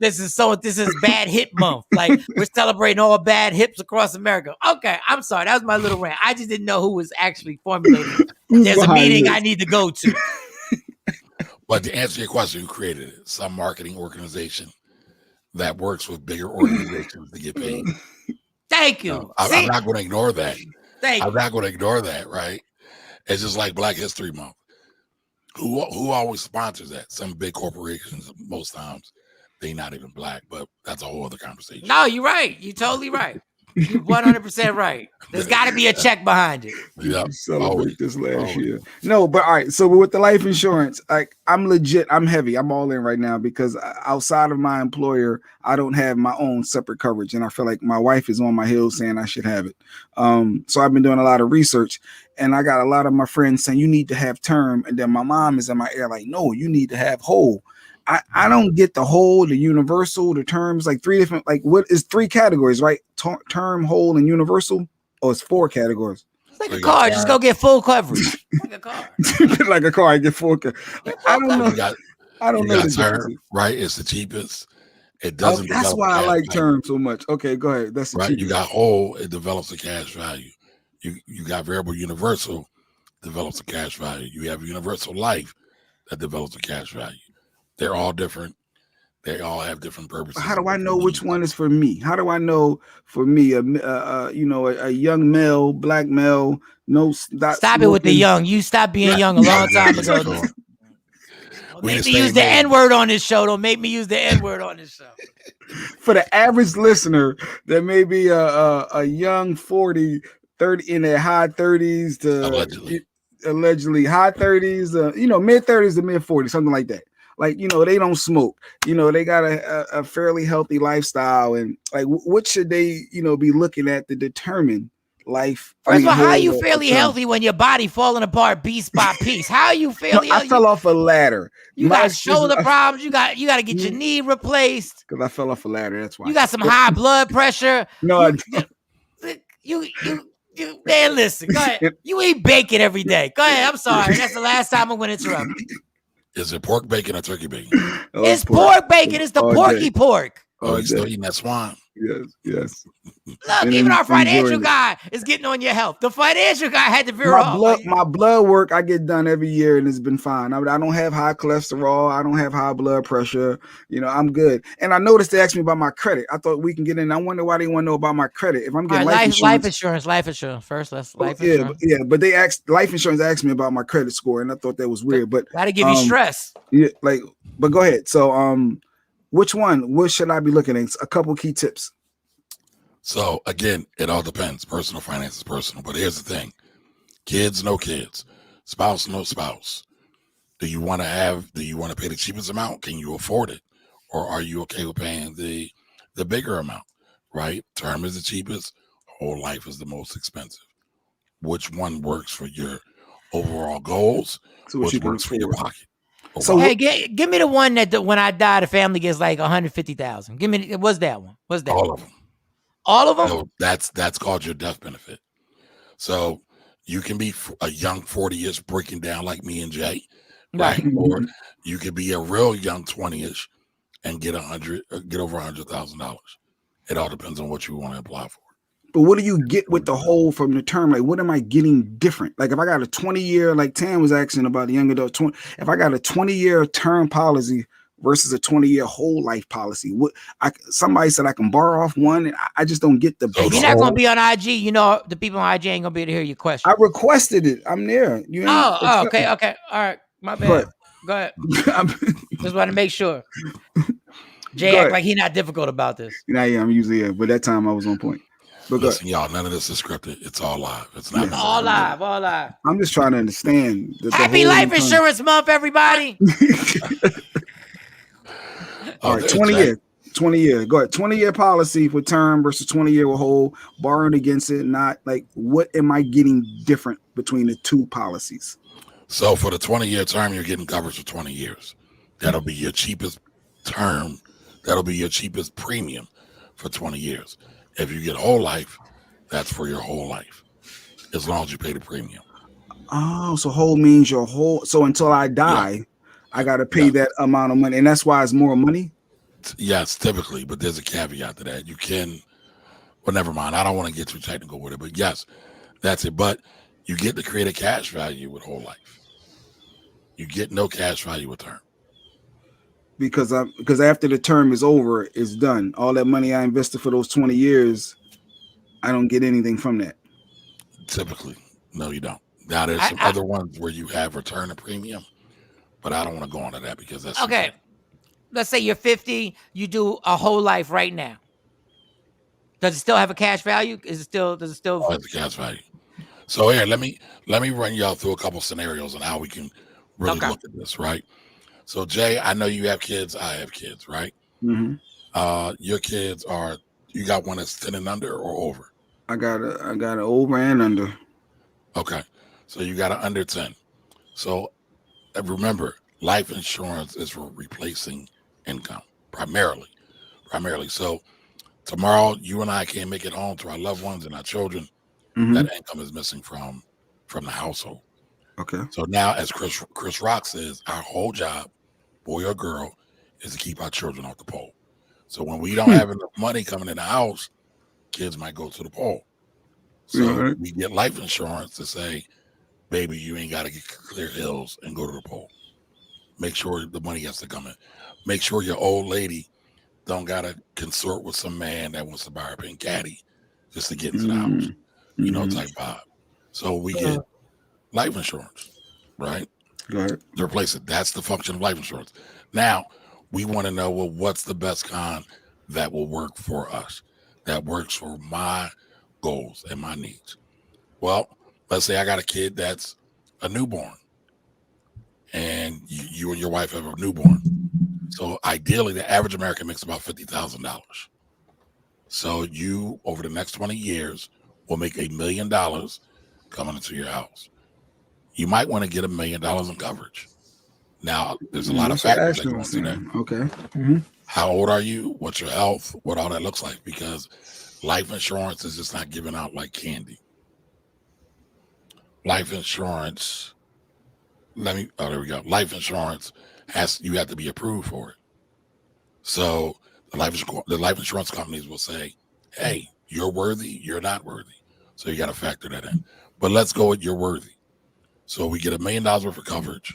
bad hip month. Like we're celebrating all bad hips across America. Okay, I'm sorry, that was my little rant. I just didn't know who was actually formulating. There's a meeting I need to go to. But to answer your question, who created it? Some marketing organization that works with bigger organizations to get paid. Thank you. I'm not going to ignore that. I'm not going to ignore that, right? It's just like Black History Month. Who always sponsors that? Some big corporations, most times, they're not even black, but that's a whole other conversation. No, you're right. You're totally right. You're 100% right. There's got to be a check behind it. Yeah, celebrate this last year. No, but all right. So with the life insurance, like I'm legit. I'm heavy. I'm all in right now because outside of my employer, I don't have my own separate coverage, and I feel like my wife is on my heels saying I should have it. So I've been doing a lot of research, and I got a lot of my friends saying you need to have term, and then my mom is in my ear like, no, you need to have whole. I don't get the whole, the universal, the terms, like 3 different, like what is 3 categories, right? Term, whole, and universal? Oh, it's 4 categories. It's like a car. Just go get full coverage. Like a car. Like a car, I get full coverage. Like, I don't know. I don't know. Term, right? It's the cheapest. It doesn't. That's why I like term so much. Okay, go ahead. That's the right. cheapest. You got whole. It develops a cash value. You got variable universal. develops a cash value. You have universal life that develops a cash value. They're all different. They all have different purposes. How do I know which one is for me? How do I know for me, a young male, black male, stop it with the young. You stopped being young a long time ago. Don't make me use the N-word on this show. Don't make me use the N-word on this show. For the average listener, there may be a young 40, 30 in their high 30s to allegedly high 30s, mid 30s to mid 40s, something like that. Like, they don't smoke, they got a fairly healthy lifestyle. And like, what should they, be looking at to determine life? First of all, how are you fairly healthy when your body falling apart piece by piece? How are you fairly healthy? I fell off a ladder. You got shoulder problems. You got to get your knee replaced. Because I fell off a ladder. That's why. You got some high blood pressure. No, I don't. Man, listen. Go ahead. You eat bacon every day. Go ahead. I'm sorry. That's the last time I'm going to interrupt. Is it pork bacon or turkey bacon? It's pork bacon. It's the porky pork. Oh, you still eating that swine? Yes. Look, even our financial guy is getting on your health. The financial guy had to veer off. My blood work I get done every year, and it's been fine. I don't have high cholesterol. I don't have high blood pressure. I'm good. And I noticed they asked me about my credit. I thought we can get in. I wonder why they want to know about my credit. If I'm getting life insurance first. Let's life insurance. But they asked life insurance asked me about my credit score, and I thought that was weird. But gotta give you stress. Yeah, but go ahead. So which one? What should I be looking at? A couple key tips. So again, it all depends. Personal finance is personal. But here's the thing. Kids, no kids. Spouse, no spouse. Do you want to pay the cheapest amount? Can you afford it? Or are you okay with paying the bigger amount? Right? Term is the cheapest. Whole life is the most expensive. Which one works for your overall goals? Which works for your pocket? So hey, give me the one that when I die, the family gets like $150,000. Give me what's that one? What's that? All of them. All of them? So that's called your death benefit. So you can be a young 40-ish breaking down like me and Jay, right? Or you could be a real young 20-ish and get over $100,000. It all depends on what you want to apply for. But what do you get with the whole from the term? Like, what am I getting different? Like, if I got a 20-year, like Tam was asking about the young adult, if I got a 20-year term policy versus a 20-year whole life policy, somebody said I can borrow off one, and I just don't get the. You're not going to be on IG. The people on IG ain't going to be able to hear your question. I requested it. I'm there. Okay. All right. My bad. Go ahead. Just want to make sure. Jay act like he's not difficult about this. Yeah, I'm usually, but that time I was on point. But listen, y'all, none of this is scripted. It's all live. It's not all live. I'm just trying to understand. Happy Life Insurance Month, everybody. All right, 20 years. Go ahead. 20-year policy for term versus 20-year whole, borrowing against it. Not like, what am I getting different between the two policies? So for the 20-year term, you're getting coverage for 20 years. That'll be your cheapest term. That'll be your cheapest premium for 20 years. If you get whole life, that's for your whole life, as long as you pay the premium. Oh, so whole means your whole. So until I die, I got to pay that amount of money, and that's why it's more money. Yes, typically, but there's a caveat to that. You can, well, never mind. I don't want to get too technical with it, but yes, that's it. But you get to create a cash value with whole life. You get no cash value with term. Because after the term is over, it's done. All that money I invested for those 20 years, I don't get anything from that. Typically, no, you don't. Now there's some other ones where you have return a premium, but I don't want to go into that because that's okay. Let's say you're 50, you do a whole life right now. Does it still have a cash value? Does it still has a cash value? So here, let me run y'all through a couple scenarios on how we can really look at this, right? So Jay, I know you have kids. I have kids, right? Mm-hmm. Your kids you got one that's 10 and under or over? I got an over and under. Okay. So you got an under 10. So remember, life insurance is for replacing income primarily. So tomorrow you and I can't make it home to our loved ones and our children. Mm-hmm. That income is missing from the household. Okay. So now, as Chris Rock says, our whole job, boy or girl, is to keep our children off the pole. So when we don't have enough money coming in the house, kids might go to the pole. So we get life insurance to say, baby, you ain't got to get clear hills and go to the pole. Make sure the money has to come in. Make sure your old lady don't got to consort with some man that wants to buy her pink caddy just to get into the house. You know, type vibe. So we get life insurance, right? Go ahead. To replace it. That's the function of life insurance. Now, we want to know, well, what's the best kind that will work for us, that works for my goals and my needs? Well, let's say I got a kid that's a newborn, and you and your wife have a newborn. So ideally, the average American makes about $50,000. So you, over the next 20 years, will make $1 million coming into your house. You might want to get $1 million in coverage. Now, there's a lot of factors that go into that. Okay. How old are you? What's your health? What all that looks like? Because life insurance is just not given out like candy. Life insurance, there we go. Life insurance you have to be approved for it. So the life insurance companies will say, hey, you're worthy, you're not worthy. So you got to factor that in. But let's go with you're worthy. So we get $1 million worth of coverage.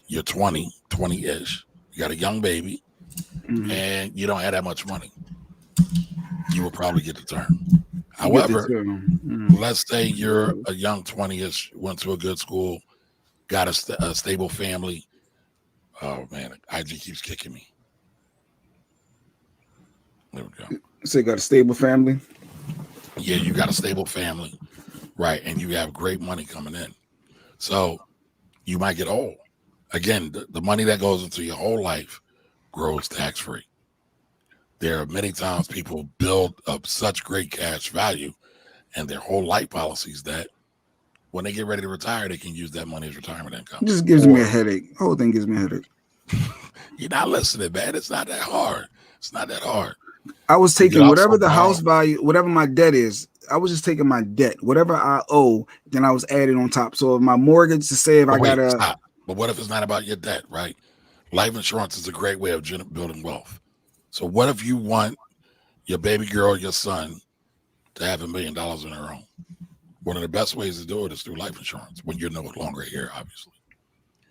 You're 20-ish. You got a young baby, and you don't have that much money. You will probably get the term. However, let's say you're a young 20-ish, went to a good school, got a stable family. Oh, man, IG keeps kicking me. There we go. So you got a stable family? Yeah, you got a stable family, right? And you have great money coming in. So you might get old. Again, the money that goes into your whole life grows tax-free. There are many times people build up such great cash value and their whole life policies that when they get ready to retire, they can use that money as retirement income. It just gives me a headache. The whole thing gives me a headache. You're not listening, man. It's not that hard. It's not that hard. I was taking whatever the house value, whatever my debt is. I was just taking my debt, whatever I owe, then I was adding on top. So if my mortgage, to say if I got a... Stop. But what if it's not about your debt, right? Life insurance is a great way of building wealth. So what if you want your baby girl, your son, to have $1 million on their own? One of the best ways to do it is through life insurance when you're no longer here, obviously.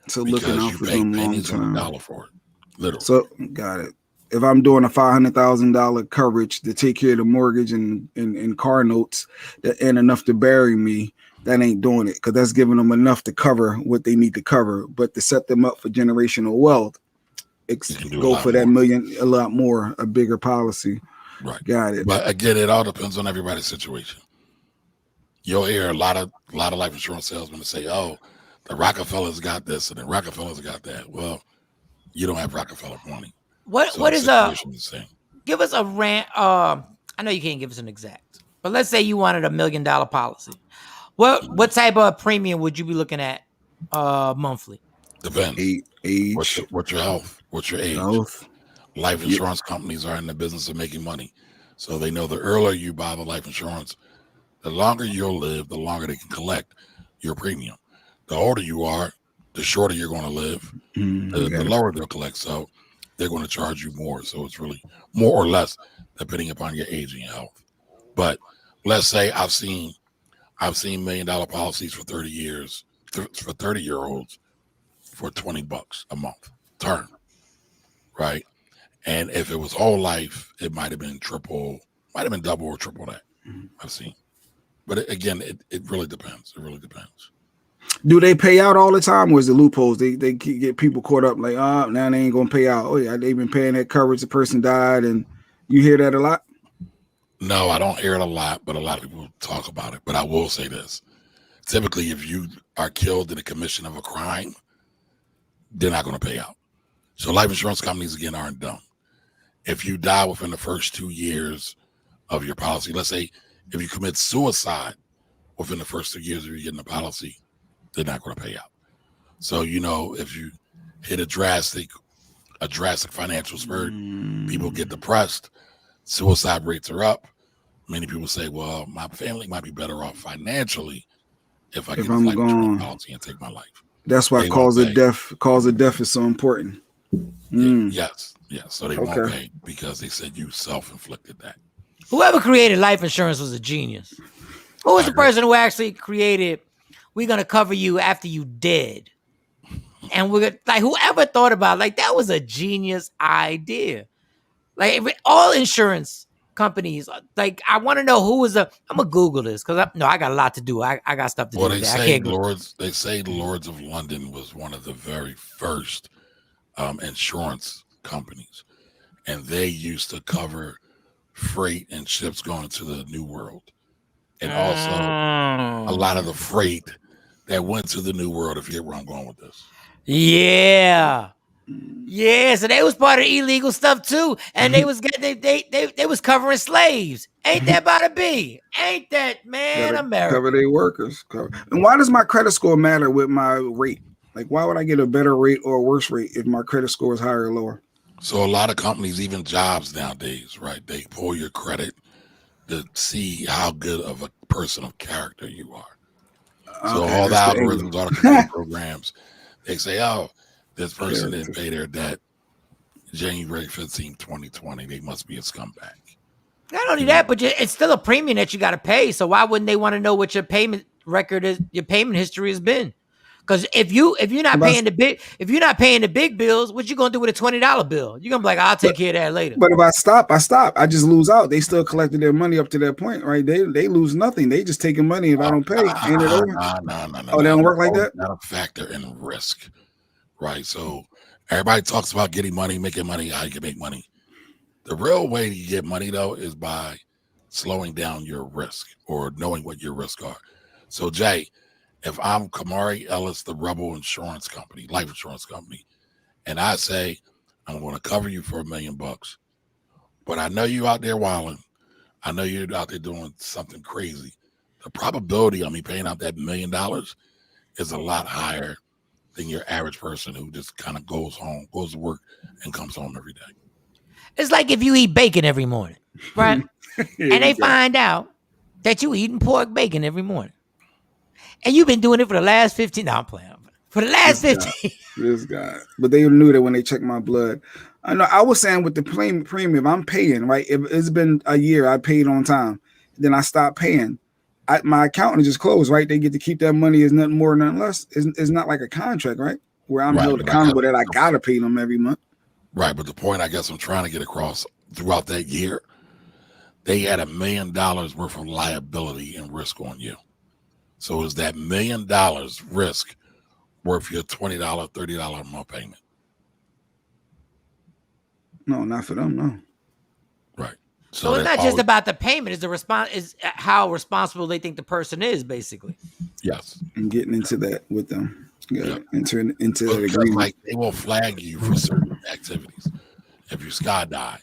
So because looking out for them long term. $1 for it, literally. So got it. If I'm doing a $500,000 coverage to take care of the mortgage and car notes that ain't enough to bury me, that ain't doing it, because that's giving them enough to cover what they need to cover. But to set them up for generational wealth, go for that million, a lot more, a bigger policy. Right. Got it. But again, it all depends on everybody's situation. You'll hear a lot of life insurance salesmen say, "Oh, the Rockefellers got this and the Rockefellers got that." Well, you don't have Rockefeller money. What is give us a rant? I know you can't give us an exact, but let's say you wanted $1 million policy. What type of premium would you be looking at monthly? Depends. Age. What's your health? What's your age? Health. Life insurance companies are in the business of making money. So they know the earlier you buy the life insurance, the longer you'll live, the longer they can collect your premium. The older you are, the shorter you're going to live, the lower they'll collect. So they're going to charge you more. So it's really more or less depending upon your age and your health. But let's say I've seen $1 million policies for 30 years, for 30-year-olds for $20 a month term, right? And if it was whole life, it might have been double or triple that. I've seen. But it really depends. It really depends. Do they pay out all the time, or is the loopholes? They get people caught up like, now they ain't gonna pay out. Oh yeah, they've been paying that coverage. The person died, and you hear that a lot. No, I don't hear it a lot, but a lot of people talk about it. But I will say this: typically, if you are killed in the commission of a crime, they're not going to pay out. So life insurance companies again aren't dumb. If you die within the first 2 years of your policy, let's say if you commit suicide within the first 2 years of you getting the policy, they're not going to pay out. So, if you hit a drastic financial spurt, people get depressed, suicide rates are up. Many people say, well, my family might be better off financially if I get a life insurance policy and take my life. That's why cause of death is so important. Yes. So they won't pay because they said you self-inflicted that. Whoever created life insurance was a genius. Who was the person who actually created we're gonna cover you after you dead. And we're gonna, like, whoever thought about it, like, that was a genius idea. Like, all insurance companies, like, I want to know who was I'm gonna Google this because I got a lot to do. I got stuff to do today. I can't go. They say Lords of London was one of the very first insurance companies, and they used to cover freight and ships going to the New World, and also a lot of the freight that went to the New World. If you get where I'm going with this, yeah. So they was part of illegal stuff too, and they was covering slaves. Ain't that about to be? Ain't that, man? America cover their workers. And why does my credit score matter with my rate? Like, why would I get a better rate or a worse rate if my credit score is higher or lower? So a lot of companies, even jobs nowadays, right? They pull your credit to see how good of a person of character you are. So all the algorithms, all the computer programs, they say, oh, this person didn't pay their debt January 15, 2020. They must be a scumbag. Not only that, but it's still a premium that you got to pay. So why wouldn't they want to know what your payment record is, your payment history has been? Because if you're not paying the big bills, what you gonna do with a $20 bill? You're gonna be like, I'll take care of that later. But if I stop. I just lose out. They still collected their money up to that point, right? They lose nothing. They just taking money if I don't pay. Ain't it over? No. Oh, they don't work like that? Not a factor in risk, right? So everybody talks about getting money, making money, how you can make money. The real way to get money, though, is by slowing down your risk or knowing what your risks are. So, Jay, if I'm Kamari Ellis, the Rebel Insurance Company, life insurance company, and I say, I'm going to cover you for $1 million, but I know you out there wilding. I know you're out there doing something crazy. The probability of me paying out that $1 million is a lot higher than your average person who just kind of goes to work and comes home every day. It's like if you eat bacon every morning, right? And they find out that you eating pork bacon every morning. And you've been doing it for the last 15. No, I'm playing. For the last 15. This guy. But they knew that when they checked my blood. I know. I was saying with the premium, I'm paying, right? If it's been a year, I paid on time. Then I stopped paying. My account just closed, right? They get to keep that money as nothing more, nothing less. It's not like a contract, right? Where I'm held accountable that I got to pay them every month. Right. But the point I guess I'm trying to get across throughout that year, they had $1 million worth of liability and risk on you. So is that $1 million risk worth your $20, $30 a month payment? No, not for them, no. Right. So it's not just about the payment, is how responsible they think the person is, basically. Yes. And getting into that with them. Yeah. Entering into that agreement. Like they will flag you for certain activities. If you skydive,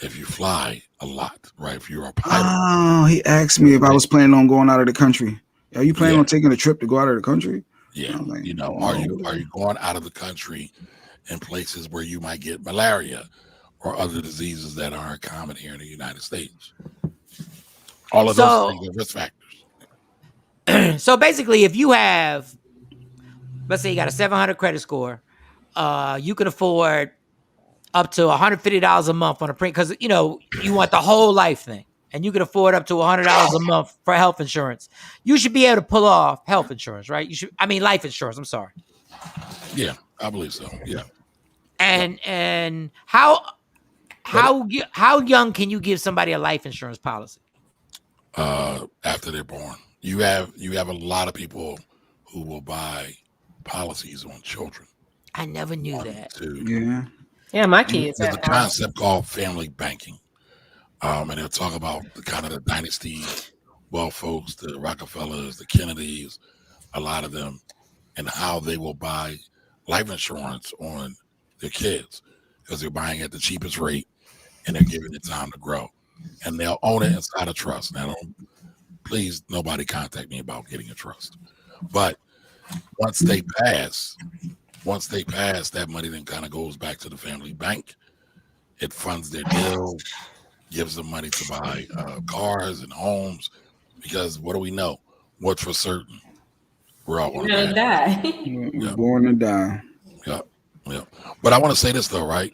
if you fly a lot, right? If you're a pilot. Oh, he asked me if I was planning on going out of the country. Are you planning on taking a trip to go out of the country? Yeah. Like, are you going out of the country in places where you might get malaria or other diseases that aren't common here in the United States? All of those things are risk factors. So basically, if you have, let's say you got a 700 credit score, you can afford up to $150 a month on a print because you want the whole life thing. And you can afford up to $100 a month for health insurance. You should be able to pull off health insurance, right? Life insurance. I'm sorry. Yeah, I believe so. Yeah. And how young can you give somebody a life insurance policy? After they're born. You have a lot of people who will buy policies on children. I never knew that. Yeah, my kids. There's a concept called family banking. And they'll talk about the kind of the dynasty, wealth folks, the Rockefellers, the Kennedys, a lot of them, and how they will buy life insurance on their kids because they're buying at the cheapest rate and they're giving it time to grow. And they'll own it inside a trust. Now, please, nobody contact me about getting a trust. But once they pass, that money then kind of goes back to the family bank. It funds their deal. Gives them money to buy cars and homes because what do we know? What's for certain? We're all going to die. We're born to die. Yeah. But I want to say this though, right?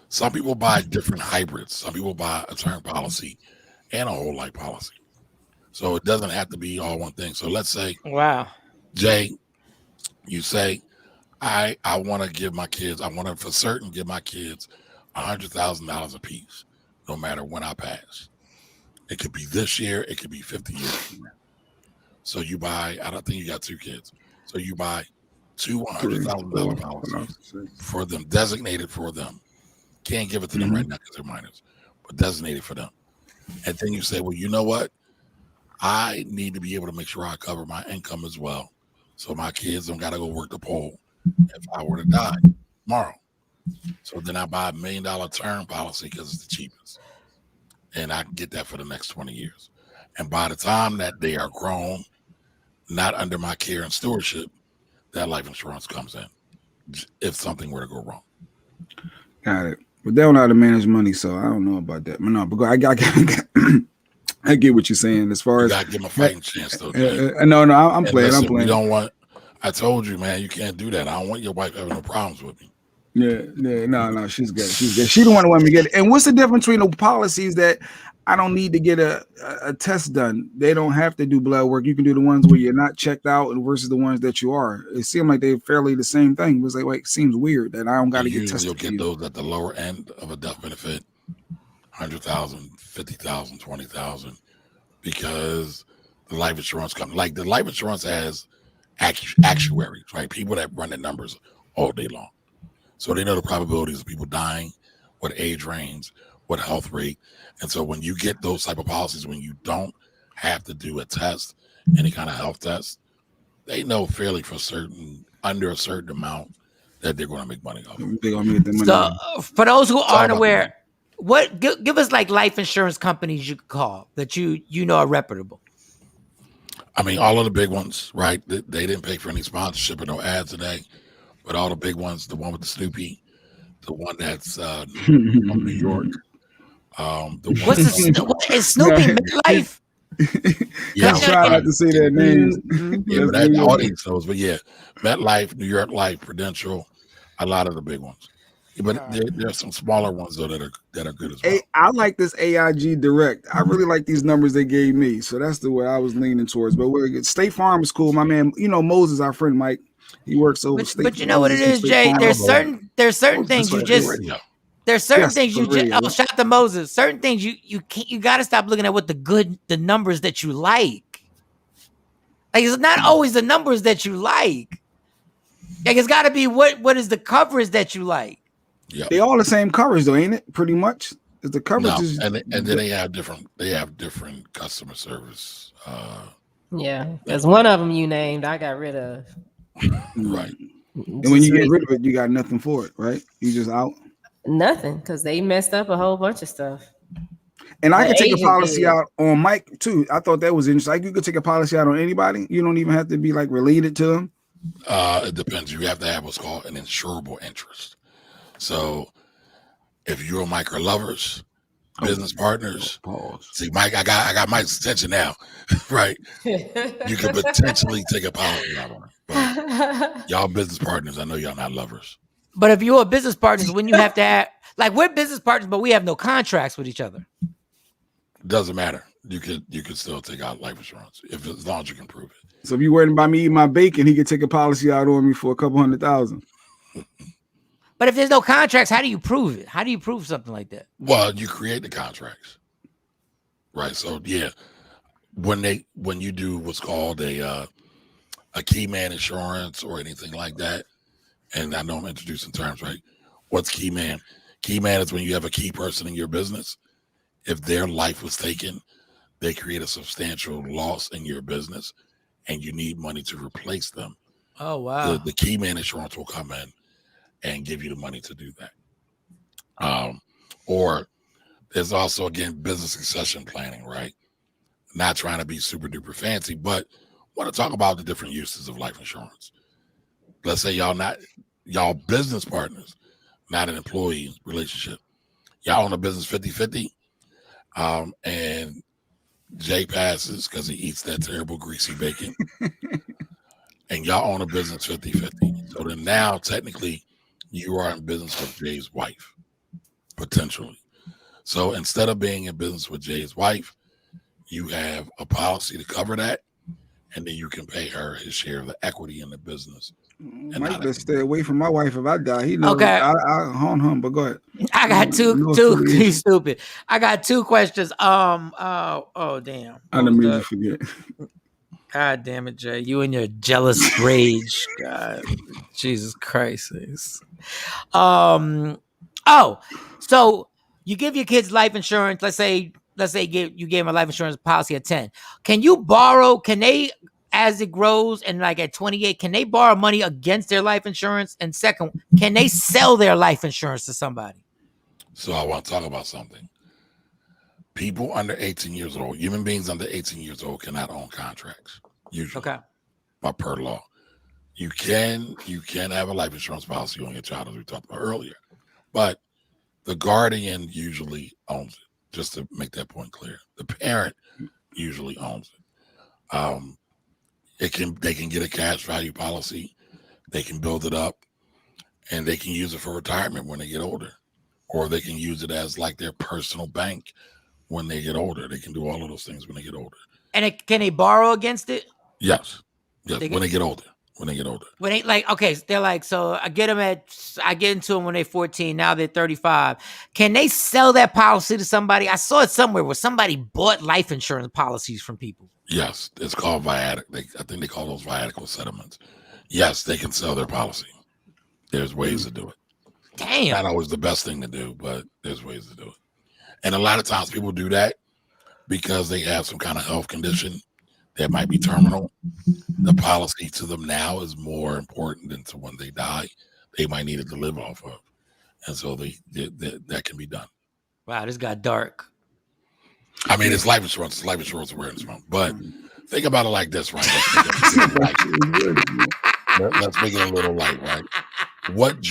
Some people buy different hybrids. Some people buy a term policy and a whole life policy. So it doesn't have to be all one thing. So let's say, wow, Jay, you say, I want to give my kids, I want to for certain give my kids $100,000 a piece, no matter when I pass. It could be this year, it could be 50 years from now. So you buy, I don't think you got 2 kids. So you buy 2 $100,000 policies for them, designated for them. Can't give it to them right now because they're minors, but designated for them. And then you say, well, you know what? I need to be able to make sure I cover my income as well. So my kids don't got to go work the pole if I were to die tomorrow. So then I buy $1 million term policy because it's the cheapest. And I can get that for the next 20 years. And by the time that they are grown, not under my care and stewardship, that life insurance comes in if something were to go wrong. Got it. But they don't know how to manage money, so I don't know about that. But no, but I get what you're saying as far you as got to give them a fighting chance, though. No, I'm playing. Listen, I'm playing. We don't want. I told you, man, you can't do that. I don't want your wife having no problems with me. Yeah, no, she's good. She don't want to let me get it. And what's the difference between the policies that I don't need to get a test done? They don't have to do blood work. You can do the ones where you're not checked out versus the ones that you are. It seemed like they're fairly the same thing. It was like, it seems weird that I don't got to get tested. You'll get those at the lower end of a death benefit, 100,000, 50,000, 20,000, because the life insurance company, like the life insurance has actuaries, right? People that run the numbers all day long. So they know the probabilities of people dying, what age range, what health rate. And so when you get those type of policies, when you don't have to do a test, any kind of health test, they know fairly for certain, under a certain amount, that they're going to make money off of it. They're going to make the money. So for those who aren't aware, what give us like life insurance companies you could call that you know are reputable. I mean, all of the big ones, right? They didn't pay for any sponsorship or no ads today. But all the big ones, the one with the Snoopy, the one that's from New York. What is Snoopy MetLife? Yeah, I'm trying not to say their names. Yeah, but that audience knows. But yeah, MetLife, New York Life, Prudential, a lot of the big ones. But there are some smaller ones though that are good as well. I like this AIG Direct. I really like these numbers they gave me, so that's the way I was leaning towards. But State Farm is cool. My man, Moses, our friend Mike. He works over State. But you know what it is, Jay? There's certain things you just. There's certain things you just. Oh, shout out to Moses. Certain things you can't. You got to stop looking at what the numbers that you like. Like it's not always the numbers that you like. Like it's got to be what is the coverage that you like. Yeah, they all the same coverage though, ain't it? Pretty much. Is the coverage is, and then they have different customer service. Yeah, there's one of them you named. I got rid of. Right. And when you get rid of it, you got nothing for it, right? You just out. Nothing, because they messed up a whole bunch of stuff. And I could take a policy out on Mike too. I thought that was interesting. Like you could take a policy out on anybody. You don't even have to be like related to them. It depends. You have to have what's called an insurable interest. So if you and Mike are lovers, business partners, see, Mike, I got Mike's attention now, right? You could potentially take a policy out on him. But y'all business partners, I know y'all not lovers. But if you're a business partners, when you have to have, like we're business partners, but we have no contracts with each other. Doesn't matter. You could still take out life insurance as long as you can prove it. So if you're worried about me eating my bacon, he could take a policy out on me for a couple $100,000. But if there's no contracts, how do you prove it? How do you prove something like that? Well, you create the contracts, right? So yeah, when you do what's called a key man insurance or anything like that, and I know I'm introducing terms, right? What's key man? Key man is when you have a key person in your business. If their life was taken, they create a substantial loss in your business, and you need money to replace them. Oh wow! The key man insurance will come in and give you the money to do that. Or there's also, again, business succession planning, right? Not trying to be super duper fancy, but want to talk about the different uses of life insurance. Let's say y'all business partners, not an employee relationship. Y'all own a business 50-50, and Jay passes because he eats that terrible greasy bacon. And y'all own a business 50-50. So then now, technically, you are in business with Jay's wife, potentially. So instead of being in business with Jay's wife, you have a policy to cover that, and then you can pay her his share of the equity in the business. Mike better stay away from my wife if I die. He knows. Okay. I haunt him, but go ahead. I got two. He's stupid. I got two questions. Oh damn. I done made you forget. God damn it, Jay. You and your jealous rage. God, Jesus Christ. Oh, so you give your kids life insurance. Let's say you gave them a life insurance policy at 10. Can you borrow? Can they, as it grows and like at 28, can they borrow money against their life insurance? And second, can they sell their life insurance to somebody? So I want to talk about something. People under 18 years old, human beings under 18 years old cannot own contracts. Usually. Okay. By per law. You can have a life insurance policy on your child, as we talked about earlier. But the guardian usually owns it, just to make that point clear. The parent usually owns it. They can get a cash value policy, they can build it up, and they can use it for retirement when they get older. Or they can use it as like their personal bank when they get older. They can do all of those things when they get older. And can they borrow against it? Yes. When they get older. When they like, okay, they're like, so I get into them when they're 14. Now they're 35. Can they sell that policy to somebody? I saw it somewhere where somebody bought life insurance policies from people. Yes, it's called viatic. I think they call those viatical settlements. Yes, they can sell their policy. There's ways to do it. Damn. Not always the best thing to do, but there's ways to do it. And a lot of times people do that because they have some kind of health condition that might be terminal. The policy to them now is more important than to when they die. They might need it to live off of. And so that can be done. Wow, this got dark. I mean, it's life insurance. It's Life Insurance Awareness Month. But think about it like this, right? Let's make it a little light, right? What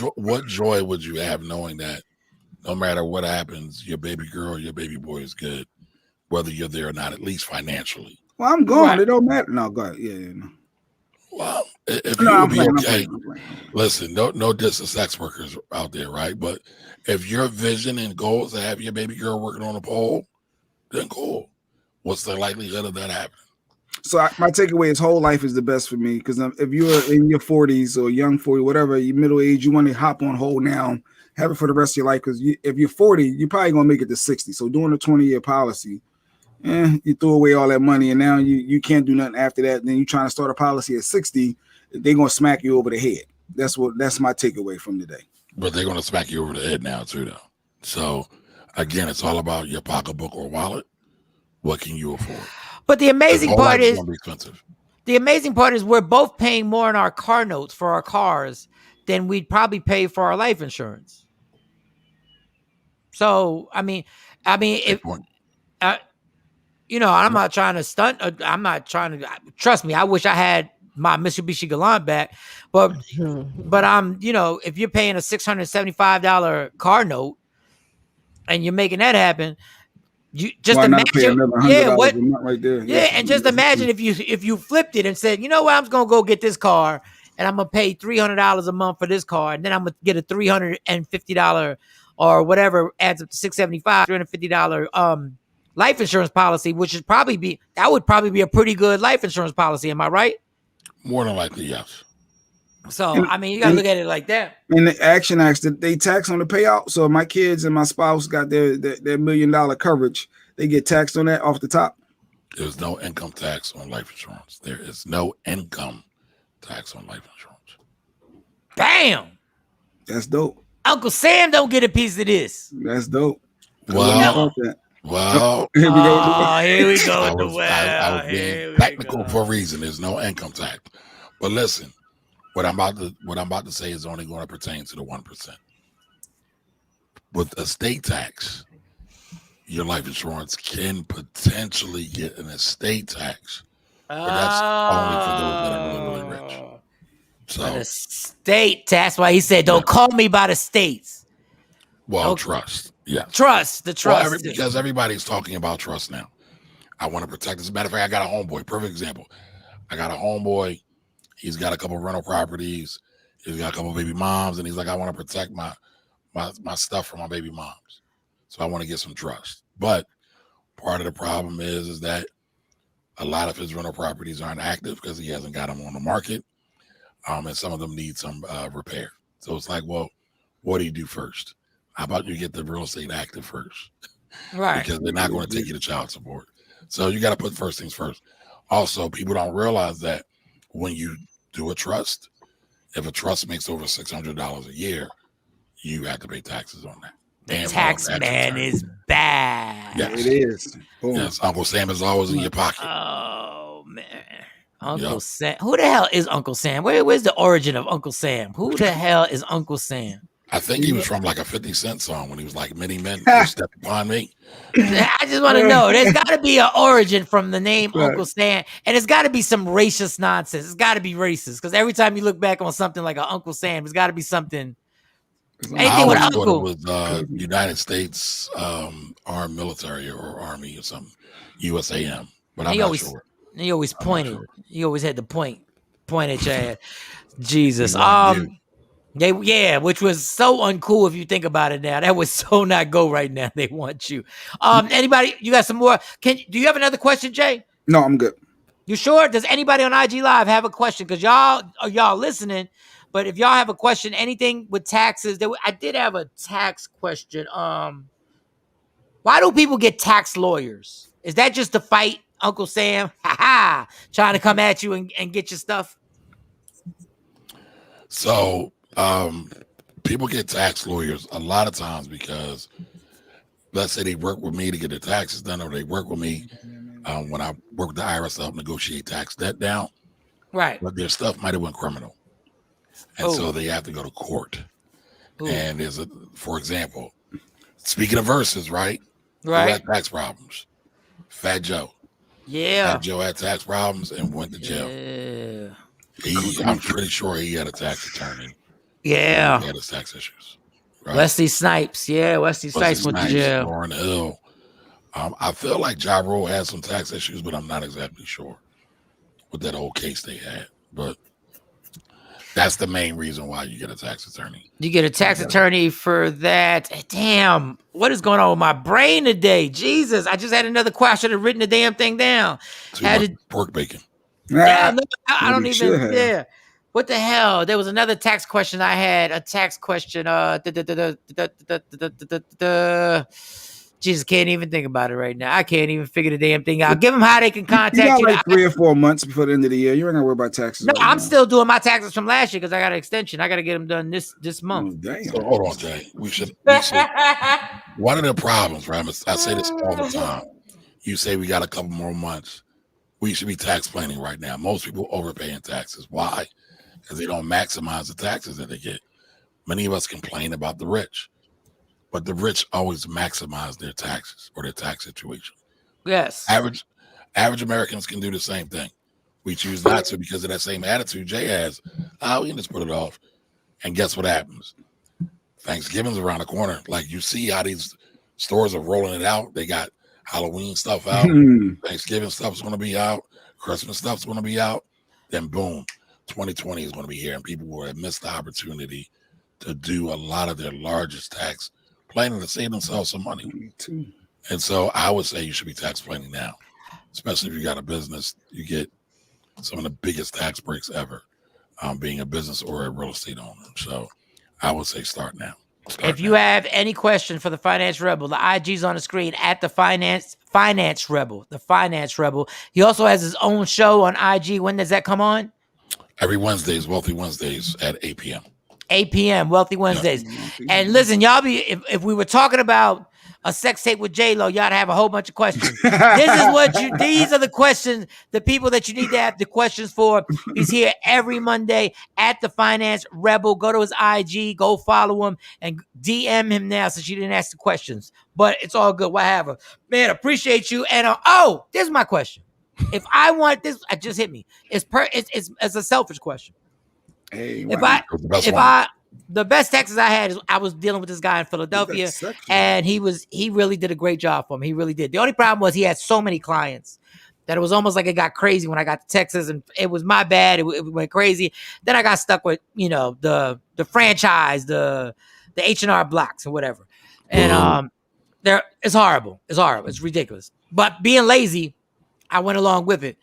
joy would you have knowing that no matter what happens, your baby girl or your baby boy is good, whether you're there or not, at least financially? Well, I'm gone. Right. It don't matter. No, go ahead. Yeah. No. Well, if you would be okay, listen, no diss to sex workers out there, right? But if your vision and goal is to have your baby girl working on a pole, then cool. What's the likelihood of that happening? So my takeaway is whole life is the best for me, because if you're in your 40s or young 40, whatever, you middle age, you want to hop on whole now, have it for the rest of your life. Because if you're 40, you're probably gonna make it to 60. So doing a 20-year policy, you threw away all that money, and now you can't do nothing after that. Then you're trying to start a policy at 60, they're gonna smack you over the head. That's my takeaway from today. But they're gonna smack you over the head now too, though. So again, it's all about your pocketbook or wallet. What can you afford? But the amazing part is we're both paying more on our car notes for our cars than we'd probably pay for our life insurance. So I mean, if I'm not trying to stunt. I'm not trying to. Trust me, I wish I had my Mitsubishi Galant back, but I'm, if you're paying a $675 car note and you're making that happen. You just imagine, right there. And just imagine if you flipped it and said, you know what, I'm just gonna go get this car and I'm gonna pay $300 a month for this car, and then I'm gonna get a $350 or whatever adds up to $675, $350 life insurance policy, which would probably be a pretty good life insurance policy. Am I right? More than likely, yes. So you gotta look at it like that. And the Action Acts, that they tax on the payout. So my kids and my spouse got their $1 million coverage. They get taxed on that off the top. There's no income tax on life insurance. There is no income tax on life insurance. Bam! That's dope. Uncle Sam don't get a piece of this. That's dope. Well, here we go. Here we go. I was being technical for a reason. There's no income tax. But listen. What I'm about to say is only going to pertain to the 1%. With estate tax, your life insurance can potentially get an estate tax, but that's only for those that are really, really rich. So an estate tax. That's why he said, "Don't call me by the states." Well, trust, yeah, the trust. Well, because everybody's talking about trust now. I want to protect. As a matter of fact, I got a homeboy. Perfect example. I got a homeboy. He's got a couple of rental properties. He's got a couple of baby moms, and he's like, I want to protect my stuff from my baby moms. So I want to get some trust. But part of the problem is that A lot of his rental properties aren't active because he hasn't got them on the market. And some of them need some repair. So it's like, well, what do you do first? How about you get the real estate active first? Right. Because they're not going to take you to child support. So you got to put first things first. Also, people don't realize that when you do a trust, if a trust makes over $600 a year, you have to pay taxes on that. The tax man is bad. Yes. It is. Boom. Yes, Uncle Sam is always in your pocket. Oh man, Uncle Sam. Who the hell is Uncle Sam? Where's the origin of Uncle Sam? Who the hell is Uncle Sam? I think he was from like a 50 Cent song when he was like, "Many men will step upon me." I just want to know. There's got to be an origin from the name Uncle Sam, and it's got to be some racist nonsense. It's got to be racist because every time you look back on something like an Uncle Sam, there's got to be something. I always thought it was United States Armed Military or Army or something, USAM, but I'm not sure. He always pointed. He always had the point at your ass. Jesus. Which was so uncool if you think about it now. That would so not go right now. They want you. Anybody? You got some more? Do you have another question, Jay? No, I'm good. You sure? Does anybody on IG Live have a question? Because y'all listening. But if y'all have a question, anything with taxes, I did have a tax question. Why do people get tax lawyers? Is that just to fight Uncle Sam? Trying to come at you and get your stuff? So people get tax lawyers a lot of times because, let's say they work with me to get their taxes done, or they work with me when I work with the IRS to help negotiate tax debt down. Right. But their stuff might have went criminal. And so they have to go to court. Ooh. And for example, speaking of verses, right? Right. Who had tax problems? Fat Joe. Yeah. Fat Joe had tax problems and went to jail. Yeah. I'm pretty sure he had a tax attorney. Yeah. He had his tax issues. Right? Wesley Snipes. Yeah, Wesley Snipes went to jail. Lauren Hill. I feel like Ja Rule had some tax issues, but I'm not exactly sure with that whole case they had. But that's the main reason why you get a tax attorney. You get a tax attorney for that. Damn, what is going on with my brain today? Jesus, I just had another question. I should have written the damn thing down. Pork bacon. Yeah, no, I don't even. Yeah. What the hell? There was another tax question I had. A tax question. Jesus, can't even think about it right now. I can't even figure the damn thing out. Give them how they can contact you. You got like 3 or 4 months before the end of the year. You ain't gonna worry about taxes. No, I'm still doing my taxes from last year because I got an extension. I got to get them done this month. Oh, damn. So hold on, Jay. We should. One of the problems, right? I say this all the time. You say we got a couple more months. We should be tax planning right now. Most people overpay in taxes. Why? Because they don't maximize the taxes that they get. Many of us complain about the rich. But the rich always maximize their taxes or their tax situation. Yes. Average Americans can do the same thing. We choose not to because of that same attitude Jay has. We can just put it off. And guess what happens? Thanksgiving's around the corner. Like, you see how these stores are rolling it out. They got Halloween stuff out. Thanksgiving stuff's going to be out. Christmas stuff's going to be out. Then boom, 2020 is going to be here. And people will have missed the opportunity to do a lot of their largest tax planning to save themselves some money. And so I would say you should be tax planning now, especially if you got a business. You get some of the biggest tax breaks ever, being a business or a real estate owner. So I would say start now. If you have any question for the Finance Rebel, the IG's on the screen at the Finance Rebel. The Finance Rebel. He also has his own show on IG. When does that come on? Every Wednesdays, Wealthy Wednesdays at 8 p.m. 8 p.m. Wealthy Wednesdays. And listen, y'all if we were talking about a sex tape with J-Lo, y'all have a whole bunch of questions. These are the questions, the people that you need to have the questions for. He's here every Monday at the Finance Rebel. Go to his IG, go follow him, and DM him now since you didn't ask the questions. But it's all good, whatever. Man, appreciate you. And this is my question. If I want this, it just hit me. It's a selfish question. Hey, the best Texas I had is I was dealing with this guy in Philadelphia, and he really did a great job for me. He really did. The only problem was he had so many clients that it was almost like it got crazy when I got to Texas, and it was my bad. It went crazy. Then I got stuck with the franchise, the H&R Blocks or whatever, and it's horrible. It's horrible. It's ridiculous. But being lazy, I went along with it.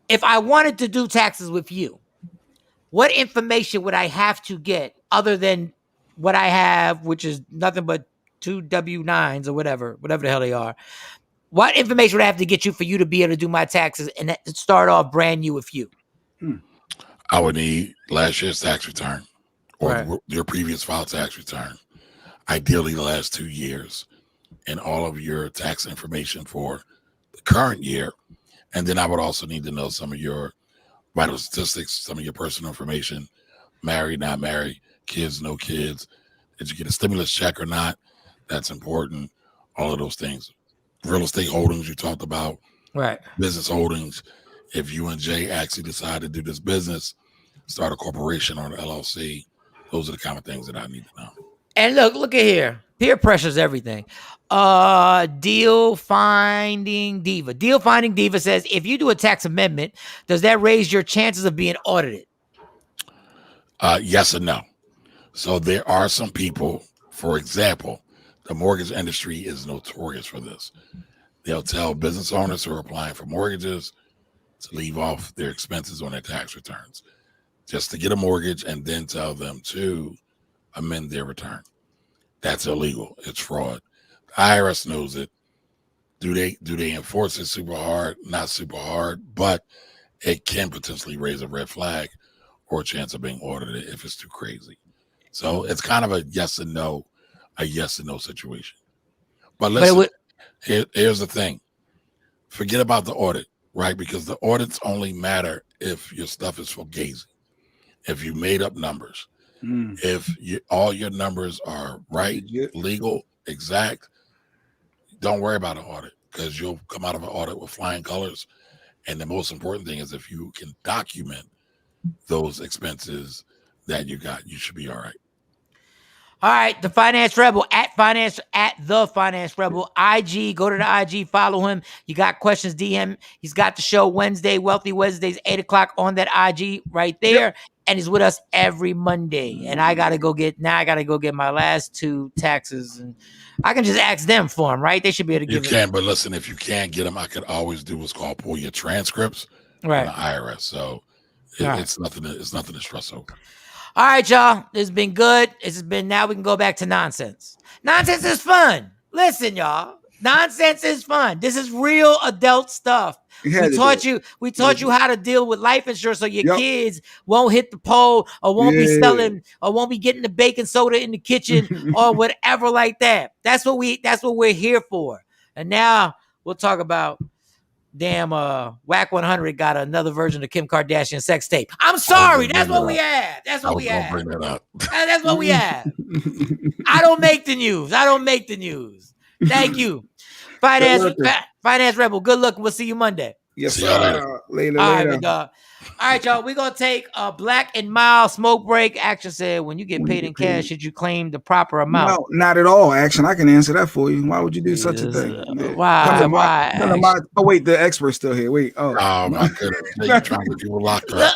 If I wanted to do taxes with you, what information would I have to get other than what I have, which is nothing but 2 W-9s or whatever the hell they are? What information would I have to get you for you to be able to do my taxes and start off brand new with you? I would need last year's tax return or Right. your previous filed tax return. Ideally, the last 2 years and all of your tax information for the current year. And then I would also need to know some of your vital statistics, some of your personal information, married, not married, kids, no kids. Did you get a stimulus check or not? That's important. All of those things. Real estate holdings you talked about. Right. Business holdings. If you and Jay actually decide to do this business, start a corporation or an LLC, those are the kind of things that I need to know. And look at here. Peer pressure is everything. Deal Finding Diva. Deal Finding Diva says, if you do a tax amendment, does that raise your chances of being audited? Yes and no. So there are some people, for example, the mortgage industry is notorious for this. They'll tell business owners who are applying for mortgages to leave off their expenses on their tax returns just to get a mortgage and then tell them to amend their return. That's illegal. It's fraud. The IRS knows it. Do they enforce it super hard? Not super hard, but it can potentially raise a red flag or a chance of being audited if it's too crazy. So it's kind of a yes and no situation. But listen, here's the thing. Forget about the audit, right? Because the audits only matter if your stuff is fugazi, if you made up numbers, if all your numbers are right, legal, exact. Don't worry about an audit because you'll come out of an audit with flying colors. And the most important thing is if you can document those expenses that you got, you should be all right. All right, the Finance Rebel at the Finance Rebel IG. Go to the IG, follow him. You got questions, DM. He's got the show Wednesday, Wealthy Wednesdays, 8:00 on that IG right there. Yep. And he's with us every Monday. And I gotta go get my last 2 taxes, and I can just ask them for them, right? They should be able to give it. You can, but listen, if you can't get them, I could always do what's called pull your transcripts from the IRS. So it's nothing to stress over. All right, y'all. This has been good. Now we can go back to nonsense. Nonsense is fun. Listen, y'all. Nonsense is fun. This is real adult stuff. We taught you how to deal with life insurance so your kids won't hit the pole or won't be selling or won't be getting the baking soda in the kitchen or whatever like that. That's what we're here for. And now we'll talk about damn Whack 100 got another version of Kim Kardashian sex tape. I'm sorry. That's what we have. That's what we have. Bring that up. That's what we have. I don't make the news. Thank you. Finance Rebel. Good luck. We'll see you Monday. Yes, sir. Later. All right, dog. All right, y'all. We're going to take a Black and Mild smoke break. Action said, when you get paid in cash, should you claim the proper amount? No, not at all, Action. I can answer that for you. Why would you do such a thing? Why? Oh, wait, the expert's still here. Wait. Oh, my goodness. You're trying to get people locked up.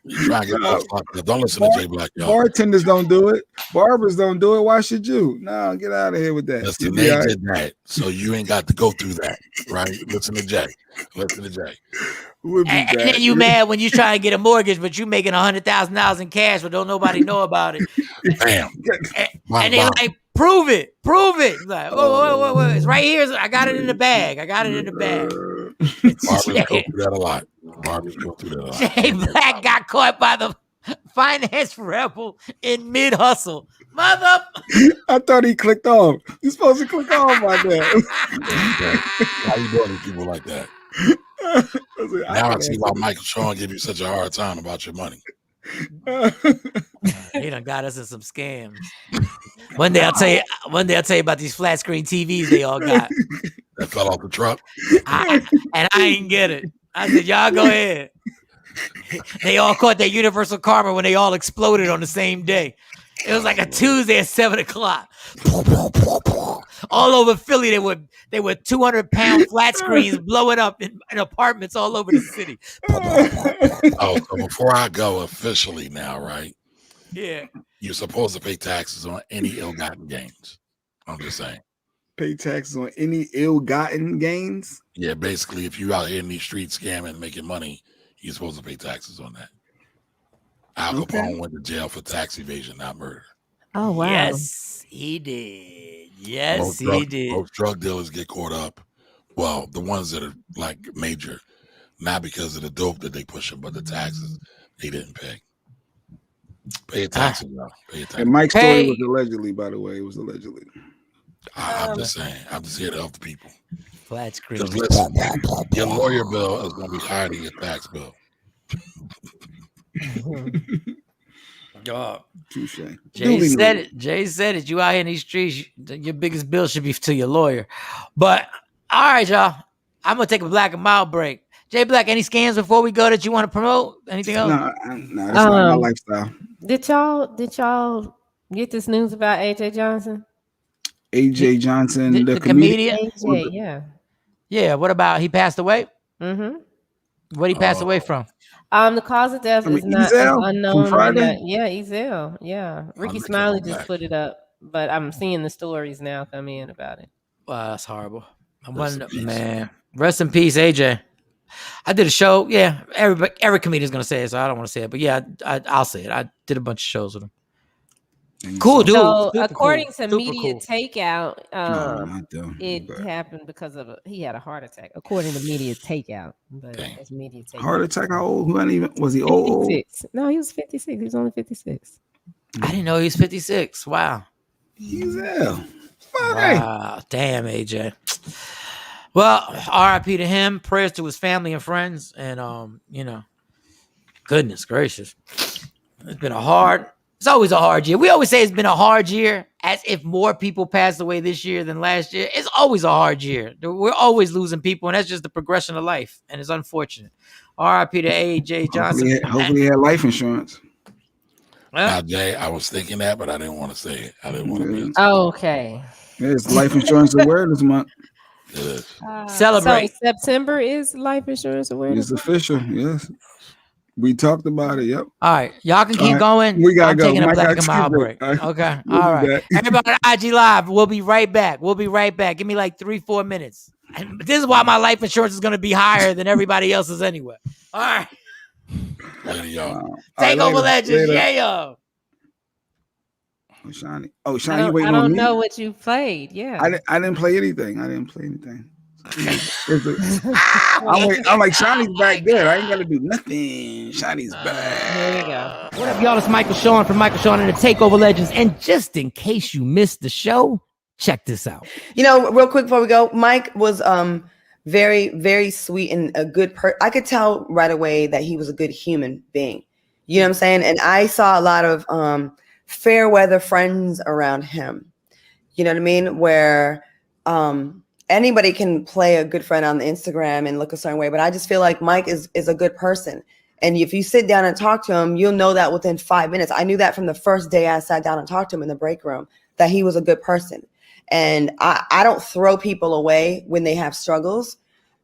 You're trying to get locked up. Don't listen to Jay Black, y'all. Bartenders don't do it. Barbers don't do it. Why should you? No, get out of here with that. Listen, they did that, so you ain't got to go through that, right? Listen to Jay. And then you mad when you try to get a mortgage, but you making $100,000 in cash, but don't nobody know about it. Bam. And they like, prove it. Like, whoa. It's right here. I got it in the bag. Barbers go through that a lot. Jay Black got caught by the Finance Rebel in mid hustle. Mother. I thought he clicked off. You're supposed to click off like that. Why you doing to people like that? Now I see why Shawn give you such a hard time about your money. He done got us in some scams. One day I'll tell you about these flat screen TVs they all got. That fell off the truck. I ain't get it. I said, y'all go ahead. They all caught that universal karma when they all exploded on the same day. It was like a Tuesday at 7:00. All over Philly, they were 200-pound flat screens blowing up in apartments all over the city. So before I go officially now, right? Yeah. You're supposed to pay taxes on any ill-gotten gains. I'm just saying. pay taxes on any ill-gotten gains? Yeah, basically, if you out here in these streets scamming, making money, you're supposed to pay taxes on that. Al Capone went to jail for tax evasion, not murder. Oh wow. Yes, he did. Yes, he did. Most drug dealers get caught up. Well, the ones that are like major, not because of the dope that they pushing, but the taxes they didn't pay. Pay your taxes, y'all. Pay your taxes. And Mike's story was allegedly, by the way. It was allegedly. I'm just saying. I'm just here to help the people. Flat screen. Just listen. Your lawyer bill is going to be higher than your tax bill. Touche. Jay said it. You out here in these streets, your biggest bill should be to your lawyer. But all right, y'all. I'm gonna take a Black and Mild break. Jay Black, any scams before we go that you want to promote? Anything else? No, that's not my lifestyle. Did y'all get this news about AJ Johnson? AJ Johnson, the comedian. AJ, yeah. What about he passed away? Mm-hmm. What he passed away from? The cause of death is not unknown. From Friday? Ezel. Yeah. Ricky Smiley just put it up, but I'm seeing the stories now come in about it. Wow, that's horrible. Man. Rest in peace, AJ. I did a show. Yeah, every comedian's gonna say it, so I don't want to say it. But yeah, I'll say it. I did a bunch of shows with him. Cool dude. So according to Media Takeout, it happened because he had a heart attack. According to Media Takeout, but it's Media Takeout. Heart attack? How old? Was he old? 56. No, he was 56. He was only 56. I didn't know he was 56. Wow. He's ill. Wow. Damn, AJ. Well, RIP to him. Prayers to his family and friends. And goodness gracious. It's always a hard year. We always say it's been a hard year as if more people passed away this year than last year. It's always a hard year. We're always losing people, and that's just the progression of life, and it's unfortunate. RIP to AJ Johnson. Hopefully he had life insurance. Now, Jay, I was thinking that, but I didn't want to say it. I didn't want to be. Okay. It's Life Insurance Awareness Month. Celebrate. So September is Life Insurance Awareness. It's official. Yes. We talked about it. Yep. All right. Y'all can keep going. We got to go. Taking a Black and Mild break. Okay. All right. Everybody on IG Live, we'll be right back. Give me like 3-4 minutes. And this is why my life insurance is going to be higher than everybody else's anyway. All right. Later, y'all. Takeover Legends. Yeah, yo. Shawnee. Oh, Shawnee, you waiting on me? I don't me? know what you played. Yeah. I didn't play anything. I'm like, Shawnee's back there. I ain't got to do nothing. Shawnee's back. Here we go. What up, y'all? It's Michael Shawn from Michael Shawn and the Takeover Legends. And just in case you missed the show, check this out. Real quick before we go, Mike was very, very sweet and a good person. I could tell right away that he was a good human being. You know what I'm saying? And I saw a lot of fair weather friends around him. You know what I mean? Where anybody can play a good friend on the Instagram and look a certain way, but I just feel like Mike is a good person. And if you sit down and talk to him, you'll know that within 5 minutes. I knew that from the first day I sat down and talked to him in the break room, that he was a good person. And I don't throw people away when they have struggles.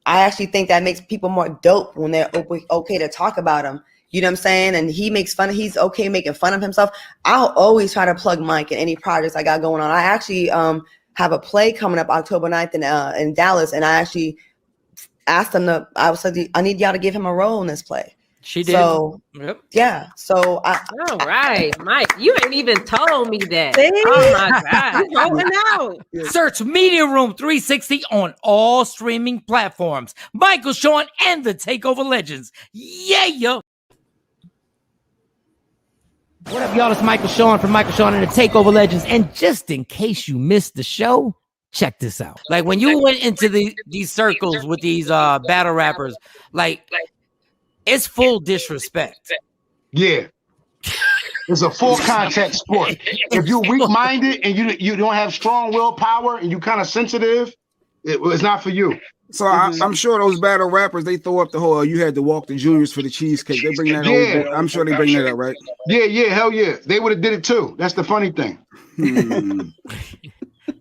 I actually think that makes people more dope when they're okay to talk about them. You know what I'm saying? And he's okay making fun of himself. I'll always try to plug Mike in any projects I got going on. I actually have a play coming up October 9th in Dallas. And I actually asked him I said, I need y'all to give him a role in this play. She did. So, yeah. So, all right, Mike, you ain't even told me that. See? Oh my God. Rolling out. Search Media Room 360 on all streaming platforms. Michael Shawn and the Takeover Legends. Yeah, yo. What up, y'all? It's Michael Shawn from Michael Shawn and the Takeover Legends. And just in case you missed the show, check this out. Like when you went into these circles with these battle rappers, like it's full disrespect. Yeah. It's a full contact sport. If you're weak-minded and you don't have strong willpower and you kind of sensitive, it's not for you. So I'm sure those battle rappers, they throw up the whole, you had to walk the juniors for the cheesecake. They bring that over. I'm sure they bring that up, right? Yeah, hell yeah. They would have did it too. That's the funny thing.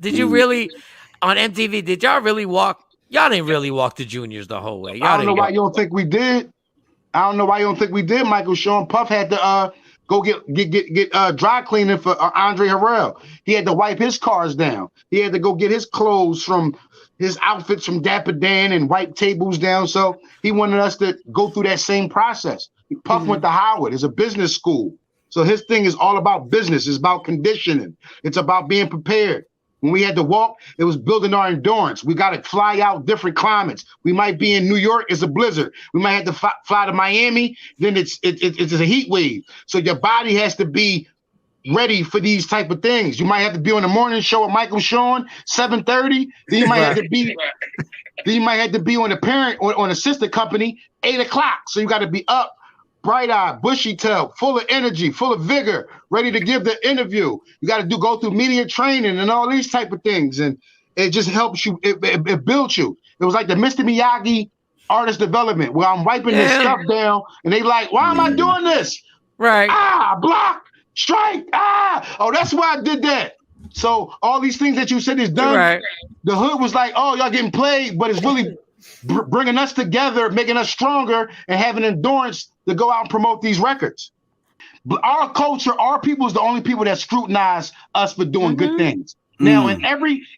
Did you really, on MTV, did y'all really walk? Y'all didn't really walk the juniors the whole way. I don't know why you don't think we did. Michael Shawn. Puff had to go get dry cleaning for Andre Harrell. He had to wipe his cars down. He had to go get his clothes from his outfits from Dapper Dan and wipe tables down. So he wanted us to go through that same process. Puff went to Howard. It's a business school. So his thing is all about business. It's about conditioning. It's about being prepared. When we had to walk, it was building our endurance. We got to fly out different climates. We might be in New York, it's a blizzard. We might have to fly to Miami, then it's a heat wave. So your body has to be ready for these type of things. You might have to be on the morning show with Michael Shawn, 7:30. Then you might have to be. Then you might have to be on a parent or on a sister company, 8 o'clock. So you got to be up, bright-eyed, bushy-tailed, full of energy, full of vigor, ready to give the interview. You got to go through media training and all these type of things, and it just helps you. It builds you. It was like the Mr. Miyagi artist development, where I'm wiping this stuff down, and they like, why am I doing this? Right. Block, strike. Oh, that's why I did that. So all these things that you said is done. Right. The hood was like, oh, y'all getting played, but it's really bringing us together, making us stronger, and having endurance to go out and promote these records. But our culture, our people is the only people that scrutinize us for doing good things. Now, in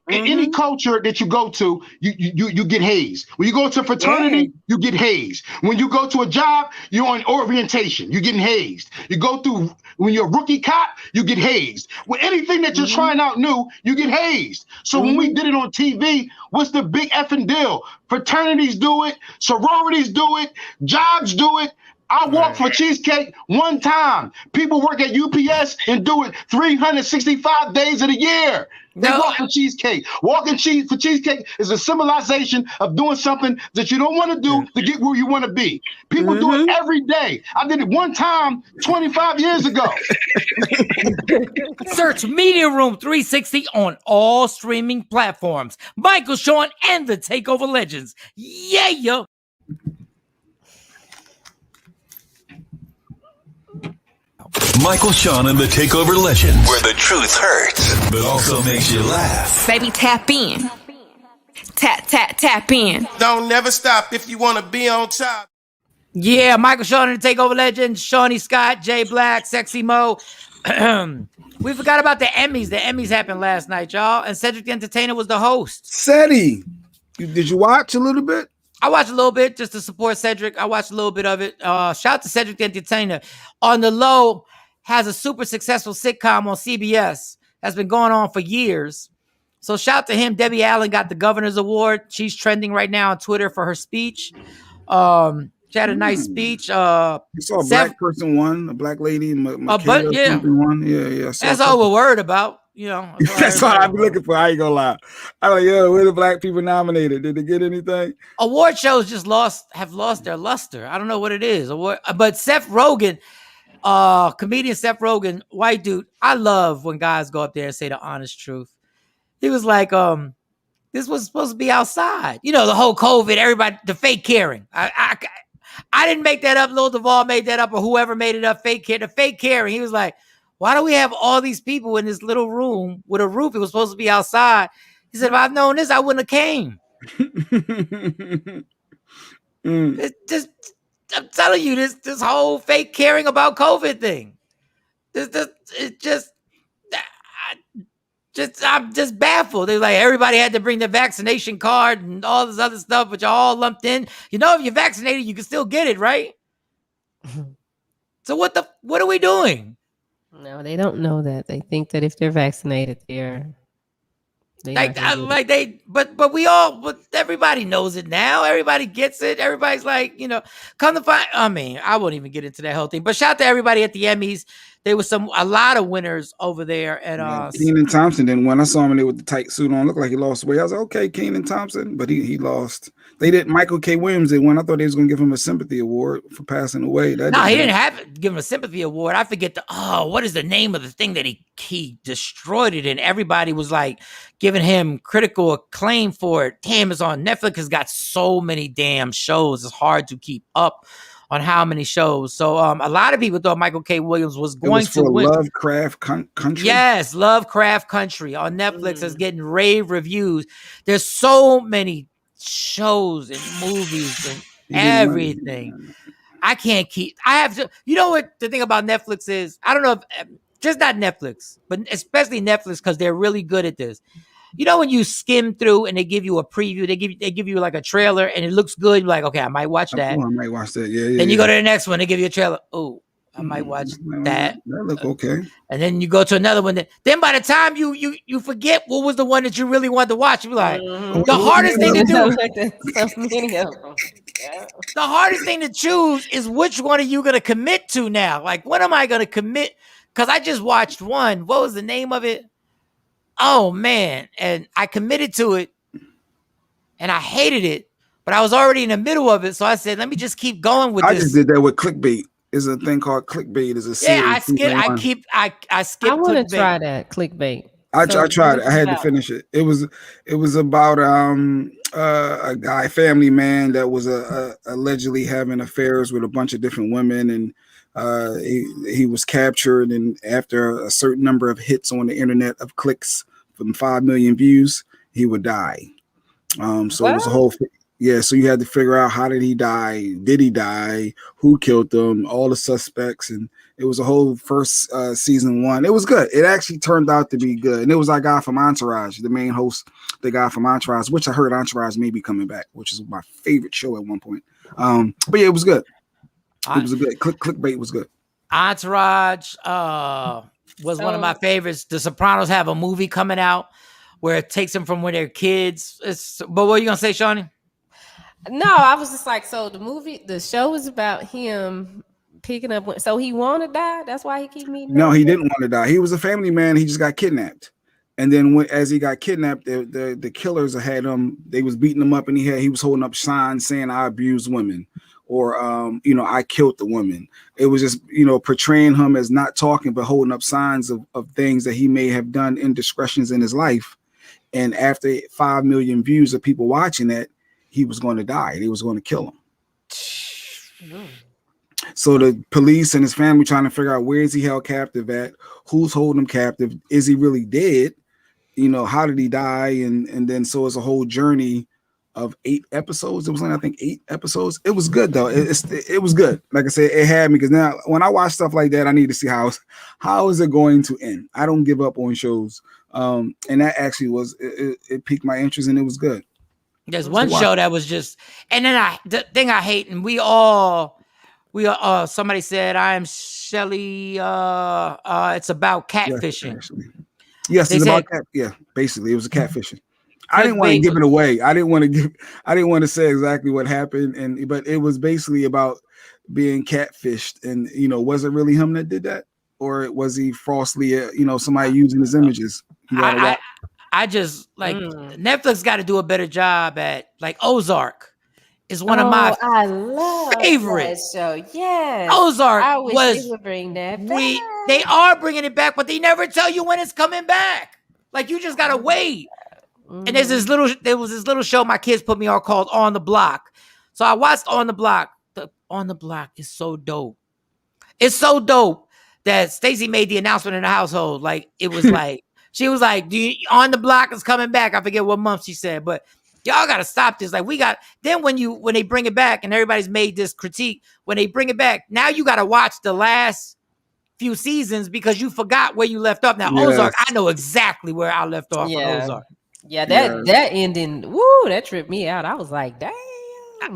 any culture that you go to, you get hazed. When you go to a fraternity, you get hazed. When you go to a job, you're on orientation, you're getting hazed. You go through, when you're a rookie cop, you get hazed. With anything that you're trying out new, you get hazed. So when we did it on TV, what's the big effing deal? Fraternities do it, sororities do it, jobs do it. I walked for cheesecake one time. People work at UPS and do it 365 days of the year. They walk for cheesecake. Walking for cheesecake is a symbolization of doing something that you don't want to do to get where you want to be. People do it every day. I did it one time 25 years ago. Search Media Room 360 on all streaming platforms. Michael Shawn and the Takeover Legends. Yeah, yo. Michael Shawn and the Takeover Legends, where the truth hurts, but also makes you laugh. Baby, tap in. Tap in. Don't never stop if you want to be on top. Yeah, Michael Shawn and the Takeover Legends, Shawnee Scott, Jay Black, Sexy Mo. We forgot about the Emmys. The Emmys happened last night, y'all, and Cedric the Entertainer was the host. Seti, did you watch a little bit? I watched a little bit just to support Cedric. I watched a little bit of it. Shout out to Cedric the Entertainer. On the Low has a super successful sitcom on CBS that's been going on for years. So shout out to him. Debbie Allen got the Governor's Award. She's trending right now on Twitter for her speech. She had a nice speech. You saw a black person won, a black lady. Won. Yeah. That's all we're worried about. You know, that's what I've been looking for. I ain't gonna lie. I'm like, yo, where the black people nominated? Did they get anything? Award shows just have lost their luster. I don't know what it is. But Seth Rogen, comedian Seth Rogen, white dude. I love when guys go up there and say the honest truth. He was like, this was supposed to be outside. You know, the whole COVID, everybody, the fake caring. I didn't make that up. Lil Duval made that up, or whoever made it up. The fake caring. He was like, why do we have all these people in this little room with a roof? It was supposed to be outside. He said, if I've known this, I wouldn't have came. I'm telling you, this whole fake caring about COVID thing. I'm just baffled. They're like, everybody had to bring their vaccination card and all this other stuff, but y'all all lumped in. You know, if you're vaccinated, you can still get it, right? So what are we doing? No, they don't know that. They think that if they're vaccinated, but everybody knows it now. Everybody gets it. Everybody's like, you know, come to find. I mean, I won't even get into that whole thing. But shout out to everybody at the Emmys. There was a lot of winners over there. And Kenan Thompson didn't win. I saw him in there with the tight suit on. Looked like he lost weight. I was like, okay, Kenan Thompson, but he lost. They didn't. Michael K. Williams did win. I thought they was gonna give him a sympathy award for passing away. He didn't have to give him a sympathy award. I forget what is the name of the thing that he destroyed it, and everybody was like giving him critical acclaim for it. Damn, it's on Netflix. Has got so many damn shows. It's hard to keep up on how many shows. So a lot of people thought Michael K. Williams was going to win. Lovecraft Country. Yes, Lovecraft Country on Netflix is getting rave reviews. There's so many shows and movies and everything. I can't keep. I have to. You know what the thing about Netflix is? I don't know if just not Netflix, but especially Netflix because they're really good at this. You know when you skim through and they give you a preview, they give you like a trailer and it looks good. You're like, okay, I might watch that. I might watch that. Yeah. Then you go to the next one, they give you a trailer. Oh, I might watch that. That look okay. And then you go to another one. Then by the time you forget what was the one that you really wanted to watch, you're like, the hardest thing to do. So many of them. Yeah. The hardest thing to choose is which one are you going to commit to now? Like, what am I going to commit? Because I just watched one. What was the name of it? Oh, man. And I committed to it. And I hated it. But I was already in the middle of it. So I said, let me just keep going with this. I just did that with clickbait. There's a thing called clickbait. Is a series. Yeah, I skipped. I skipped. I want to try that clickbait. I tried it. I had to finish it. It was about a guy, family man that was allegedly having affairs with a bunch of different women, and he was captured. And after a certain number of hits on the internet of clicks from 5 million views, he would die. So it was a whole. Yeah, so you had to figure out how did he die? Did he die? Who killed him? All the suspects, and it was a whole first season one. It was good. It actually turned out to be good, and it was our guy from Entourage, the main host, the guy from Entourage, which I heard Entourage may be coming back, which is my favorite show at one point. But yeah, it was good. It was a good clickbait was good. Entourage was one of my favorites. The Sopranos have a movie coming out where it takes them from when they're kids. But what are you gonna say, Shawnee? No, I was just like, so the show is about him picking up. So he want to die. That's why he keep meeting. No, he didn't want to die. He was a family man. He just got kidnapped, and then as he got kidnapped, the killers had him. They was beating him up, and he was holding up signs saying, "I abused women," or I killed the women. It was just portraying him as not talking, but holding up signs of things that he may have done indiscretions in his life. And after 5 million views of people watching that, he was going to die. They was going to kill him. So the police and his family trying to figure out where is he held captive at, who's holding him captive, is he really dead? How did he die? And then so it's a whole journey of 8 episodes. It was I think 8 episodes. It was good though. It was good. Like I said, it had me because now when I watch stuff like that, I need to see how is it going to end. I don't give up on shows. And that actually it piqued my interest and it was good. There's one show that was just, and then the thing I hate, and we all somebody said, I am Shelly. It's about catfishing. Yes, it's about cat. Yeah, basically, it was a catfishing. I didn't want to give it away. I didn't want to say exactly what happened, but it was basically about being catfished. And was it really him that did that, or was he falsely, somebody using his images? I just like Netflix got to do a better job at like Ozark is one of my favorites. That show. Yes, Ozark I wish they would bring that back. They are bringing it back, but they never tell you when it's coming back. Like you just gotta wait. And there was this little show my kids put me on called On the Block. So I watched On the Block. On the Block is so dope. It's so dope that Stacey made the announcement in the household. Like it was like. She was like, On the Block is coming back. I forget what month she said, but y'all got to stop this. Like then when they bring it back and everybody's made this critique, when they bring it back, now you got to watch the last few seasons because you forgot where you left off. Now, yes. Ozark, I know exactly where I left off on Ozark. Yeah, that ending, woo, that tripped me out. I was like, damn.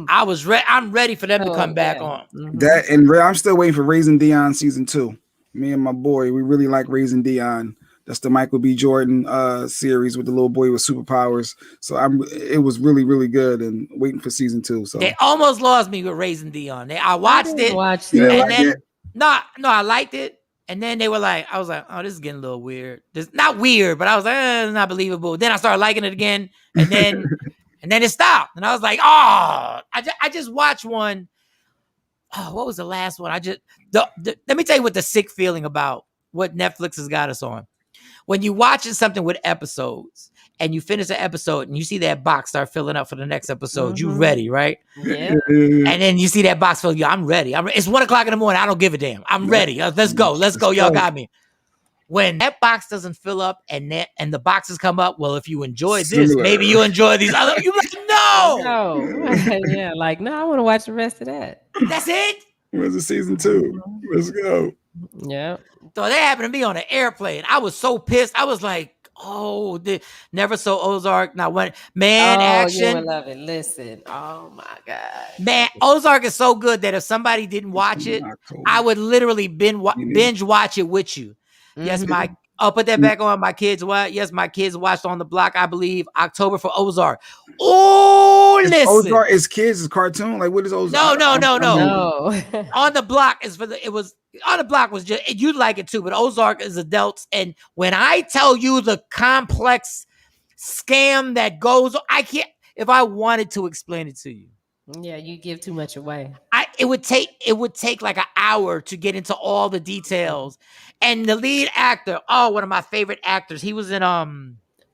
I was ready. I'm ready for them to come back on. That and I'm still waiting for Raising Dion season 2. Me and my boy, we really like Raising Dion. That's the Michael B. Jordan series with the little boy with superpowers. So it was really, really good and waiting for season 2. So they almost lost me with Raising Dion. I watched it. I liked it. And then they were like, I was like, oh, this is getting a little weird. This not weird, but I was like, it's not believable. Then I started liking it again. And then it stopped. And I was like, oh, I just watched one. Oh, what was the last one? Let me tell you what the sick feeling about what Netflix has got us on. When you're watching something with episodes and you finish an episode and you see that box start filling up for the next episode, you ready, right? Yeah. And then you see that box fill, I'm ready. It's 1:00 in the morning. I don't give a damn. I'm ready. Let's go. Y'all got me. When that box doesn't fill up and the boxes come up, well, if you enjoyed this, maybe you enjoy these other. You're like, no. Yeah, like, no, I want to watch the rest of that. That's it. Where's the season 2? Let's go. Yeah. So that happened to me on an airplane. I was so pissed. I was like, oh, never saw Ozark. Not one man action. You would love it. Listen. Oh my God. Man, Ozark is so good that if somebody didn't watch it, I would literally binge watch it with you. Yes, I'll put that back on. My kids Yes, my kids watched On the Block, I believe, October for Ozark. Oh, listen. Ozark is kids, it's cartoon. Like, what is Ozark? No. On the Block is On the Block was just, you'd like it too, but Ozark is adults. And when I tell you the complex scam that goes, I can't, if I wanted to explain it to you. Yeah, you give too much away. It would take like an hour to get into all the details. And the lead actor, one of my favorite actors. He was in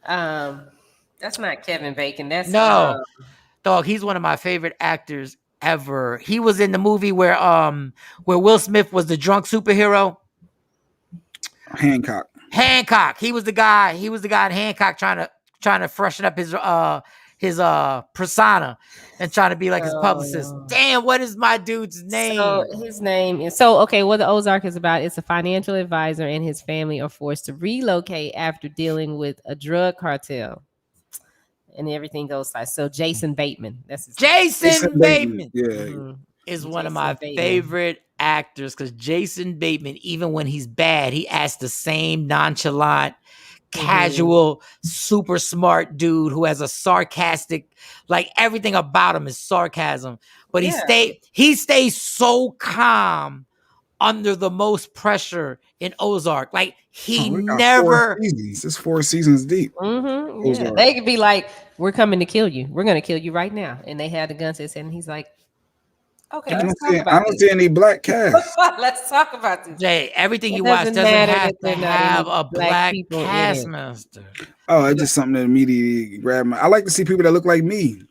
that's not Kevin Bacon. That's dog. He's one of my favorite actors ever. He was in the movie where Will Smith was the drunk superhero. Hancock. He was the guy in Hancock trying to freshen up his persona and trying to be like his publicist. Damn, what is my dude's name? So his name is what the Ozark is about. It's a financial advisor and his family are forced to relocate after dealing with a drug cartel. And everything goes like so. Jason Bateman. That's his Jason Bateman. Yeah. Is one of my favorite actors because Jason Bateman, even when he's bad, he acts the same nonchalant, casual, super smart dude who has a sarcastic, like everything about him is sarcasm. But he stays so calm under the most pressure in Ozark. Like he never. It's 4 seasons deep. Yeah. They could be like, "We're coming to kill you. We're going to kill you right now," and they had the guns to his head, and he's like, "Okay, let's talk about I don't see any black cast. Let's talk about this." Jay, everything you watch doesn't have to have a black cast master. Oh, it's just something that immediately grabbed my. I like to see people that look like me.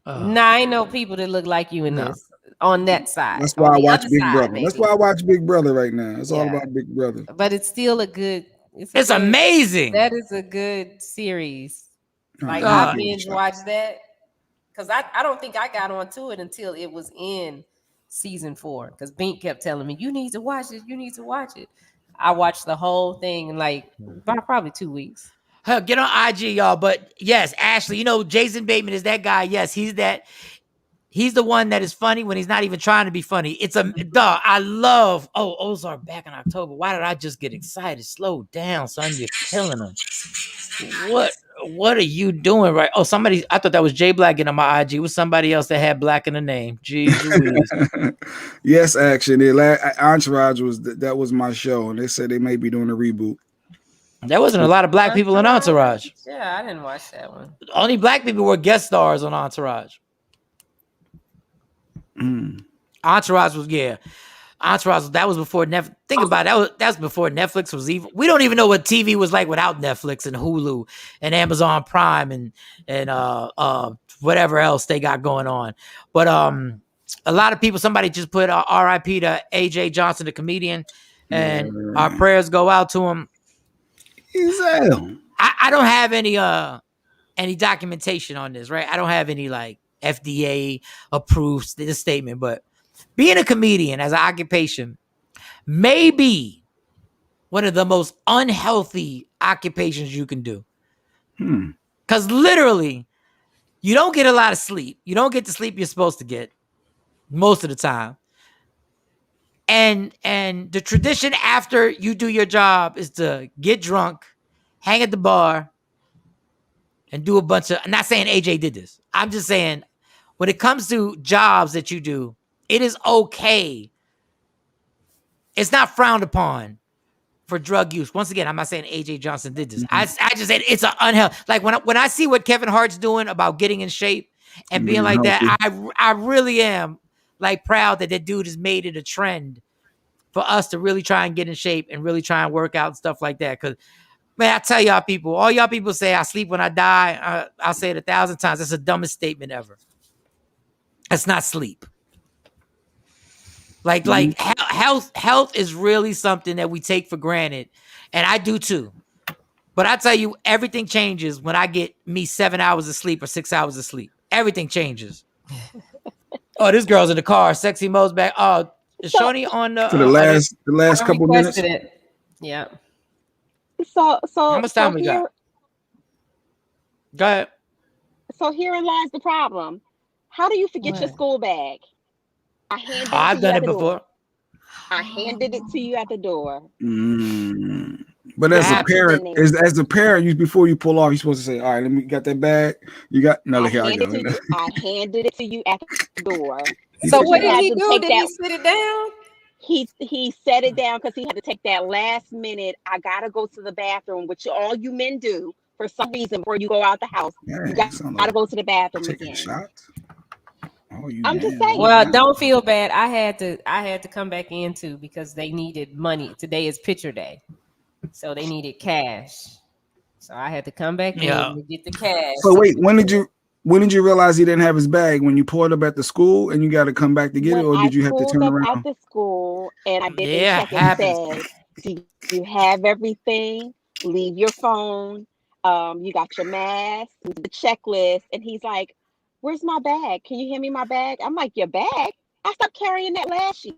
Nah, I know people that look like you in this. On that side. That's why I watch Big Brother. Maybe. That's why I watch Big Brother right now. It's all about Big Brother. But it's still a good. It's amazing. That is a good series. Like I binge watched that because I don't think I got onto it until it was in season 4. Because Bink kept telling me, "You need to watch it. You need to watch it." I watched the whole thing in like probably 2 weeks. Get on IG, y'all. But yes, Ashley, Jason Bateman is that guy. Yes, he's that. He's the one that is funny when he's not even trying to be funny. It's I love Ozark back in October. Why did I just get excited? Slow down, son. You're killing them. What are you doing right? Oh, I thought that was Jay Black getting on my IG. It was somebody else that had Black in the name. Jeez Louise. Yes, actually. Entourage that was my show, and they said they may be doing a reboot. There wasn't a lot of black people in Entourage. Yeah, I didn't watch that one. Only black people were guest stars on Entourage. Entourage was that was before Netflix. Think about it, that's before Netflix was even. We don't even know what TV was like without Netflix and Hulu and Amazon Prime and whatever else they got going on. But a lot of people. Somebody just put R.I.P. to AJ Johnson, the comedian, and our prayers go out to him. I don't have any documentation on this, right? I don't have any like FDA approves this statement, but being a comedian as an occupation may be one of the most unhealthy occupations you can do. Because literally, you don't get a lot of sleep. You don't get the sleep you're supposed to get most of the time. And the tradition after you do your job is to get drunk, hang at the bar, and do a bunch of. I'm not saying AJ did this. I'm just saying when it comes to jobs that you do, it is okay. It's not frowned upon for drug use. Once again, I'm not saying AJ Johnson did this. I just said it's an unhealthy. Like when I see what Kevin Hart's doing about getting in shape and being like that, I really am like proud that dude has made it a trend for us to really try and get in shape and really try and work out and stuff like that. Because man, I tell y'all people, all y'all people say I sleep when I die. I'll say it 1,000 times. That's the dumbest statement ever. That's not sleep. Like health is really something that we take for granted. And I do too. But I tell you, everything changes when I get me 7 hours of sleep or 6 hours of sleep. Everything changes. Oh, this girl's in the car. Sexy Mo's back. Oh, Is Shawnee on the? For the last I couple minutes. requested it. Yeah. So How much time we here, got? Go ahead. so herein lies the problem. How do you forget your What? school bag? I handed it to I've you done at it the door. before. I handed it to you at the door. But It as a happens. parent, as a parent, you before you pull off, you're supposed to say, "All right, let me got that bag. You got no. Here I go." I handed it to you at the door. So what You did had he to do? take Did that. he sit it down? He set it down because he had to take that last minute. I gotta go to the bathroom, which all you men do for some reason before you go out the house. You gotta go to the bathroom taking again. shots. Oh, you I'm just man. saying. Well, don't feel bad. I had to come back in too because they needed money. Today is picture day, so they needed cash. So I had to come back in to get the cash. So wait, when did you realize he didn't have his bag? When you pulled up at the school and you got to come back to get it, or did you have to turn Pulled up around? at the school and I didn't Yeah, check happens. and said, "Do you have everything? Leave your phone. You got your mask, the checklist." And he's like, "Where's my bag? Can you hand me my bag?" I'm like, "Your bag? I stopped carrying that last year."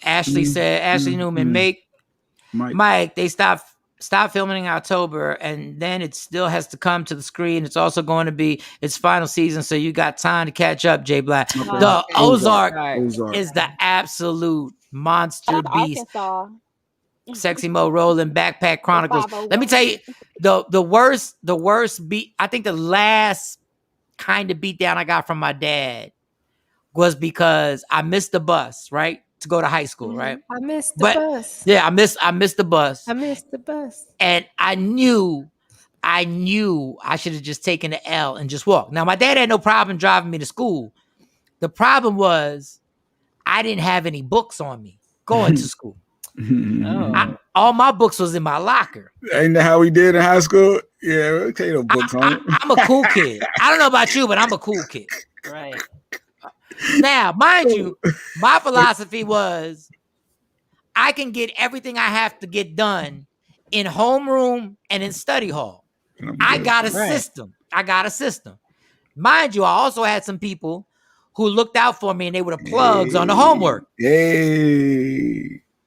Ashley Newman, Mike, they stopped filming in October, and then it still has to come to the screen. It's also going to be its final season, so you got time to catch up, J Black. Okay. The Ozark Ozark is the absolute monster beast. Arkansas. Sexy Mo Rolling Backpack Chronicles. Let me tell you, the worst beat. I think the last kind of beat down I got from my dad was because I missed the bus, right, to go to high school, right? I missed the bus. Yeah, I missed the bus. I missed the bus. And I knew I should have just taken the L and just walked. Now, my dad had no problem driving me to school. The problem was I didn't have any books on me going to school. All my books was in my locker. Ain't that how we did in high school? Yeah, we'll take no books on it. I'm a cool kid. I don't know about you, but I'm a cool kid. Right. Now, mind you, my philosophy was I can get everything I have to get done in homeroom and in study hall. I got a system. Mind you, I also had some people who looked out for me and they were the plugs on the homework.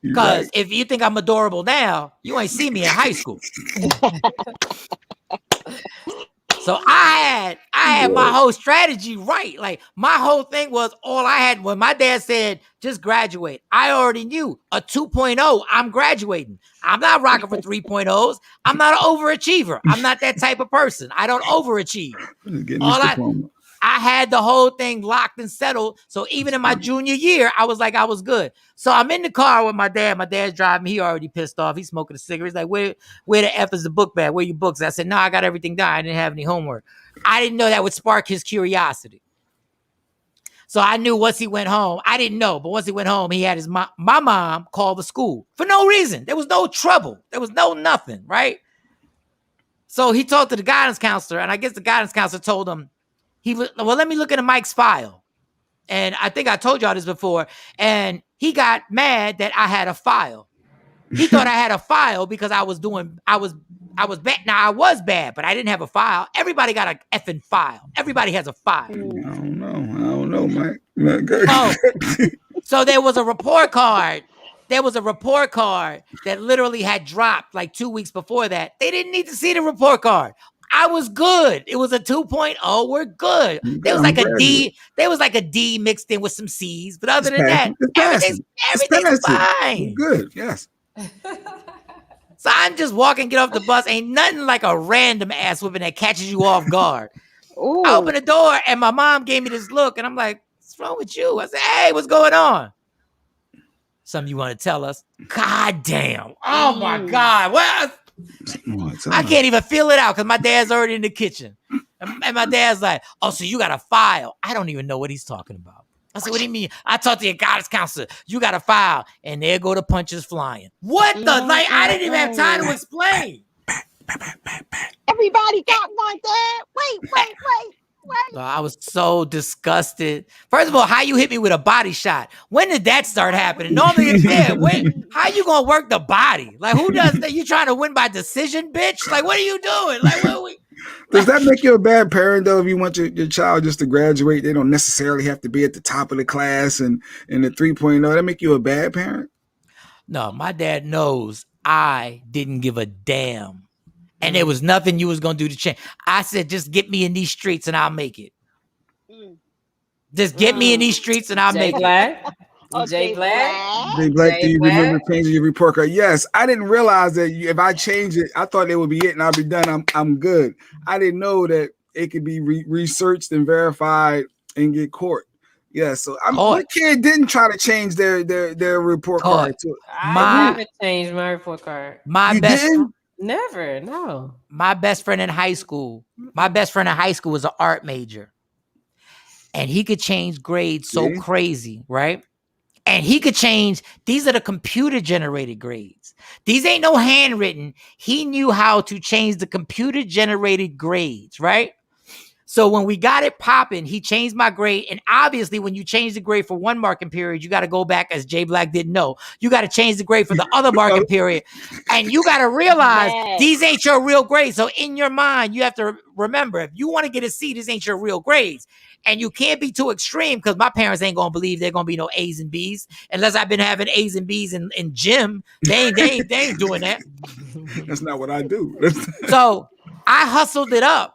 Because if you think I'm adorable now, you ain't see me in high school. So I had my whole strategy right. Like my whole thing was all I had when my dad said, just graduate. I already knew a 2.0, I'm graduating. I'm not rocking for 3.0s. I'm not an overachiever. I'm not that type of person. I don't overachieve. I had the whole thing locked and settled. So even in my junior year, I was like, I was good. So I'm in the car with my dad. My dad's driving me. He already pissed off. He's smoking a cigarette. He's like, where the F is the book bag? Where are your books? I said, no, I got everything done. I didn't have any homework. I didn't know that would spark his curiosity. So I knew once he went home, I didn't know, but once he went home, he had his my mom call the school for no reason. There was no trouble. There was no nothing, right? So he talked to the guidance counselor, and I guess the guidance counselor told him, let me look into Mike's file. And I think I told y'all this before. And he got mad that I had a file. He thought I had a file because I was bad. Now I was bad, but I didn't have a file. Everybody got an effing file. Everybody has a file. I don't know, Mike. So there was a report card. There was a report card that literally had dropped like 2 weeks before that. They didn't need to see the report card. I was good. It was a 2.0. We're good. There was like a D. There was like a D mixed in with some C's. But other than that, everything's fine. Good. Yes. So I'm just walking, get off the bus. Ain't nothing like a random ass whipping that catches you off guard. I open the door and my mom gave me this look, and I'm like, "What's wrong with you?" I said, "Hey, what's going on?" Something you want to tell us? God damn! Oh my God! What? I can't even feel it out because my dad's already in the kitchen. And my dad's like, "Oh, so you got a file?" I don't even know what he's talking about. I said, "What do you mean?" I talked to your guidance counselor. You got a file. And there go the punches flying. What the? Like, I didn't even have time to explain. Everybody got one, Dad. Wait. I was so disgusted. First of all, how you hit me with a body shot? When did that start happening? Normally it's there. How you gonna work the body? Like, who does that? You trying to win by decision, bitch? Like, what are you doing? Like, Does that make you a bad parent though? If you want your child just to graduate, they don't necessarily have to be at the top of the class and in the 3.0. That make you a bad parent? No, my dad knows I didn't give a damn. And there was nothing you was going to do to change. I said, just get me in these streets and I'll make it. Just get me in these streets and I'll Jay make Black. it. Jay Black. Jay Black, do you remember changing your report card? Yes, I didn't realize that if I change it, I thought it would be it and I'll be done. I'm good. I didn't know that it could be researched and verified and get caught. Yeah, so what kid didn't try to change their report card? I haven't changed my report card. Never, no. My best friend in high school was an art major. And he could change grades so crazy, right? And he could change, these are the computer generated grades. These ain't no handwritten. He knew how to change the computer generated grades, right? So when we got it popping, he changed my grade. And obviously, when you change the grade for one marking period, you got to go back, as Jay Black didn't know. You got to change the grade for the other marking period. And you got to realize these ain't your real grades. So in your mind, you have to remember, if you want to get a C, this ain't your real grades. And you can't be too extreme because my parents ain't going to believe they're going to be no A's and B's. Unless I've been having A's and B's in gym. They ain't doing that. That's not what I do. So I hustled it up.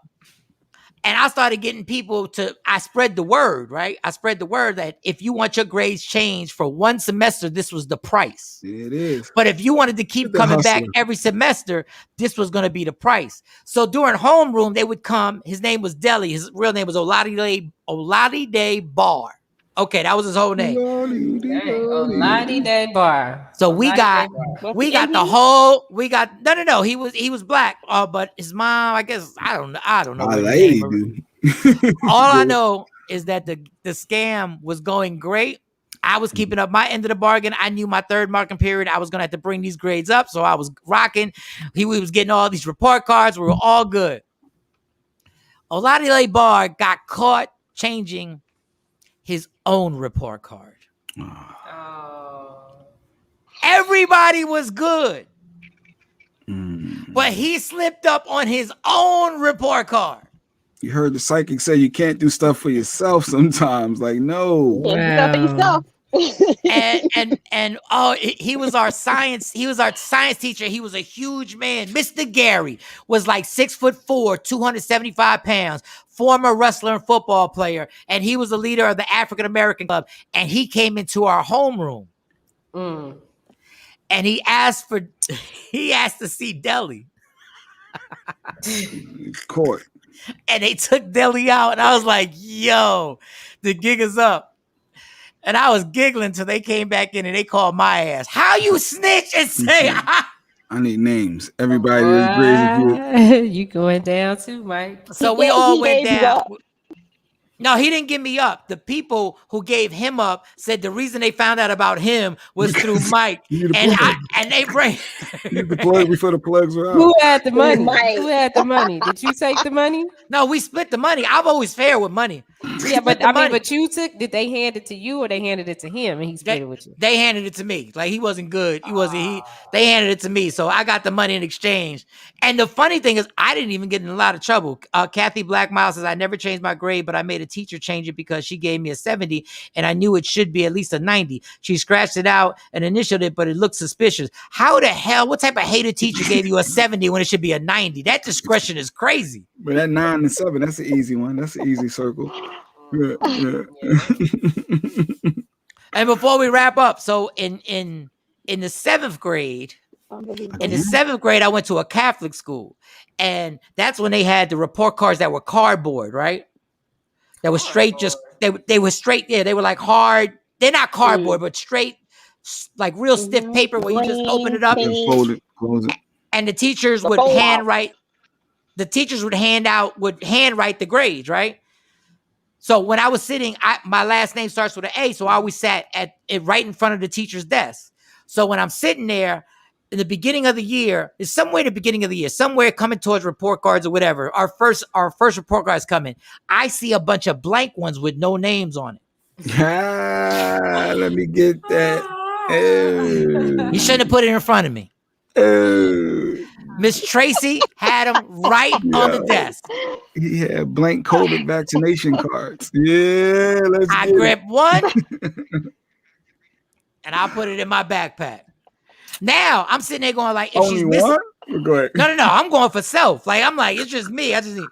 And I started getting people I spread the word, right? I spread the word that if you want your grades changed for one semester, this was the price. It is. But if you wanted to keep coming back every semester, this was going to be the price. So during homeroom, they would come. His name was Deli. His real name was Oladiday Bar. Okay, that was his whole name. Oladiday Bar. So we got no. He was black. But his mom, I guess, I don't know. My lady, dude. All I know is that the scam was going great. I was keeping up my end of the bargain. I knew my third marking period, I was gonna have to bring these grades up. So I was rocking. We was getting all these report cards. We were all good. Oladiday Bar got caught changing his own report card. Everybody was good. But he slipped up on his own report card. You heard the psychic say you can't do stuff for yourself sometimes. Like, no. And he was our science teacher. He was a huge man. Mr. Gary was like 6'4", 275 pounds, former wrestler and football player, and he was the leader of the African American club. And he came into our homeroom, and he asked to see Deli. Court. And they took Deli out, and I was like, "Yo, the gig is up." And I was giggling till they came back in and they called my ass. How you snitch and say I need names. Everybody is you going down too, Mike. So we all went down. No, he didn't give me up. The people who gave him up said the reason they found out about him was through Mike. And they bring the plug before the plugs were out. Who had the money? Who had the money? Did you take the money? No, we split the money. I'm always fair with money. Yeah, but but you did they hand it to you or they handed it to him and he split it with you? They handed it to me. Like he wasn't good. They handed it to me. So I got the money in exchange. And the funny thing is I didn't even get in a lot of trouble. Kathy Blackmile says I never changed my grade, but I made a teacher change it because she gave me a 70 and I knew it should be at least a 90. She scratched it out and initialed it, but it looked suspicious. How the hell, what type of hater teacher gave you a 70 when it should be a 90? That discretion is crazy. But that 9 and 7, that's an easy one. That's an easy circle. Yeah. And before we wrap up, so in the 7th grade, I went to a Catholic school, and that's when they had the report cards that were cardboard, right? That was straight, they were straight. Yeah, they were like hard. They're not cardboard, but straight, like real stiff paper where you just open it up and fold it, close it. And the teachers would handwrite. The teachers would handwrite the grades, right? So when I was sitting, my last name starts with an A, so I always sat at it right in front of the teacher's desk. So when I'm sitting there in the beginning of the year, it's somewhere in the beginning of the year, somewhere coming towards report cards or whatever, our first report cards coming, I see a bunch of blank ones with no names on it. Let me get that. You shouldn't have put it in front of me. Miss Tracy had them right on the desk. He had blank COVID vaccination cards. Yeah, I grabbed one and I put it in my backpack. Now I'm sitting there going like, if only she's missing, one? Go ahead. no, I'm going for self. Like I'm like, it's just me. I just need.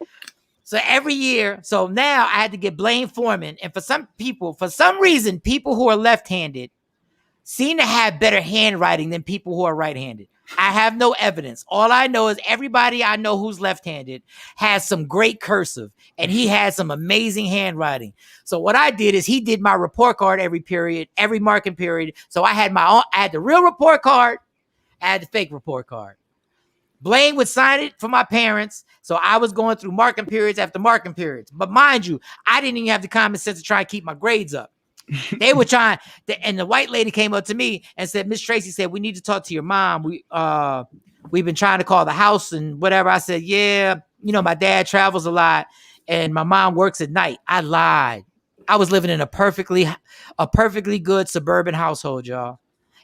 So every year, so now I had to get Blaine Foreman, and for some people, for some reason, people who are left-handed seem to have better handwriting than people who are right-handed. I have no evidence. All I know is everybody I know who's left-handed has some great cursive, and he has some amazing handwriting. So what I did is he did my report card every period, every marking period. So I had my own, I had the real report card, I had the fake report card. Blaine would sign it for my parents. So I was going through marking periods after marking periods. But mind you, I didn't even have the common sense to try and keep my grades up. They were trying, and the white lady came up to me and said, Miss Tracy said, we need to talk to your mom. We've been trying to call the house and whatever. I said, yeah, you know, my dad travels a lot and my mom works at night. I lied. I was living in a perfectly good suburban household, y'all.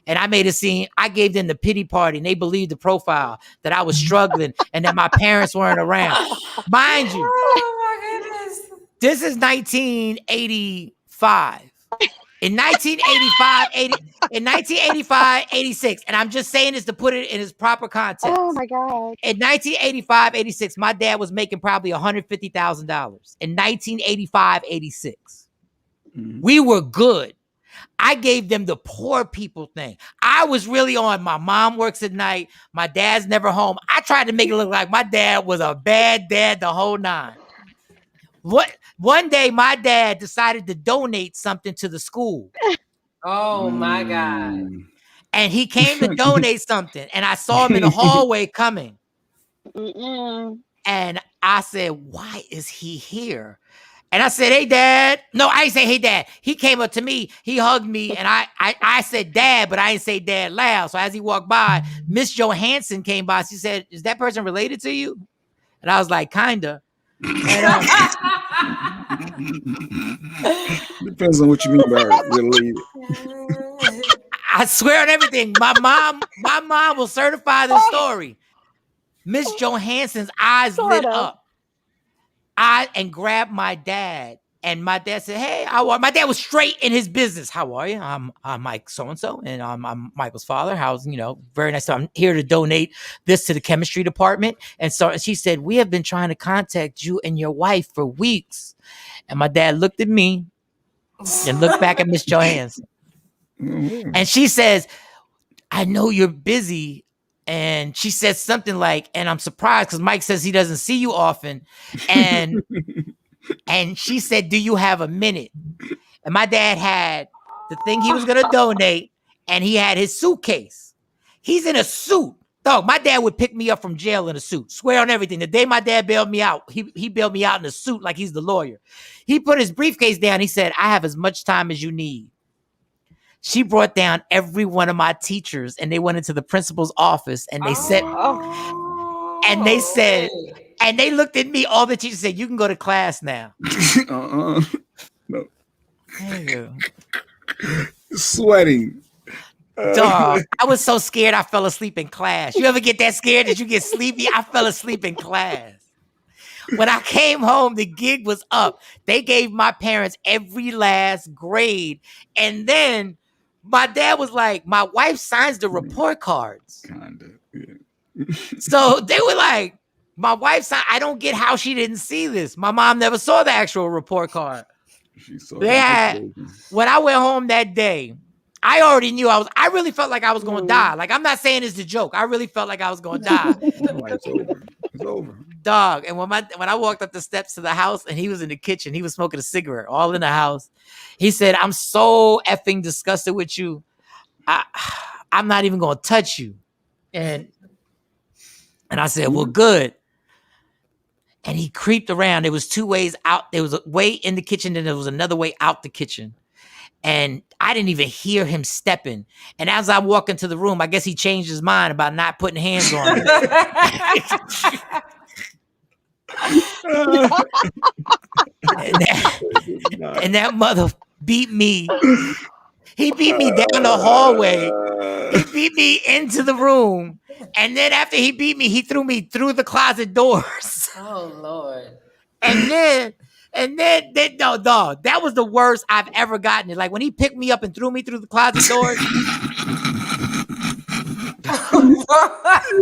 And I made a scene. I gave them the pity party, and they believed the profile that I was struggling and that my parents weren't around. Mind you, Oh my goodness. this is 1985. In 1985, 86, and I'm just saying this to put it in its proper context. Oh my God. In 1985, 86, my dad was making probably $150,000. In 1985, 86. We were good. I gave them the poor people thing. I was really on my mom works at night. My dad's never home. I tried to make it look like my dad was a bad dad the whole nine. One day my dad decided to donate something to the school. Oh my God. And he came to donate something. And I saw him in the hallway coming. And I said, why is he here? And I said, hey, Dad. No, I didn't say, hey, Dad. He came up to me. He hugged me. And I said, Dad, but I didn't say Dad loud. So as he walked by, Miss Johansson came by. She said, is that person related to you? And I was like, kinda. And, depends on what you mean by related. I swear on everything. My mom will certify the story. Miss Johansson's eyes lit up. And grabbed my dad. And my dad said, hey, how are you? My dad was straight in his business. How are you? I'm Mike so-and-so, and I'm Michael's father. How's, very nice. So I'm here to donate this to the chemistry department. And so she said, we have been trying to contact you and your wife for weeks. And my dad looked at me and looked back at Miss Johansson. And she says, I know you're busy. And she said something like, and I'm surprised because Mike says he doesn't see you often. And she said, do you have a minute? And my dad had the thing he was going to donate, and he had his suitcase. He's in a suit. Dog, my dad would pick me up from jail in a suit. Swear on everything. The day my dad bailed me out, he bailed me out in a suit like he's the lawyer. He put his briefcase down. He said, I have as much time as you need. She brought down every one of my teachers, and they went into the principal's office, and they said, and they looked at me. All the teachers said, you can go to class now. No. Hey, Sweating. Dog, I was so scared I fell asleep in class. You ever get that scared that you get sleepy? I fell asleep in class. When I came home, the gig was up. They gave my parents every last grade. And then my dad was like, my wife signs the report cards. Kinda, yeah. So they were like, my wife signed. I don't get how she didn't see this. My mom never saw the actual report card. She saw They had, when I went home that day, I already knew I really felt like I was going to die. Like, I'm not saying it's a joke. I really felt like I was going to die. It's over. It's over. Dog. And when I walked up the steps to the house and he was in the kitchen, he was smoking a cigarette all in the house. He said, I'm so effing disgusted with you. I'm not even going to touch you. And I said, well, good. And he creeped around. There was two ways out. There was a way in the kitchen and there was another way out the kitchen. And I didn't even hear him stepping. And as I walk into the room, I guess he changed his mind about not putting hands on me. and that mother beat me. He beat me down the hallway. He beat me into the room. And then after he beat me, he threw me through the closet doors. Oh Lord. And then no, dog, that was the worst I've ever gotten it. Like when he picked me up and threw me through the closet doors.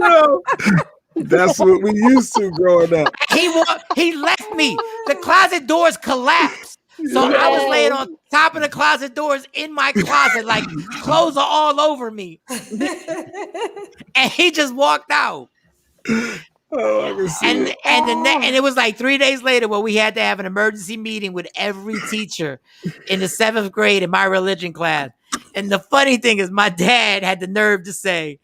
Yo, that's what we used to growing up. He left me. The closet doors collapsed. So I was laying on top of the closet doors in my closet, like clothes are all over me. And he just walked out. Oh, I can see it. And it was like 3 days later where we had to have an emergency meeting with every teacher in the 7th grade in my religion class. And the funny thing is my dad had the nerve to say,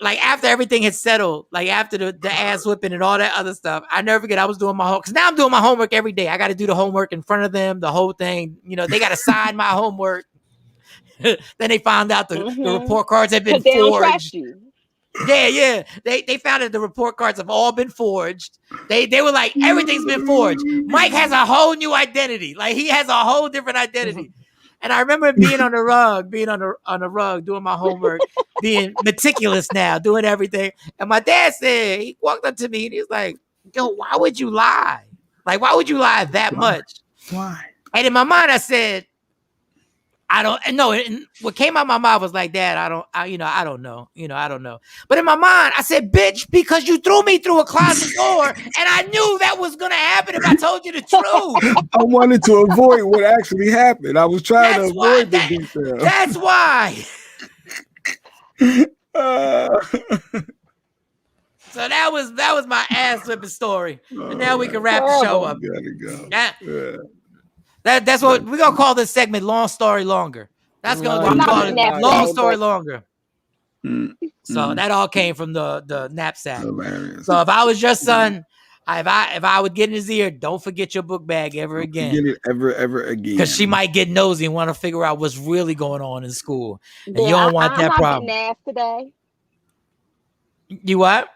like after everything had settled, like after the ass whipping and all that other stuff, I never forget I was doing my homework. Because now I'm doing my homework every day. I got to do the homework in front of them, the whole thing. You know, they got to sign my homework. Then they found out the report cards had been They don't forged. trust you. Yeah. They found that the report cards have all been forged. They were like, everything's been forged. Mike has a whole new identity. Like he has a whole different identity. And I remember being on the rug, doing my homework, being meticulous now, doing everything. And my dad said, he walked up to me and he was like, yo, why would you lie? Like, why would you lie that much? Why? And in my mind, I said, I don't know. And what came out of my mouth was like, Dad, I don't know. But in my mind, I said, bitch, because you threw me through a closet door and I knew that was going to happen if I told you the truth. I wanted to avoid what actually happened. I was trying to avoid the detail. That's why. So that was my ass whipping story. And now we can wrap the show up. Gotta go. That's what we're gonna call this segment "Long Story Longer." That's gonna be called "Long Story Longer." So that all came from the knapsack. Hilarious. So if I was your son, if I would get in his ear, don't forget your book bag ever again. Forget it ever again. Because she might get nosy and want to figure out what's really going on in school, and you don't want that problem. I'm not today. You what?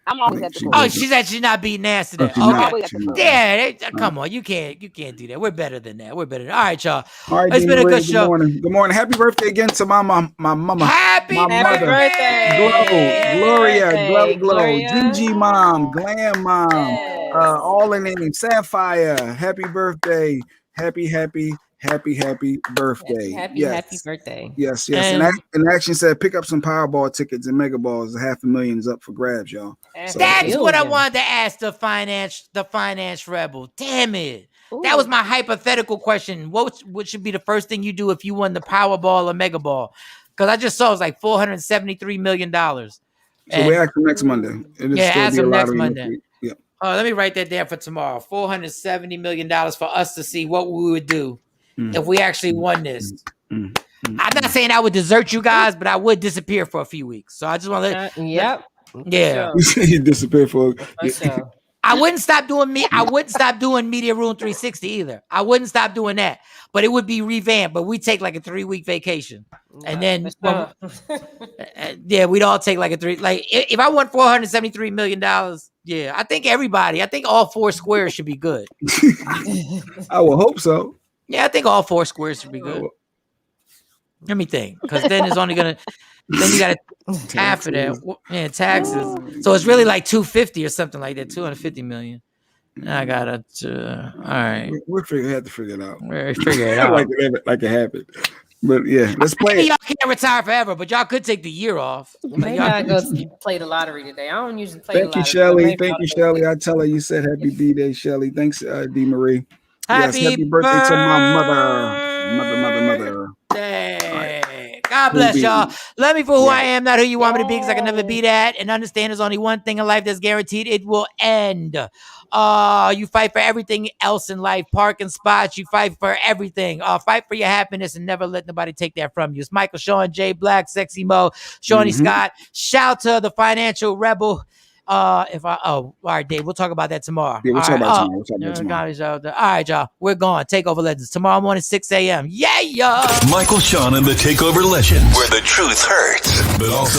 I'm always at the pool. Oh, she said she's not beating ass today. Yeah, come on, you can't do that. We're better than that. All right, y'all. All right, it's been a good show. Good morning. Happy birthday again to my mama. Happy birthday. Gloria, Gigi mom, Glam mom, all in name, Sapphire. Happy birthday. Happy birthday. Happy birthday. Yes. And Action said, pick up some Powerball tickets and Mega Balls. $500,000 is up for grabs, y'all. So, that's what I wanted to ask the finance rebel. Damn it. Ooh. That was my hypothetical question. What should be the first thing you do if you won the Powerball or Mega Ball? Because I just saw it was like $473 million. So we ask them next Monday. Ask them next Monday. Yeah. Let me write that down for tomorrow. $470 million for us to see what we would do if we actually won this. I'm not saying I would desert you guys, but I would disappear for a few weeks. So I just want to let yeah. You say you disappear for I wouldn't stop doing Media Room 360 either. I wouldn't stop doing that. But it would be revamped. But we take like a 3-week vacation. And then we'd all take like a 3. Like if I won $473 million, I think all 4 squares should be good. I will hope so. Yeah, I think all 4 squares should be good. Let me think, because then it's only gonna. Then you got to half of that. Yeah, taxes. So it's really like 250 or something like that. 250 million. I gotta. All right. We'll have to figure it out. We'll figure it out. like it happened. But yeah, let's play. Y'all can't retire forever, but y'all could take the year off. Maybe I go play the lottery today. I don't usually play. Thank you, Shelly. Thank you, Shelly. I tell her you said happy B-Day, Shelly. Thanks, D. Marie. Happy birthday to my mother. God bless y'all. Love me for who I am, not who you want me to be, because I can never be that. And understand there's only one thing in life that's guaranteed. It will end. You fight for everything else in life. Parking spots. You fight for everything. Fight for your happiness and never let nobody take that from you. It's Michael, Shawn, Jay Black, Sexy Mo, Shawnee Scott. Shout to the financial rebel. All right, Dave, we'll talk about that tomorrow. Yeah, we'll talk about tomorrow. All right, y'all. We're gone. Takeover Legends. Tomorrow morning, 6 a.m. Yeah. Michael, Shawn, and the Takeover Legends, where the truth hurts, but also